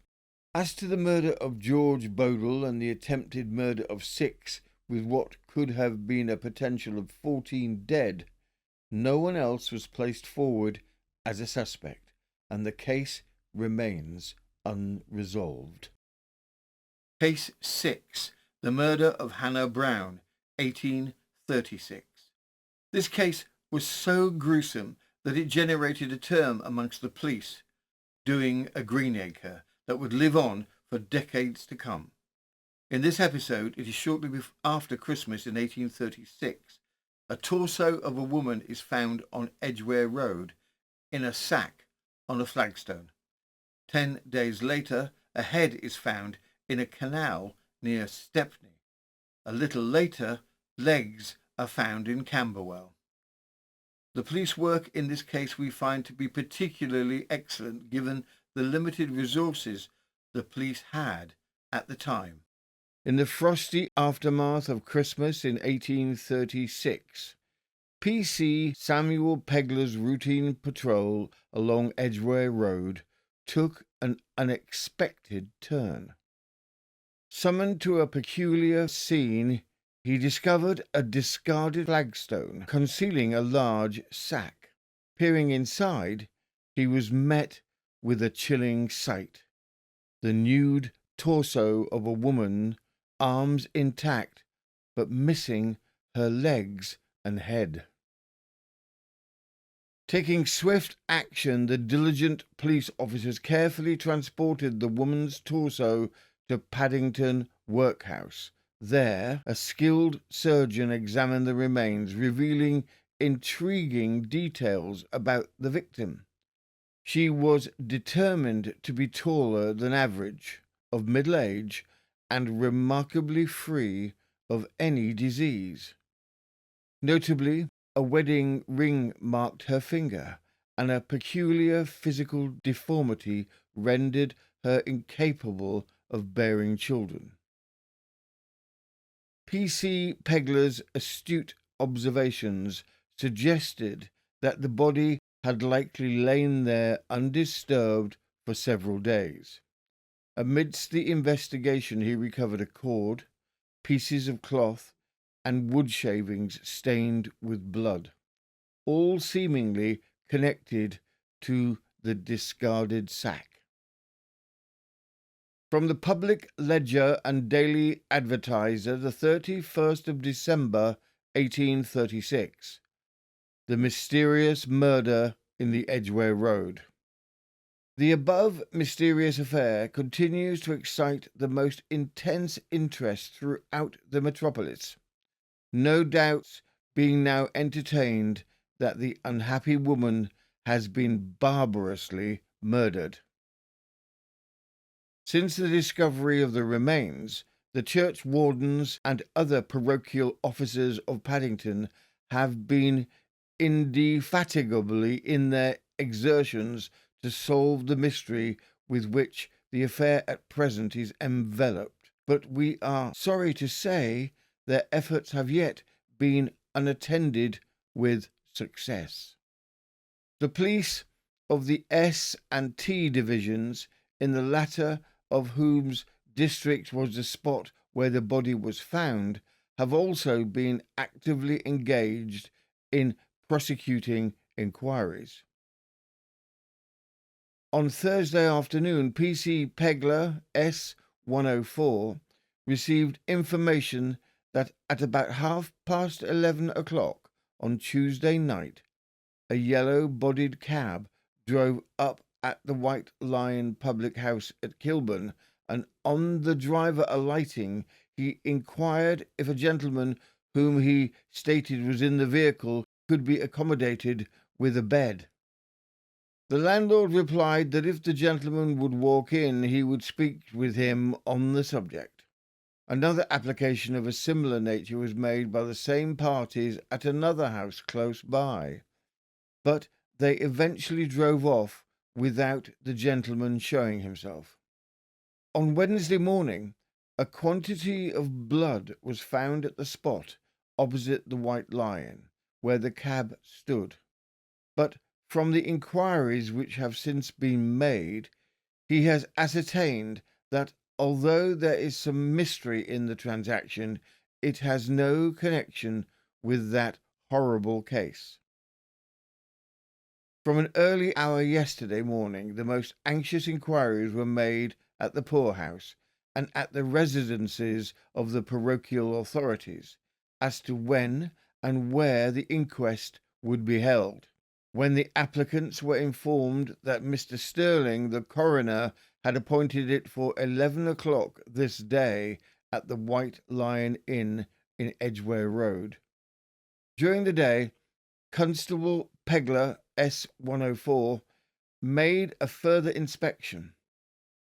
As to the murder of George Bodle and the attempted murder of 6, with what could have been a potential of 14 dead, no one else was placed forward as a suspect, and the case remains unresolved. Case 6. The murder of Hannah Brown, 1836. This case was so gruesome that it generated a term amongst the police, doing a greenacre, that would live on for decades to come. In this episode, it is shortly after Christmas in 1836, a torso of a woman is found on Edgware Road in a sack on a flagstone. 10 days later, a head is found in a canal near Stepney. A little later, legs are found in Camberwell. The police work in this case we find to be particularly excellent given the limited resources the police had at the time. In the frosty aftermath of Christmas in 1836, P.C. Samuel Pegler's routine patrol along Edgware Road took an unexpected turn. Summoned to a peculiar scene, he discovered a discarded flagstone concealing a large sack. Peering inside, he was met with a chilling sight: the nude torso of a woman, arms intact but missing her legs and head. Taking swift action, the diligent police officers carefully transported the woman's torso to Paddington Workhouse. There, a skilled surgeon examined the remains, revealing intriguing details about the victim. She was determined to be taller than average, of middle age, and remarkably free of any disease. Notably, a wedding ring marked her finger, and a peculiar physical deformity rendered her incapable of bearing children. P.C. Pegler's astute observations suggested that the body had likely lain there undisturbed for several days. Amidst the investigation, he recovered a cord, pieces of cloth, and wood shavings stained with blood, all seemingly connected to the discarded sack. From the Public Ledger and Daily Advertiser, the 31st of December, 1836. The mysterious murder in the Edgware Road. The above mysterious affair continues to excite the most intense interest throughout the metropolis, no doubts being now entertained that the unhappy woman has been barbarously murdered. Since the discovery of the remains, the church wardens and other parochial officers of Paddington have been indefatigably in their exertions to solve the mystery with which the affair at present is enveloped, but we are sorry to say their efforts have yet been unattended with success. The police of the S and T divisions, in the latter of whose district was the spot where the body was found, have also been actively engaged in prosecuting inquiries. On Thursday afternoon, PC Pegler S-104 received information that at about 11:30 on Tuesday night, a yellow-bodied cab drove up at the White Lion public house at Kilburn, and on the driver alighting, he inquired if a gentleman whom he stated was in the vehicle could be accommodated with a bed. The landlord replied that if the gentleman would walk in, he would speak with him on the subject. Another application of a similar nature was made by the same parties at another house close by, but they eventually drove off without the gentleman showing himself. On Wednesday morning, a quantity of blood was found at the spot opposite the White Lion, where the cab stood, but from the inquiries which have since been made, he has ascertained that although there is some mystery in the transaction, it has no connection with that horrible case. From an early hour yesterday morning, the most anxious inquiries were made at the poorhouse and at the residences of the parochial authorities as to when and where the inquest would be held. When the applicants were informed that Mr. Sterling, the coroner, had appointed it for 11:00 this day at the White Lion Inn in Edgware Road. During the day, Constable Pegler S-104 made a further inspection.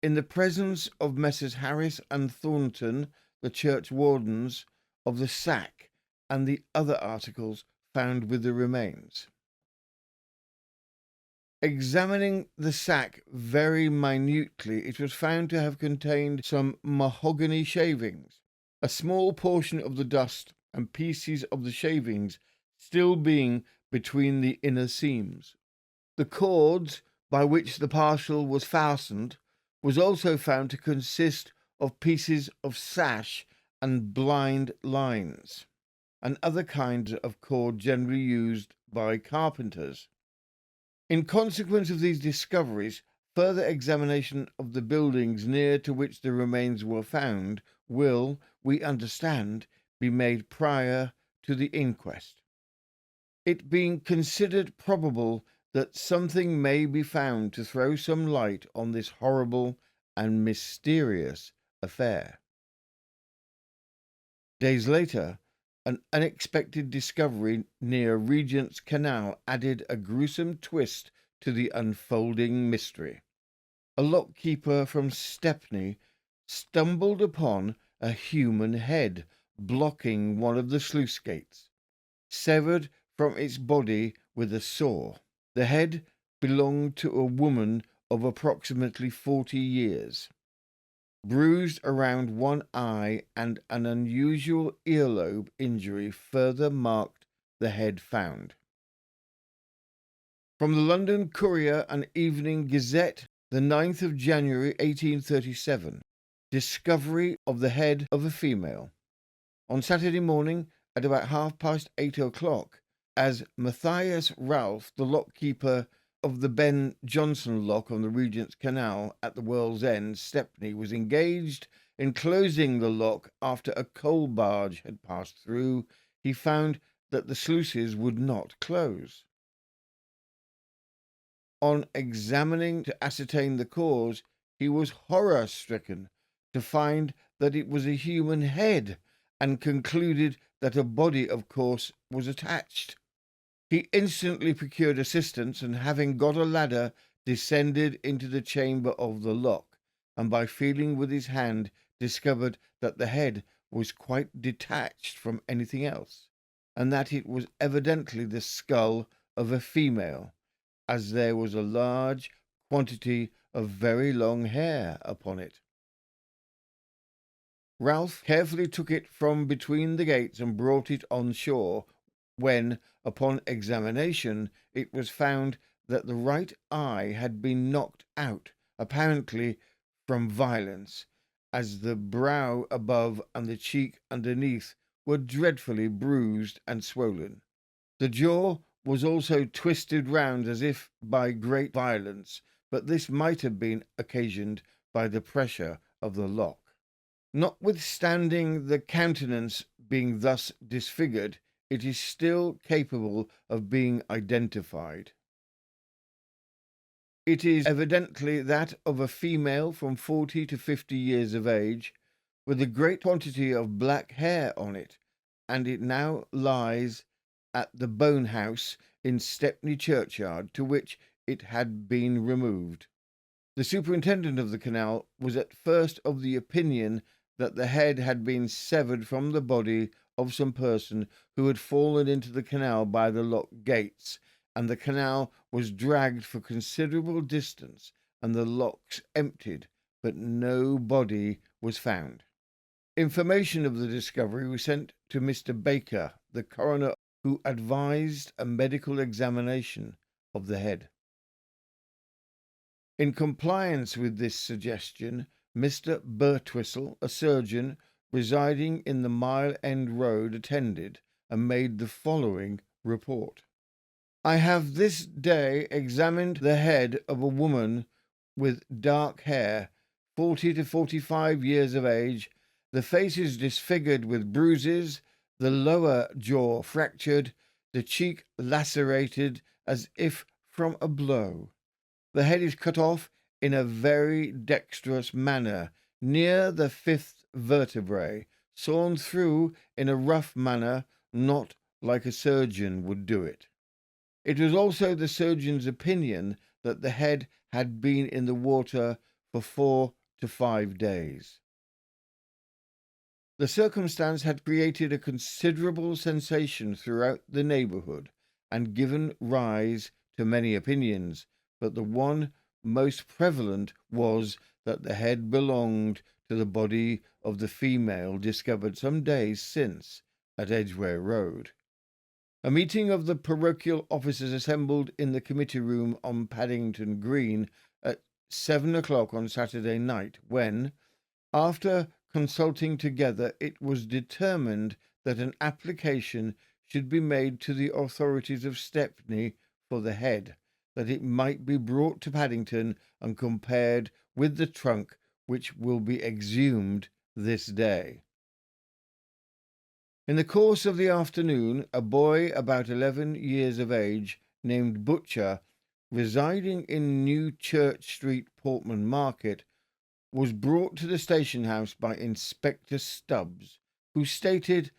In the presence of Messrs. Harris and Thornton, the church wardens, of the sack and the other articles found with the remains. Examining the sack very minutely, it was found to have contained some mahogany shavings, a small portion of the dust and pieces of the shavings still being between the inner seams. The cords by which the parcel was fastened was also found to consist of pieces of sash and blind lines, and other kinds of cord generally used by carpenters. In consequence of these discoveries, further examination of the buildings near to which the remains were found will, we understand, be made prior to the inquest, it being considered probable that something may be found to throw some light on this horrible and mysterious affair. Days later, an unexpected discovery near Regent's Canal added a gruesome twist to the unfolding mystery. A lockkeeper from Stepney stumbled upon a human head blocking one of the sluice gates, severed from its body with a saw. The head belonged to a woman of approximately 40 years. Bruised around one eye and an unusual earlobe injury further marked the head found. From the London Courier and Evening Gazette, the 9th of January 1837, discovery of the head of a female. On Saturday morning, at about 8:30, as Matthias Ralph, the lockkeeper of the Ben Jonson lock on the Regent's Canal at the World's End, Stepney was engaged in closing the lock after a coal barge had passed through. He found that the sluices would not close. On examining to ascertain the cause, he was horror-stricken to find that it was a human head, and concluded that a body, of course, was attached. He instantly procured assistance, and having got a ladder, descended into the chamber of the lock, and by feeling with his hand discovered that the head was quite detached from anything else, and that it was evidently the skull of a female, as there was a large quantity of very long hair upon it. Ralph carefully took it from between the gates and brought it on shore, when, upon examination, it was found that the right eye had been knocked out, apparently from violence, as the brow above and the cheek underneath were dreadfully bruised and swollen. The jaw was also twisted round as if by great violence, but this might have been occasioned by the pressure of the lock. Notwithstanding the countenance being thus disfigured, it is still capable of being identified. It is evidently that of a female from 40 to 50 years of age, with a great quantity of black hair on it, and it now lies at the Bone House in Stepney Churchyard, to which it had been removed. The superintendent of the canal was at first of the opinion that the head had been severed from the body of some person who had fallen into the canal by the lock gates, and the canal was dragged for considerable distance and the locks emptied, but no body was found. Information of the discovery was sent to Mr. Baker, the coroner, who advised a medical examination of the head. In compliance with this suggestion, Mr. Birtwistle, a surgeon residing in the Mile End Road, attended and made the following report. I have this day examined the head of a woman with dark hair, 40 to 45 years of age. The face is disfigured with bruises, the lower jaw fractured, the cheek lacerated as if from a blow. The head is cut off in a very dexterous manner, near the fifth vertebrae, sawn through in a rough manner, not like a surgeon would do it. It was also the surgeon's opinion that the head had been in the water for 4 to 5 days. The circumstance had created a considerable sensation throughout the neighbourhood, and given rise to many opinions, but the one most prevalent was that the head belonged to the body of the female discovered some days since at Edgware Road. A meeting of the parochial officers assembled in the committee room on Paddington Green at 7 o'clock on Saturday night, when, after consulting together, it was determined that an application should be made to the authorities of Stepney for the head, that it might be brought to Paddington and compared with the trunk, which will be exhumed this day. In the course of the afternoon, a boy about 11 years of age, named Butcher, residing in New Church Street, Portman Market, was brought to the station house by Inspector Stubbs, who stated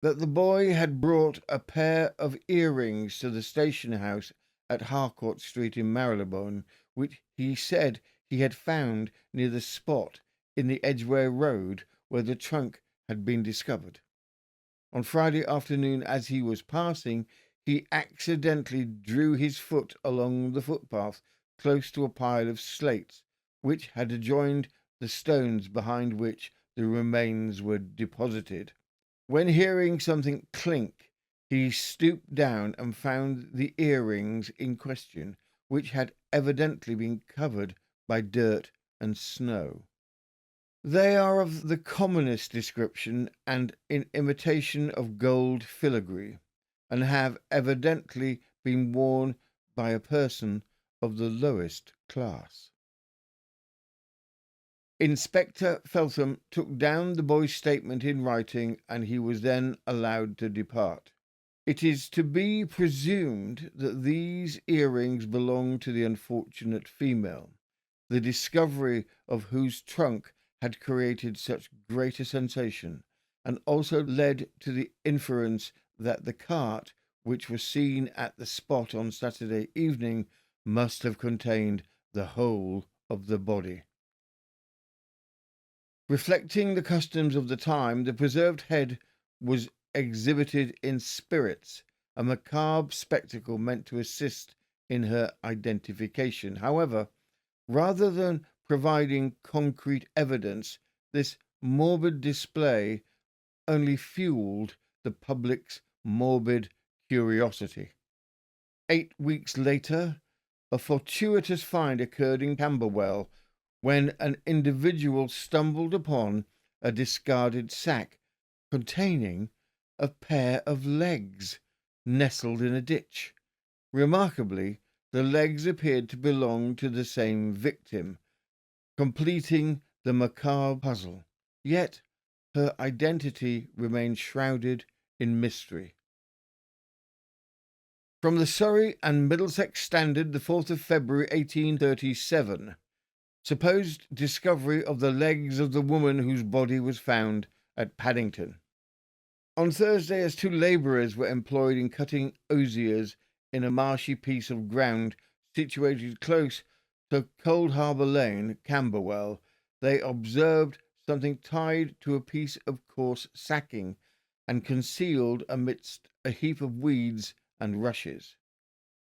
that the boy had brought a pair of earrings to the station house at Harcourt Street in Marylebone, which he said he had found near the spot in the Edgware Road where the trunk had been discovered. On Friday afternoon, as he was passing, he accidentally drew his foot along the footpath close to a pile of slates, which had adjoined the stones behind which the remains were deposited. When hearing something clink, he stooped down and found the earrings in question, which had evidently been covered by dirt and snow. They are of the commonest description and in imitation of gold filigree, and have evidently been worn by a person of the lowest class. Inspector Feltham took down the boy's statement in writing, and he was then allowed to depart. It is to be presumed that these earrings belonged to the unfortunate female, the discovery of whose trunk had created such great a sensation, and also led to the inference that the cart, which was seen at the spot on Saturday evening, must have contained the whole of the body. Reflecting the customs of the time, the preserved head was exhibited in spirits, a macabre spectacle meant to assist in her identification. However, rather than providing concrete evidence, this morbid display only fueled the public's morbid curiosity. 8 weeks later, a fortuitous find occurred in Camberwell, when an individual stumbled upon a discarded sack containing a pair of legs nestled in a ditch. Remarkably, the legs appeared to belong to the same victim, completing the macabre puzzle. Yet her identity remained shrouded in mystery. From the Surrey and Middlesex Standard, the 4th of February, 1837. Supposed discovery of the legs of the woman whose body was found at Paddington. On Thursday, as 2 labourers were employed in cutting osiers in a marshy piece of ground situated close to Cold Harbour Lane, Camberwell, they observed something tied to a piece of coarse sacking and concealed amidst a heap of weeds and rushes.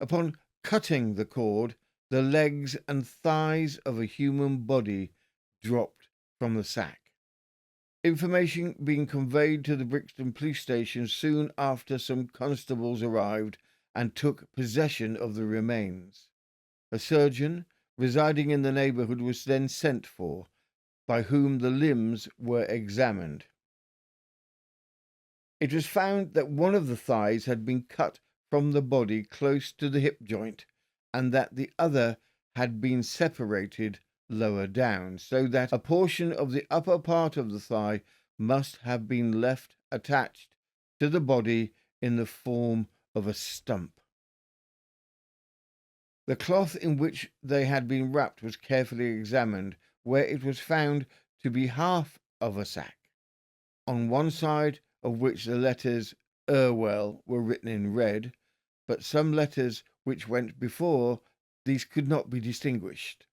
Upon cutting the cord, the legs and thighs of a human body dropped from the sack. Information being conveyed to the Brixton police station soon after, some constables arrived and took possession of the remains. A surgeon residing in the neighbourhood was then sent for, by whom the limbs were examined. It was found that one of the thighs had been cut from the body close to the hip joint, and that the other had been separated lower down, so that a portion of the upper part of the thigh must have been left attached to the body in the form of a stump. The cloth in which they had been wrapped was carefully examined, where it was found to be half of a sack, on one side of which the letters Irwell were written in red, but some letters which went before these could not be distinguished.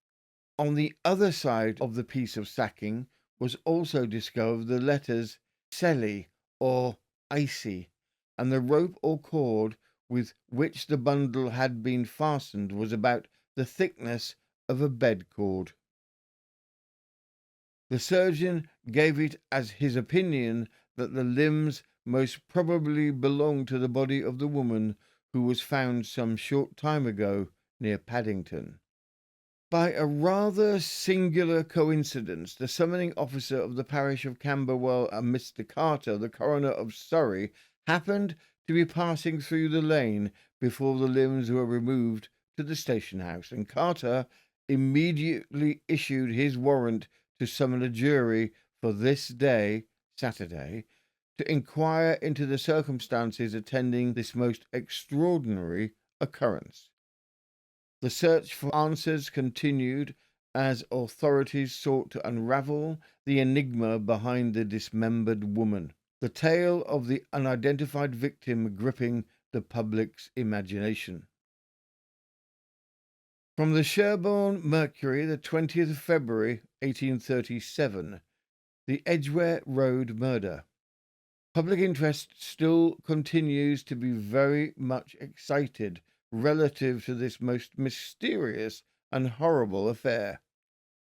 On the other side of the piece of sacking was also discovered the letters Selly or Icy, and the rope or cord with which the bundle had been fastened was about the thickness of a bed cord. The surgeon gave it as his opinion that the limbs most probably belonged to the body of the woman who was found some short time ago near Paddington. By a rather singular coincidence, the summoning officer of the parish of Camberwell and Mr. Carter, the coroner of Surrey, happened to be passing through the lane before the limbs were removed to the station house, and Carter immediately issued his warrant to summon a jury for this day, Saturday, to inquire into the circumstances attending this most extraordinary occurrence. The search for answers continued as authorities sought to unravel the enigma behind the dismembered woman, the tale of the unidentified victim gripping the public's imagination. From the Sherborne Mercury, the 20th of February, 1837, the Edgware Road murder. Public interest still continues to be very much excited relative to this most mysterious and horrible affair.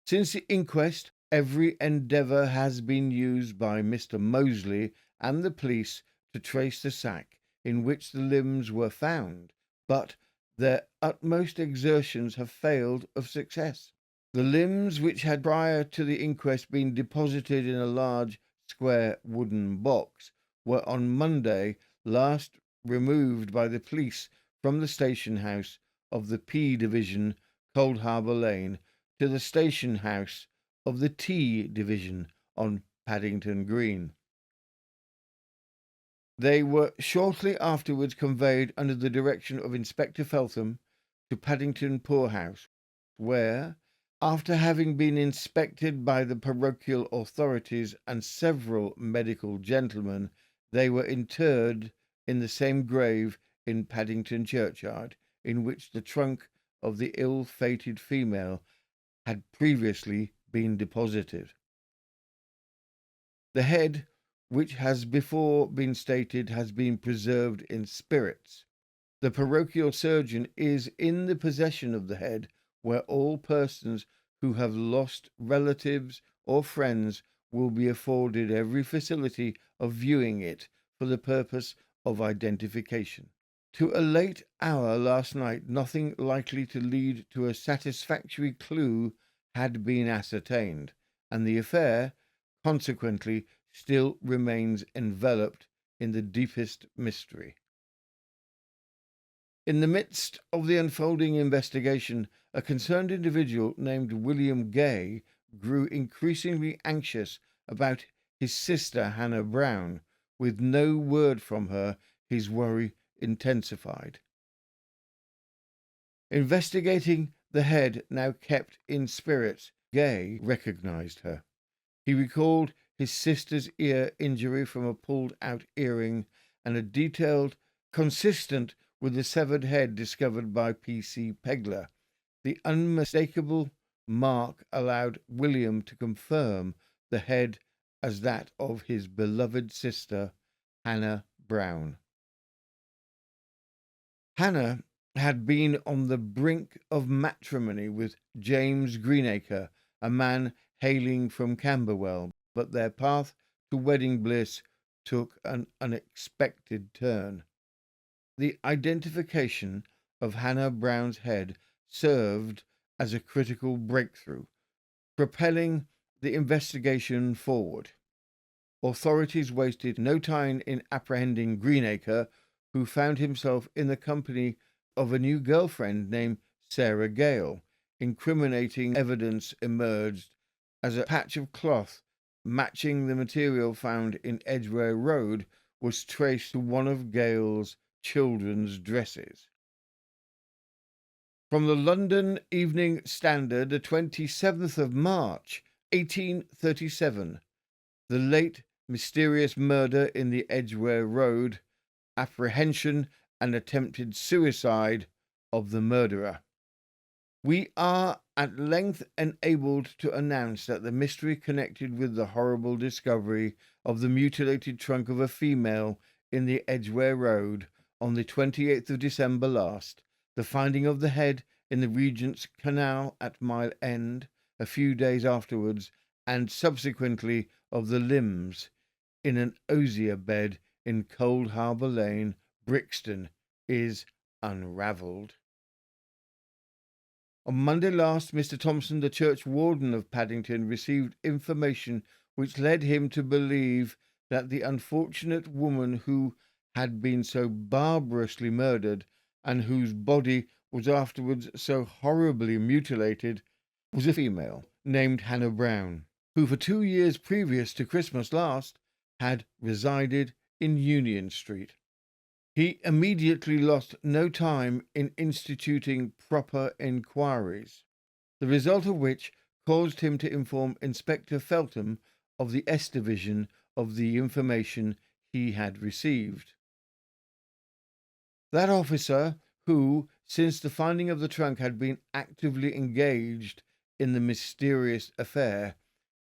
Since the inquest, every endeavour has been used by Mr. Moseley and the police to trace the sack in which the limbs were found, but their utmost exertions have failed of success. The limbs, which had prior to the inquest been deposited in a large square wooden box, were on Monday last removed by the police from the station house of the P Division, Cold Harbour Lane, to the station house of the T Division on Paddington Green. They were shortly afterwards conveyed under the direction of Inspector Feltham to Paddington Poorhouse, where, after having been inspected by the parochial authorities and several medical gentlemen, they were interred in the same grave in Paddington churchyard in which the trunk of the ill-fated female had previously been deposited. The head, which has before been stated, has been preserved in spirits. The parochial surgeon is in the possession of the head, where all persons who have lost relatives or friends will be afforded every facility of viewing it for the purpose of identification. To a late hour last night, nothing likely to lead to a satisfactory clue had been ascertained, and the affair, consequently, still remains enveloped in the deepest mystery. In the midst of the unfolding investigation, a concerned individual named William Gay grew increasingly anxious about his sister Hannah Brown. With no word from her, his worry intensified. Investigating the head now kept in spirits, Gay recognized her. He recalled his sister's ear injury from a pulled-out earring and a detail consistent with the severed head discovered by P.C. Pegler. The unmistakable mark allowed William to confirm the head as that of his beloved sister, Hannah Brown. Hannah had been on the brink of matrimony with James Greenacre, a man hailing from Camberwell, but their path to wedding bliss took an unexpected turn. The identification of Hannah Brown's head served as a critical breakthrough, propelling the investigation forward. Authorities wasted no time in apprehending Greenacre, who found himself in the company of a new girlfriend named Sarah Gale. Incriminating evidence emerged as a patch of cloth matching the material found in Edgware Road was traced to one of Gale's children's dresses. From the London Evening Standard, the 27th of March, 1837, the late mysterious murder in the Edgware Road, apprehension and attempted suicide of the murderer. We are at length enabled to announce that the mystery connected with the horrible discovery of the mutilated trunk of a female in the Edgware Road on the 28th of December last, the finding of the head in the Regent's Canal at Mile End a few days afterwards, and subsequently of the limbs in an osier bed in Cold Harbour Lane, Brixton, is unravelled. On Monday last, Mr. Thompson, the churchwarden of Paddington, received information which led him to believe that the unfortunate woman who had been so barbarously murdered, and whose body was afterwards so horribly mutilated, was a female named Hannah Brown, who for 2 years previous to Christmas last had resided in Union Street. He immediately lost no time in instituting proper inquiries, the result of which caused him to inform Inspector Feltham of the S Division of the information he had received. That officer, who, since the finding of the trunk, had been actively engaged in the mysterious affair,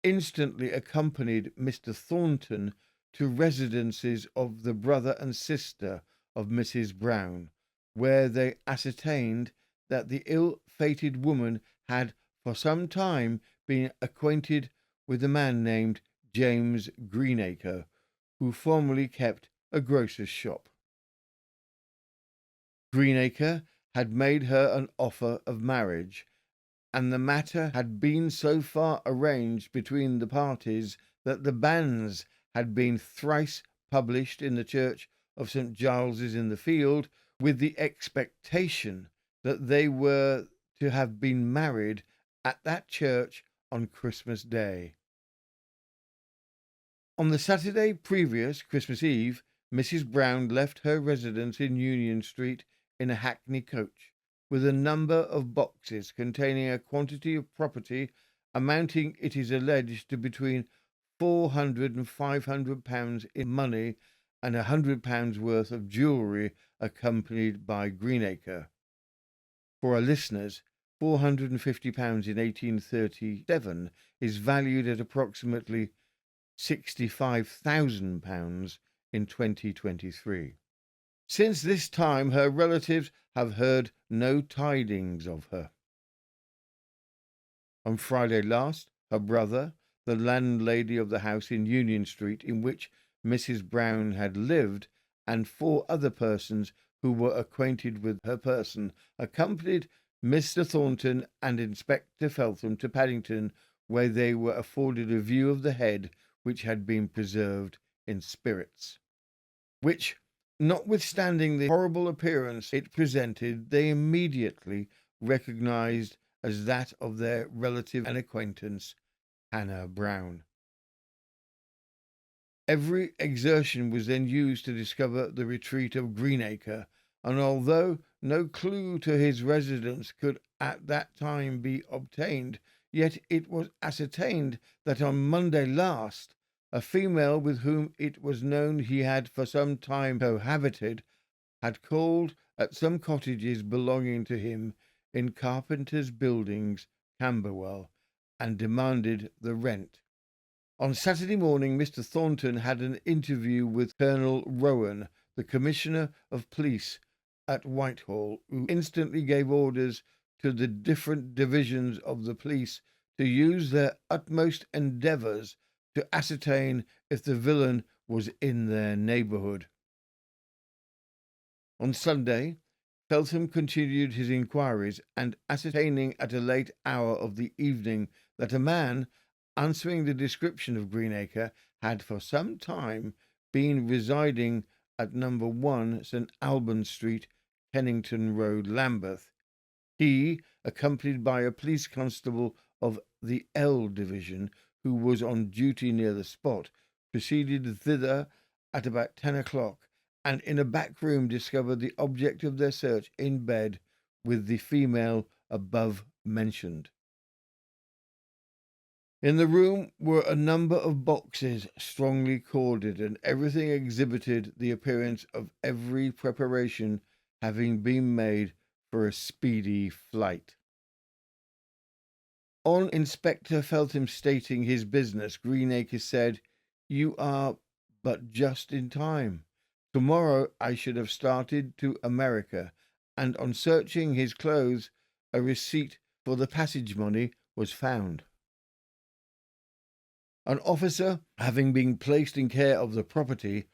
instantly accompanied Mr. Thornton to residences of the brother and sister of Mrs. Brown, where they ascertained that the ill-fated woman had for some time been acquainted with a man named James Greenacre, who formerly kept a grocer's shop. Greenacre had made her an offer of marriage, and the matter had been so far arranged between the parties that the banns had been thrice published in the church of St. Giles's in the Field, with the expectation that they were to have been married at that church on Christmas Day. On the Saturday previous Christmas Eve, Mrs. Brown left her residence in Union Street in a hackney coach, with a number of boxes containing a quantity of property amounting, it is alleged, to between £400 and £500 in money and £100 worth of jewellery, accompanied by Greenacre. For our listeners, £450 in 1837 is valued at approximately £65,000 in 2023. Since this time, her relatives have heard no tidings of her. On Friday last, her brother, the landlady of the house in Union Street in which Mrs. Brown had lived, and 4 other persons who were acquainted with her person, accompanied Mr. Thornton and Inspector Feltham to Paddington, where they were afforded a view of the head, which had been preserved in spirits, which, notwithstanding the horrible appearance it presented, they immediately recognized as that of their relative and acquaintance, Hannah Brown. Every exertion was then used to discover the retreat of Greenacre, and although no clue to his residence could at that time be obtained, yet it was ascertained that on Monday last a female with whom it was known he had for some time cohabited had called at some cottages belonging to him in Carpenter's Buildings, Camberwell, and demanded the rent. On Saturday morning, Mr. Thornton had an interview with Colonel Rowan, the Commissioner of Police at Whitehall, who instantly gave orders to the different divisions of the police to use their utmost endeavours to ascertain if the villain was in their neighbourhood. On Sunday, Feltham continued his inquiries, and ascertaining at a late hour of the evening that a man, answering the description of Greenacre, had for some time been residing at number 1 St. Albans Street, Kennington Road, Lambeth, he, accompanied by a police constable of the L Division, who was on duty near the spot, proceeded thither at about 10 o'clock, and in a back room discovered the object of their search in bed with the female above mentioned. In the room were a number of boxes strongly corded, and everything exhibited the appearance of every preparation having been made for a speedy flight. On Inspector Feltham stating his business, Greenacre said, "You are but just in time. Tomorrow I should have started to America," and on searching his clothes, a receipt for the passage money was found. An officer having been placed in care of the property,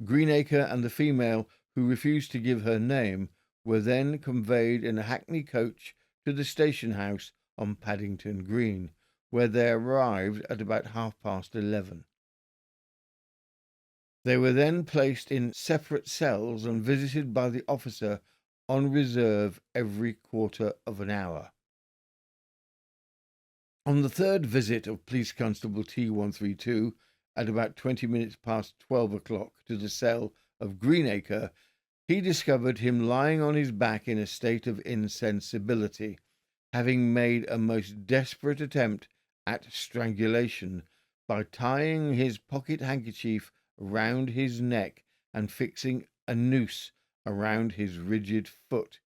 Greenacre and the female, who refused to give her name, were then conveyed in a hackney coach to the station house on Paddington Green, where they arrived at about 11:30. They were then placed in separate cells and visited by the officer on reserve every quarter of an hour. On the third visit of Police Constable T132, at about 20 minutes past 12 o'clock, to the cell of Greenacre, he discovered him lying on his back in a state of insensibility, having made a most desperate attempt at strangulation by tying his pocket handkerchief round his neck and fixing a noose around his rigid foot.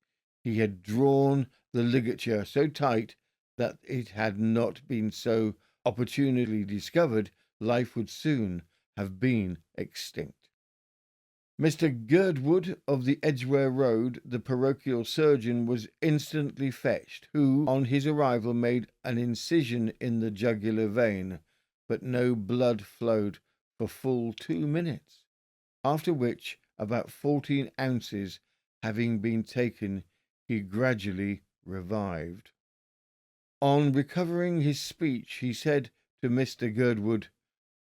He had drawn the ligature so tight that it had not been so opportunely discovered, life would soon have been extinct. Mr. Girdwood of the Edgware Road, the parochial surgeon, was instantly fetched, who, on his arrival, made an incision in the jugular vein, but no blood flowed for full 2 minutes, after which, about 14 ounces having been taken, he gradually revived. On recovering his speech, he said to Mr. Girdwood,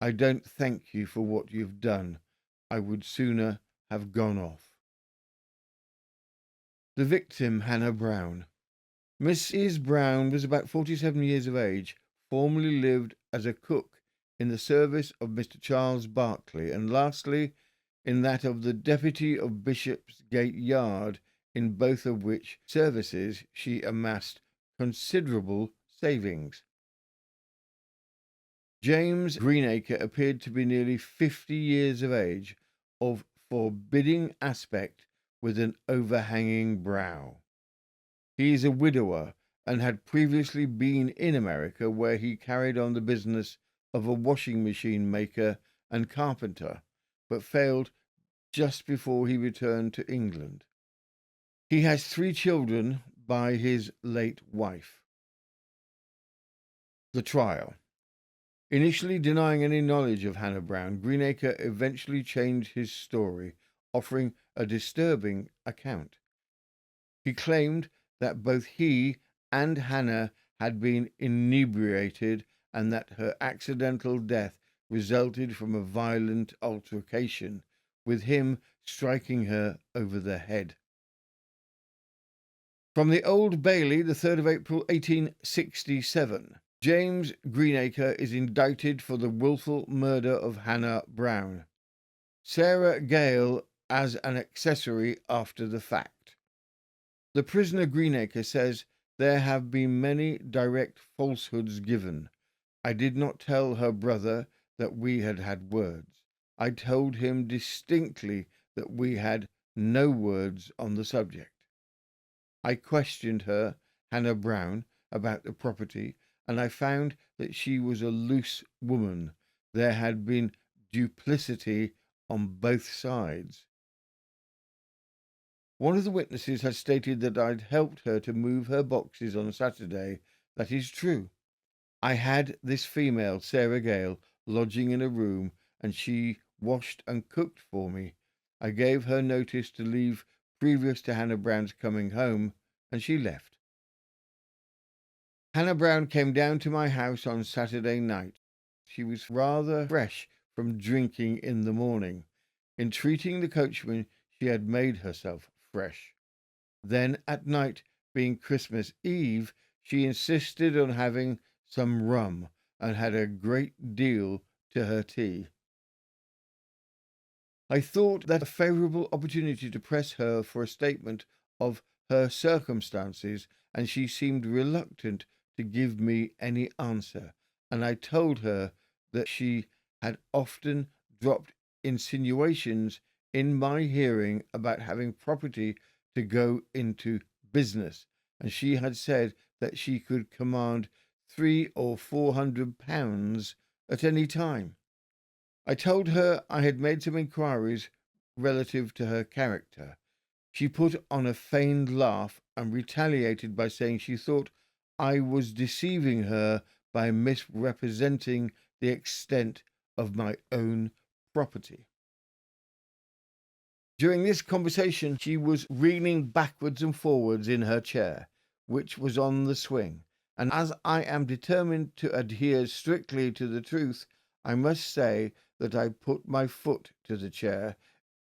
"I don't thank you for what you've done. I would sooner have gone off." The victim, Hannah Brown. Mrs. Brown was about 47 years of age, formerly lived as a cook in the service of Mr. Charles Barclay, and lastly in that of the deputy of Bishopsgate Yard, in both of which services she amassed considerable savings. James Greenacre appeared to be nearly 50 years of age, of forbidding aspect, with an overhanging brow. He is a widower and had previously been in America, where he carried on the business of a washing machine maker and carpenter, but failed just before he returned to England. He has 3 children by his late wife. The trial. Initially denying any knowledge of Hannah Brown, Greenacre eventually changed his story, offering a disturbing account. He claimed that both he and Hannah had been inebriated and that her accidental death resulted from a violent altercation, with him striking her over the head. From the Old Bailey, the 3rd of April 1867. James Greenacre is indicted for the wilful murder of Hannah Brown. Sarah Gale as an accessory after the fact. The prisoner Greenacre says there have been many direct falsehoods given. I did not tell her brother that we had had words. I told him distinctly that we had no words on the subject. I questioned her, Hannah Brown, about the property, and I found that she was a loose woman. There had been duplicity on both sides. One of the witnesses had stated that I'd helped her to move her boxes on Saturday. That is true. I had this female, Sarah Gale, lodging in a room, and she washed and cooked for me. I gave her notice to leave previous to Hannah Brown's coming home, and she left. Hannah Brown came down to my house on Saturday night. She was rather fresh from drinking in the morning. Entreating the coachman, she had made herself fresh. Then at night, being Christmas Eve, she insisted on having some rum and had a great deal to her tea. I thought that a favourable opportunity to press her for a statement of her circumstances, and she seemed reluctant to give me any answer, and I told her that she had often dropped insinuations in my hearing about having property to go into business, and she had said that she could command £300 or £400 at any time. I told her I had made some inquiries relative to her character. She put on a feigned laugh and retaliated by saying she thought I was deceiving her by misrepresenting the extent of my own property. During this conversation, she was reeling backwards and forwards in her chair, which was on the swing, and as I am determined to adhere strictly to the truth, I must say that I put my foot to the chair.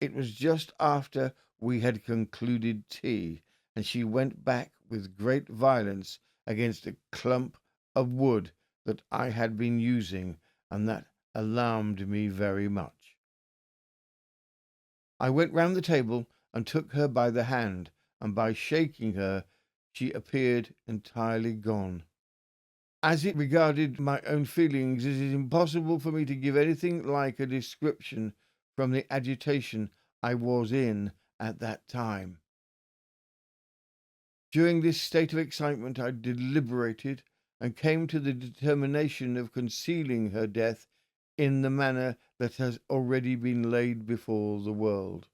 It was just after we had concluded tea, and she went back with great violence against a clump of wood that I had been using, and that alarmed me very much. I went round the table and took her by the hand, and by shaking her, she appeared entirely gone. As it regarded my own feelings, it is impossible for me to give anything like a description from the agitation I was in at that time. During this state of excitement, I deliberated and came to the determination of concealing her death in the manner that has already been laid before the world.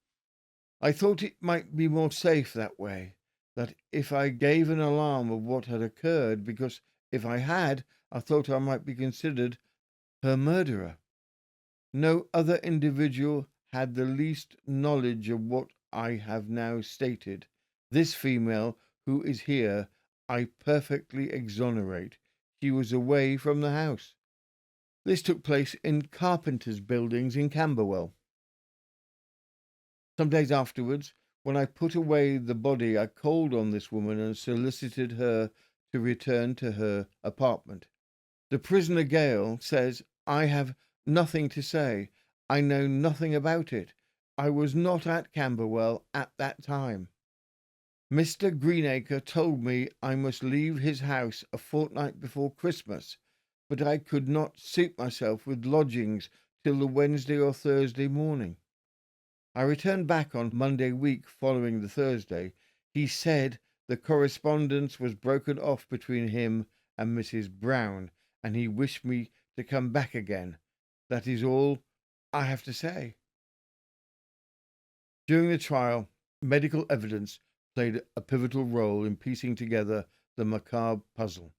I thought it might be more safe that way, that if I gave an alarm of what had occurred, because if I had, I thought I might be considered her murderer. No other individual had the least knowledge of what I have now stated. This female who is here I perfectly exonerate. She was away from the house. This took place in Carpenter's Buildings in Camberwell. Some days afterwards, When I put away the body, I called on this woman and solicited her to return to her apartment. The prisoner Gale says, I have nothing to say. I know nothing about it. I was not at Camberwell at that time. Mr. Greenacre told me I must leave his house a fortnight before Christmas, but I could not suit myself with lodgings till the Wednesday or Thursday morning. I returned back on Monday week following the Thursday. He said the correspondence was broken off between him and Mrs. Brown, and he wished me to come back again. That is all I have to say. During the trial, medical evidence played a pivotal role in piecing together the macabre puzzle.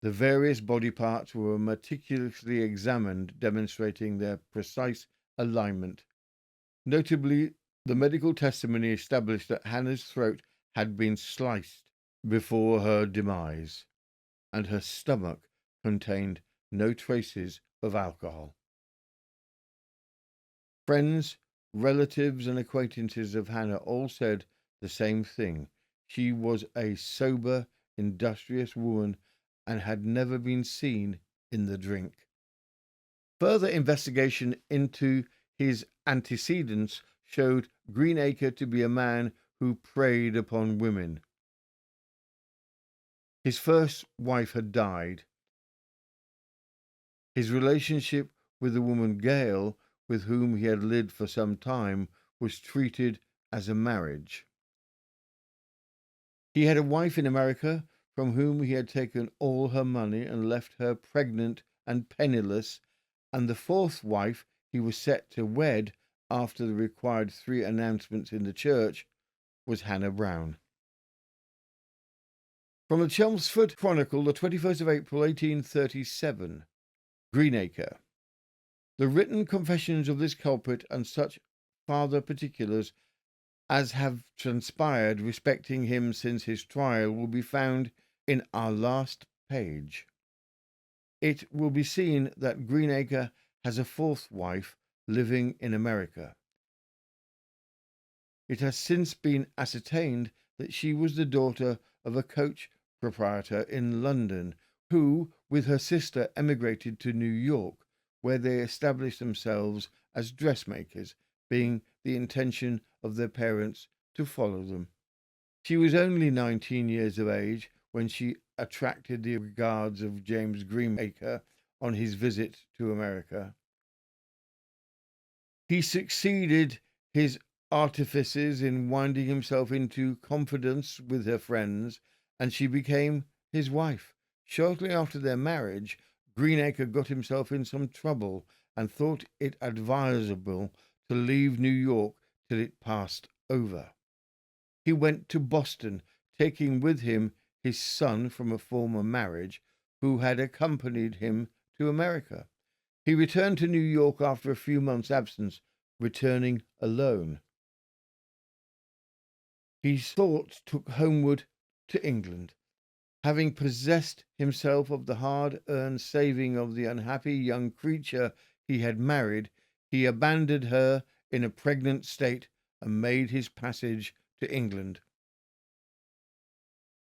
The various body parts were meticulously examined, demonstrating their precise alignment. Notably, the medical testimony established that Hannah's throat had been sliced before her demise, and her stomach contained no traces of alcohol. Friends, relatives, and acquaintances of Hannah all said the same thing. She was a sober, industrious woman and had never been seen in the drink. Further investigation into his antecedents showed Greenacre to be a man who preyed upon women. His first wife had died. His relationship with the woman Gale, with whom he had lived for some time, was treated as a marriage. He had a wife in America from whom he had taken all her money and left her pregnant and penniless, and the fourth wife he was set to wed after the required 3 announcements in the church was Hannah Brown. From the Chelmsford Chronicle, the 21st of April, 1837. Greenacre. The written confessions of this culprit and such farther particulars as have transpired respecting him since his trial will be found in our last page. It will be seen that Greenacre has a fourth wife living in America. It has since been ascertained that she was the daughter of a coach proprietor in London, who, with her sister, emigrated to New York, where they established themselves as dressmakers, being the intention of their parents to follow them. She was only 19 years of age when she attracted the regards of James Greenacre on his visit to America. He succeeded his artifices in winding himself into confidence with her friends, and she became his wife. Shortly after their marriage, Greenacre got himself in some trouble and thought it advisable to leave New York till it passed over. He went to Boston, taking with him his son from a former marriage, who had accompanied him to America. He returned to New York after a few months' absence, returning alone. His thoughts took homeward to England. Having possessed himself of the hard-earned saving of the unhappy young creature he had married, he abandoned her in a pregnant state and made his passage to England.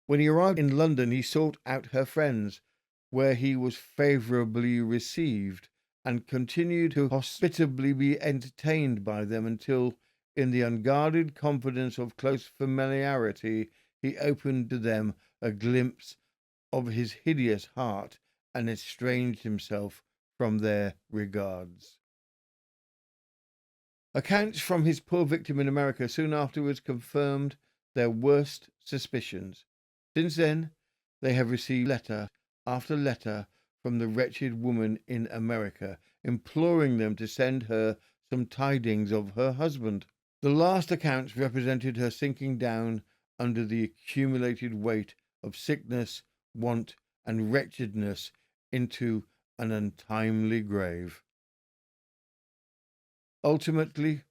When he arrived in London, he sought out her friends, where he was favourably received, and continued to hospitably be entertained by them until, in the unguarded confidence of close familiarity, he opened to them a glimpse of his hideous heart and estranged himself from their regards. Accounts from his poor victim in America soon afterwards confirmed their worst suspicions. Since then, they have received letter after letter from the wretched woman in America, imploring them to send her some tidings of her husband. The last accounts represented her sinking down under the accumulated weight of sickness, want, and wretchedness into an untimely grave. Ultimately,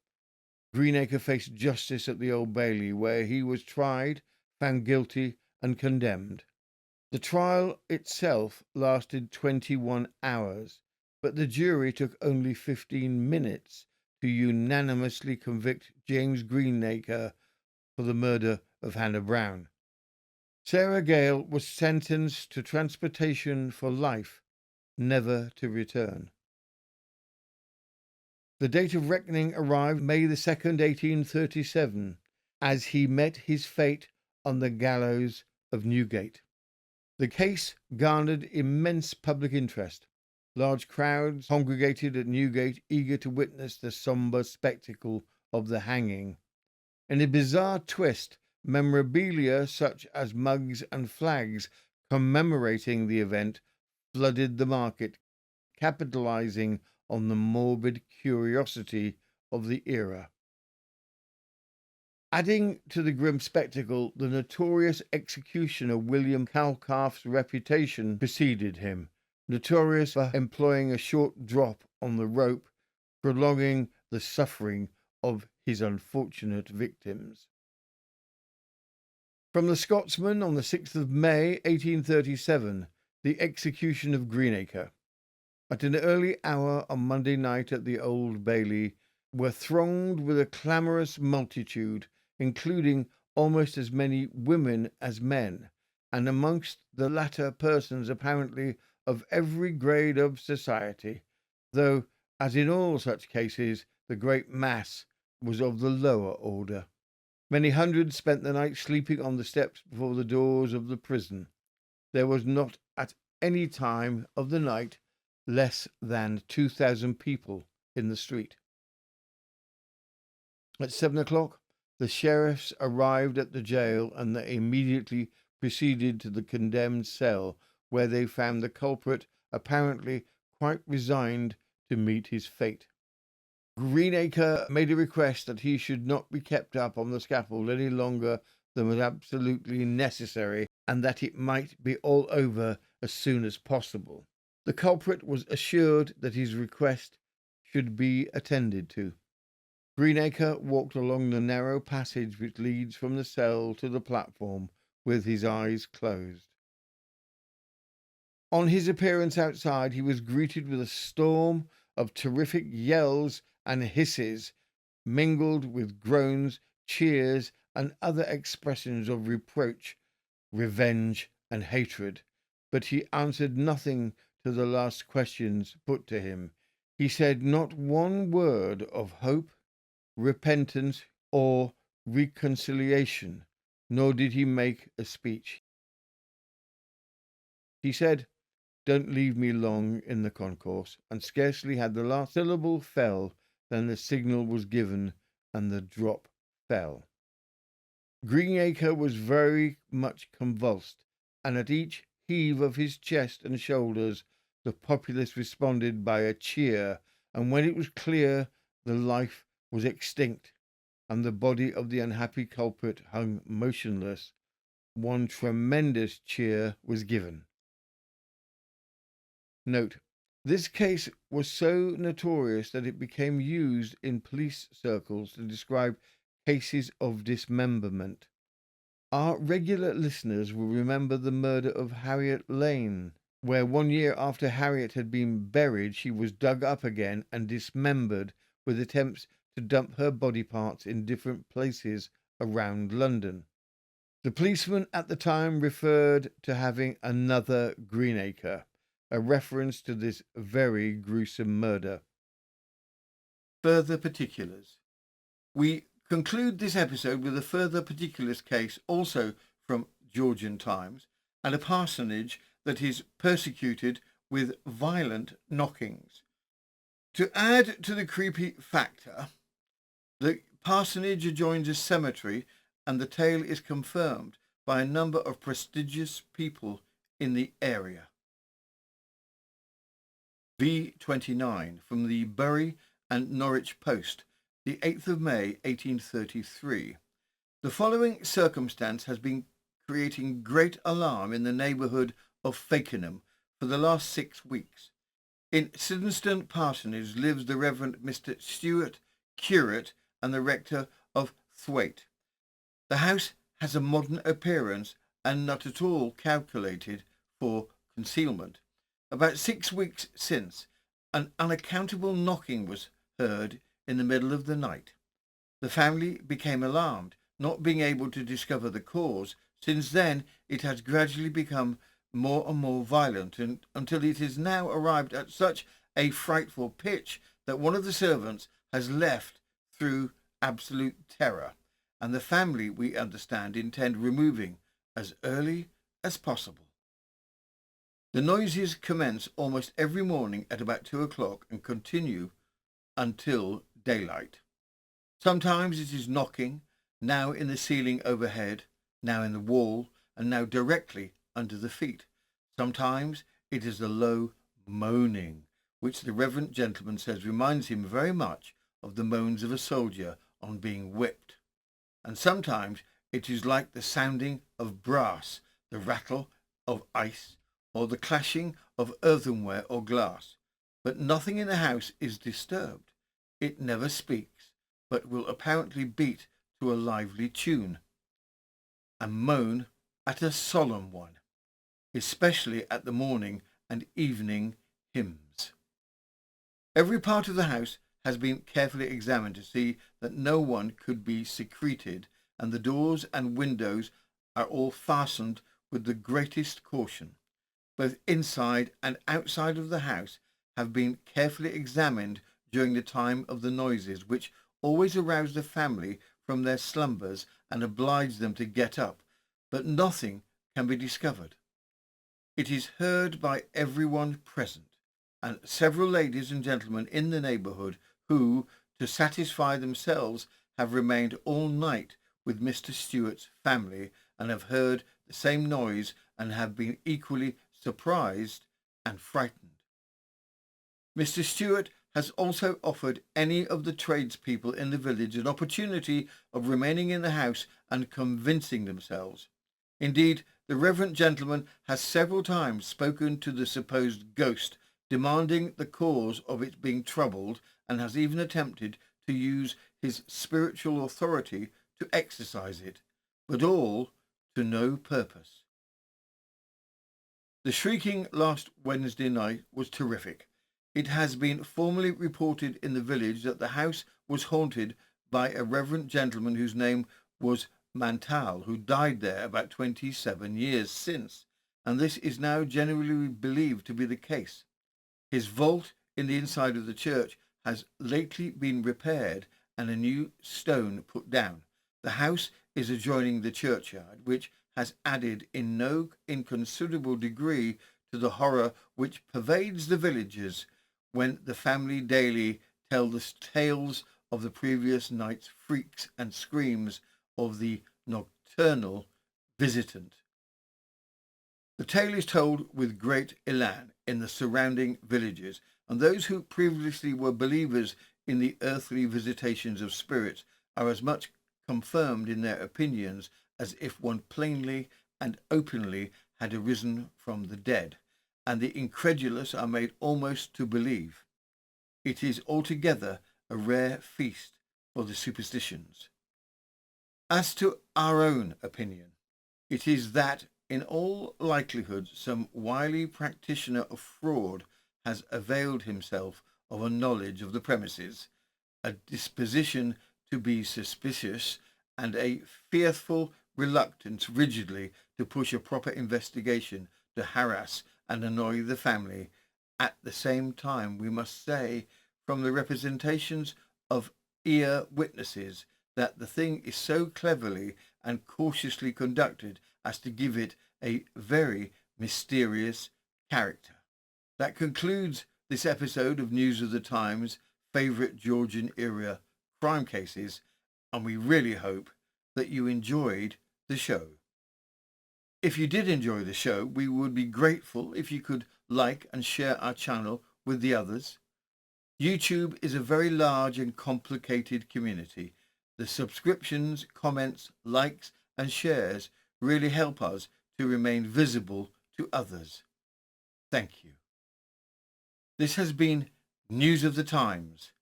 Greenacre faced justice at the Old Bailey, where he was tried, found guilty, and condemned. The trial itself lasted 21 hours, but the jury took only 15 minutes to unanimously convict James Greenacre for the murder of Hannah Brown. Sarah Gale was sentenced to transportation for life, never to return. The date of reckoning arrived May the 2nd, 1837, as he met his fate on the gallows of Newgate. The case garnered immense public interest. Large crowds congregated at Newgate, eager to witness the sombre spectacle of the hanging. In a bizarre twist, memorabilia such as mugs and flags commemorating the event flooded the market, capitalizing on the morbid curiosity of the era. Adding to the grim spectacle, the notorious executioner William Calcraft's reputation preceded him, notorious for employing a short drop on the rope, prolonging the suffering of his unfortunate victims. From the Scotsman on the 6th of May, 1837, the execution of Greenacre. At an early hour on Monday night at the Old Bailey were thronged with a clamorous multitude, including almost as many women as men, and amongst the latter persons apparently of every grade of society, though, as in all such cases, the great mass was of the lower order. Many hundreds spent the night sleeping on the steps before the doors of the prison. There was not at any time of the night less than 2,000 people in the street. At 7 o'clock, the sheriffs arrived at the jail, and they immediately proceeded to the condemned cell, where they found the culprit apparently quite resigned to meet his fate. Greenacre made a request that he should not be kept up on the scaffold any longer than was absolutely necessary, and that it might be all over as soon as possible. The culprit was assured that his request should be attended to. Greenacre walked along the narrow passage which leads from the cell to the platform with his eyes closed. On his appearance outside, he was greeted with a storm of terrific yells and hisses, mingled with groans, cheers, and other expressions of reproach, revenge, and hatred. But he answered nothing to the last questions put to him. He said not one word of hope, repentance, or reconciliation, nor did he make a speech. He said, "Don't leave me long in the concourse," and scarcely had the last syllable fell than the signal was given and the drop fell. Greenacre was very much convulsed, and at each heave of his chest and shoulders the populace responded by a cheer, and when it was clear the life was extinct and the body of the unhappy culprit hung motionless, one tremendous cheer was given. Note: this case was so notorious that it became used in police circles to describe cases of dismemberment. Our regular listeners will remember the murder of Harriet Lane, where 1 year after Harriet had been buried, she was dug up again and dismembered, with attempts to dump her body parts in different places around London. The policeman at the time referred to having another Greenacre, a reference to this very gruesome murder. Further particulars. We conclude this episode with a further particulars case, also from Georgian times, and a parsonage that is persecuted with violent knockings. To add to the creepy factor, the parsonage adjoins a cemetery, and the tale is confirmed by a number of prestigious people in the area. V29 from the Bury and Norwich Post, the 8th of May, 1833. The following circumstance has been creating great alarm in the neighbourhood of Fakenham for the last 6 weeks. In Siddonston Parsonage lives the Reverend Mr. Stewart, curate and the rector of Thwaite. The house has a modern appearance and not at all calculated for concealment. About 6 weeks since, an unaccountable knocking was heard in the middle of the night. The family became alarmed, not being able to discover the cause. Since then, it has gradually become more and more violent until it has now arrived at such a frightful pitch that one of the servants has left through absolute terror, and the family, we understand, intend removing as early as possible. The noises commence almost every morning at about 2 o'clock and continue until daylight. Sometimes it is knocking, now in the ceiling overhead, now in the wall, and now directly under the feet. Sometimes it is a low moaning, which the reverend gentleman says reminds him very much of the moans of a soldier on being whipped. And sometimes it is like the sounding of brass, the rattle of ice, or the clashing of earthenware or glass. But nothing in the house is disturbed. It never speaks, but will apparently beat to a lively tune, and moan at a solemn one, especially at the morning and evening hymns. Every part of the house has been carefully examined to see that no one could be secreted, and the doors and windows are all fastened with the greatest caution. Both inside and outside of the house have been carefully examined during the time of the noises, which always arouse the family from their slumbers and oblige them to get up, but nothing can be discovered. It is heard by everyone present, and several ladies and gentlemen in the neighbourhood who, to satisfy themselves, have remained all night with Mr. Stewart's family and have heard the same noise and have been equally surprised and frightened. Mr. Stewart has also offered any of the tradespeople in the village an opportunity of remaining in the house and convincing themselves. Indeed, the reverend gentleman has several times spoken to the supposed ghost, demanding the cause of its being troubled, and has even attempted to use his spiritual authority to exorcise it, but all to no purpose. The shrieking last Wednesday night was terrific. It has been formally reported in the village that the house was haunted by a reverend gentleman whose name was Mantal, who died there about 27 years since, and this is now generally believed to be the case. His vault in the inside of the church has lately been repaired and a new stone put down. The house is adjoining the churchyard, which has added in no inconsiderable degree to the horror which pervades the villages when the family daily tell the tales of the previous night's freaks and screams of the nocturnal visitant. The tale is told with great elan in the surrounding villages, and those who previously were believers in the earthly visitations of spirits are as much confirmed in their opinions as if one plainly and openly had arisen from the dead, and the incredulous are made almost to believe. It is altogether a rare feast for the superstitions. As to our own opinion, it is that in all likelihood some wily practitioner of fraud has availed himself of a knowledge of the premises, a disposition to be suspicious, and a fearful reluctance rigidly to push a proper investigation to harass and annoy the family. At the same time, we must say, from the representations of ear witnesses, that the thing is so cleverly and cautiously conducted as to give it a very mysterious character. That concludes this episode of News of the Times, favourite Georgian era crime cases, and we really hope that you enjoyed the show. If you did enjoy the show, we would be grateful if you could like and share our channel with the others. YouTube is a very large and complicated community. The subscriptions, comments, likes and shares really help us to remain visible to others. Thank you. This has been News of the Times,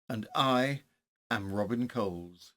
and I am Robin Coles.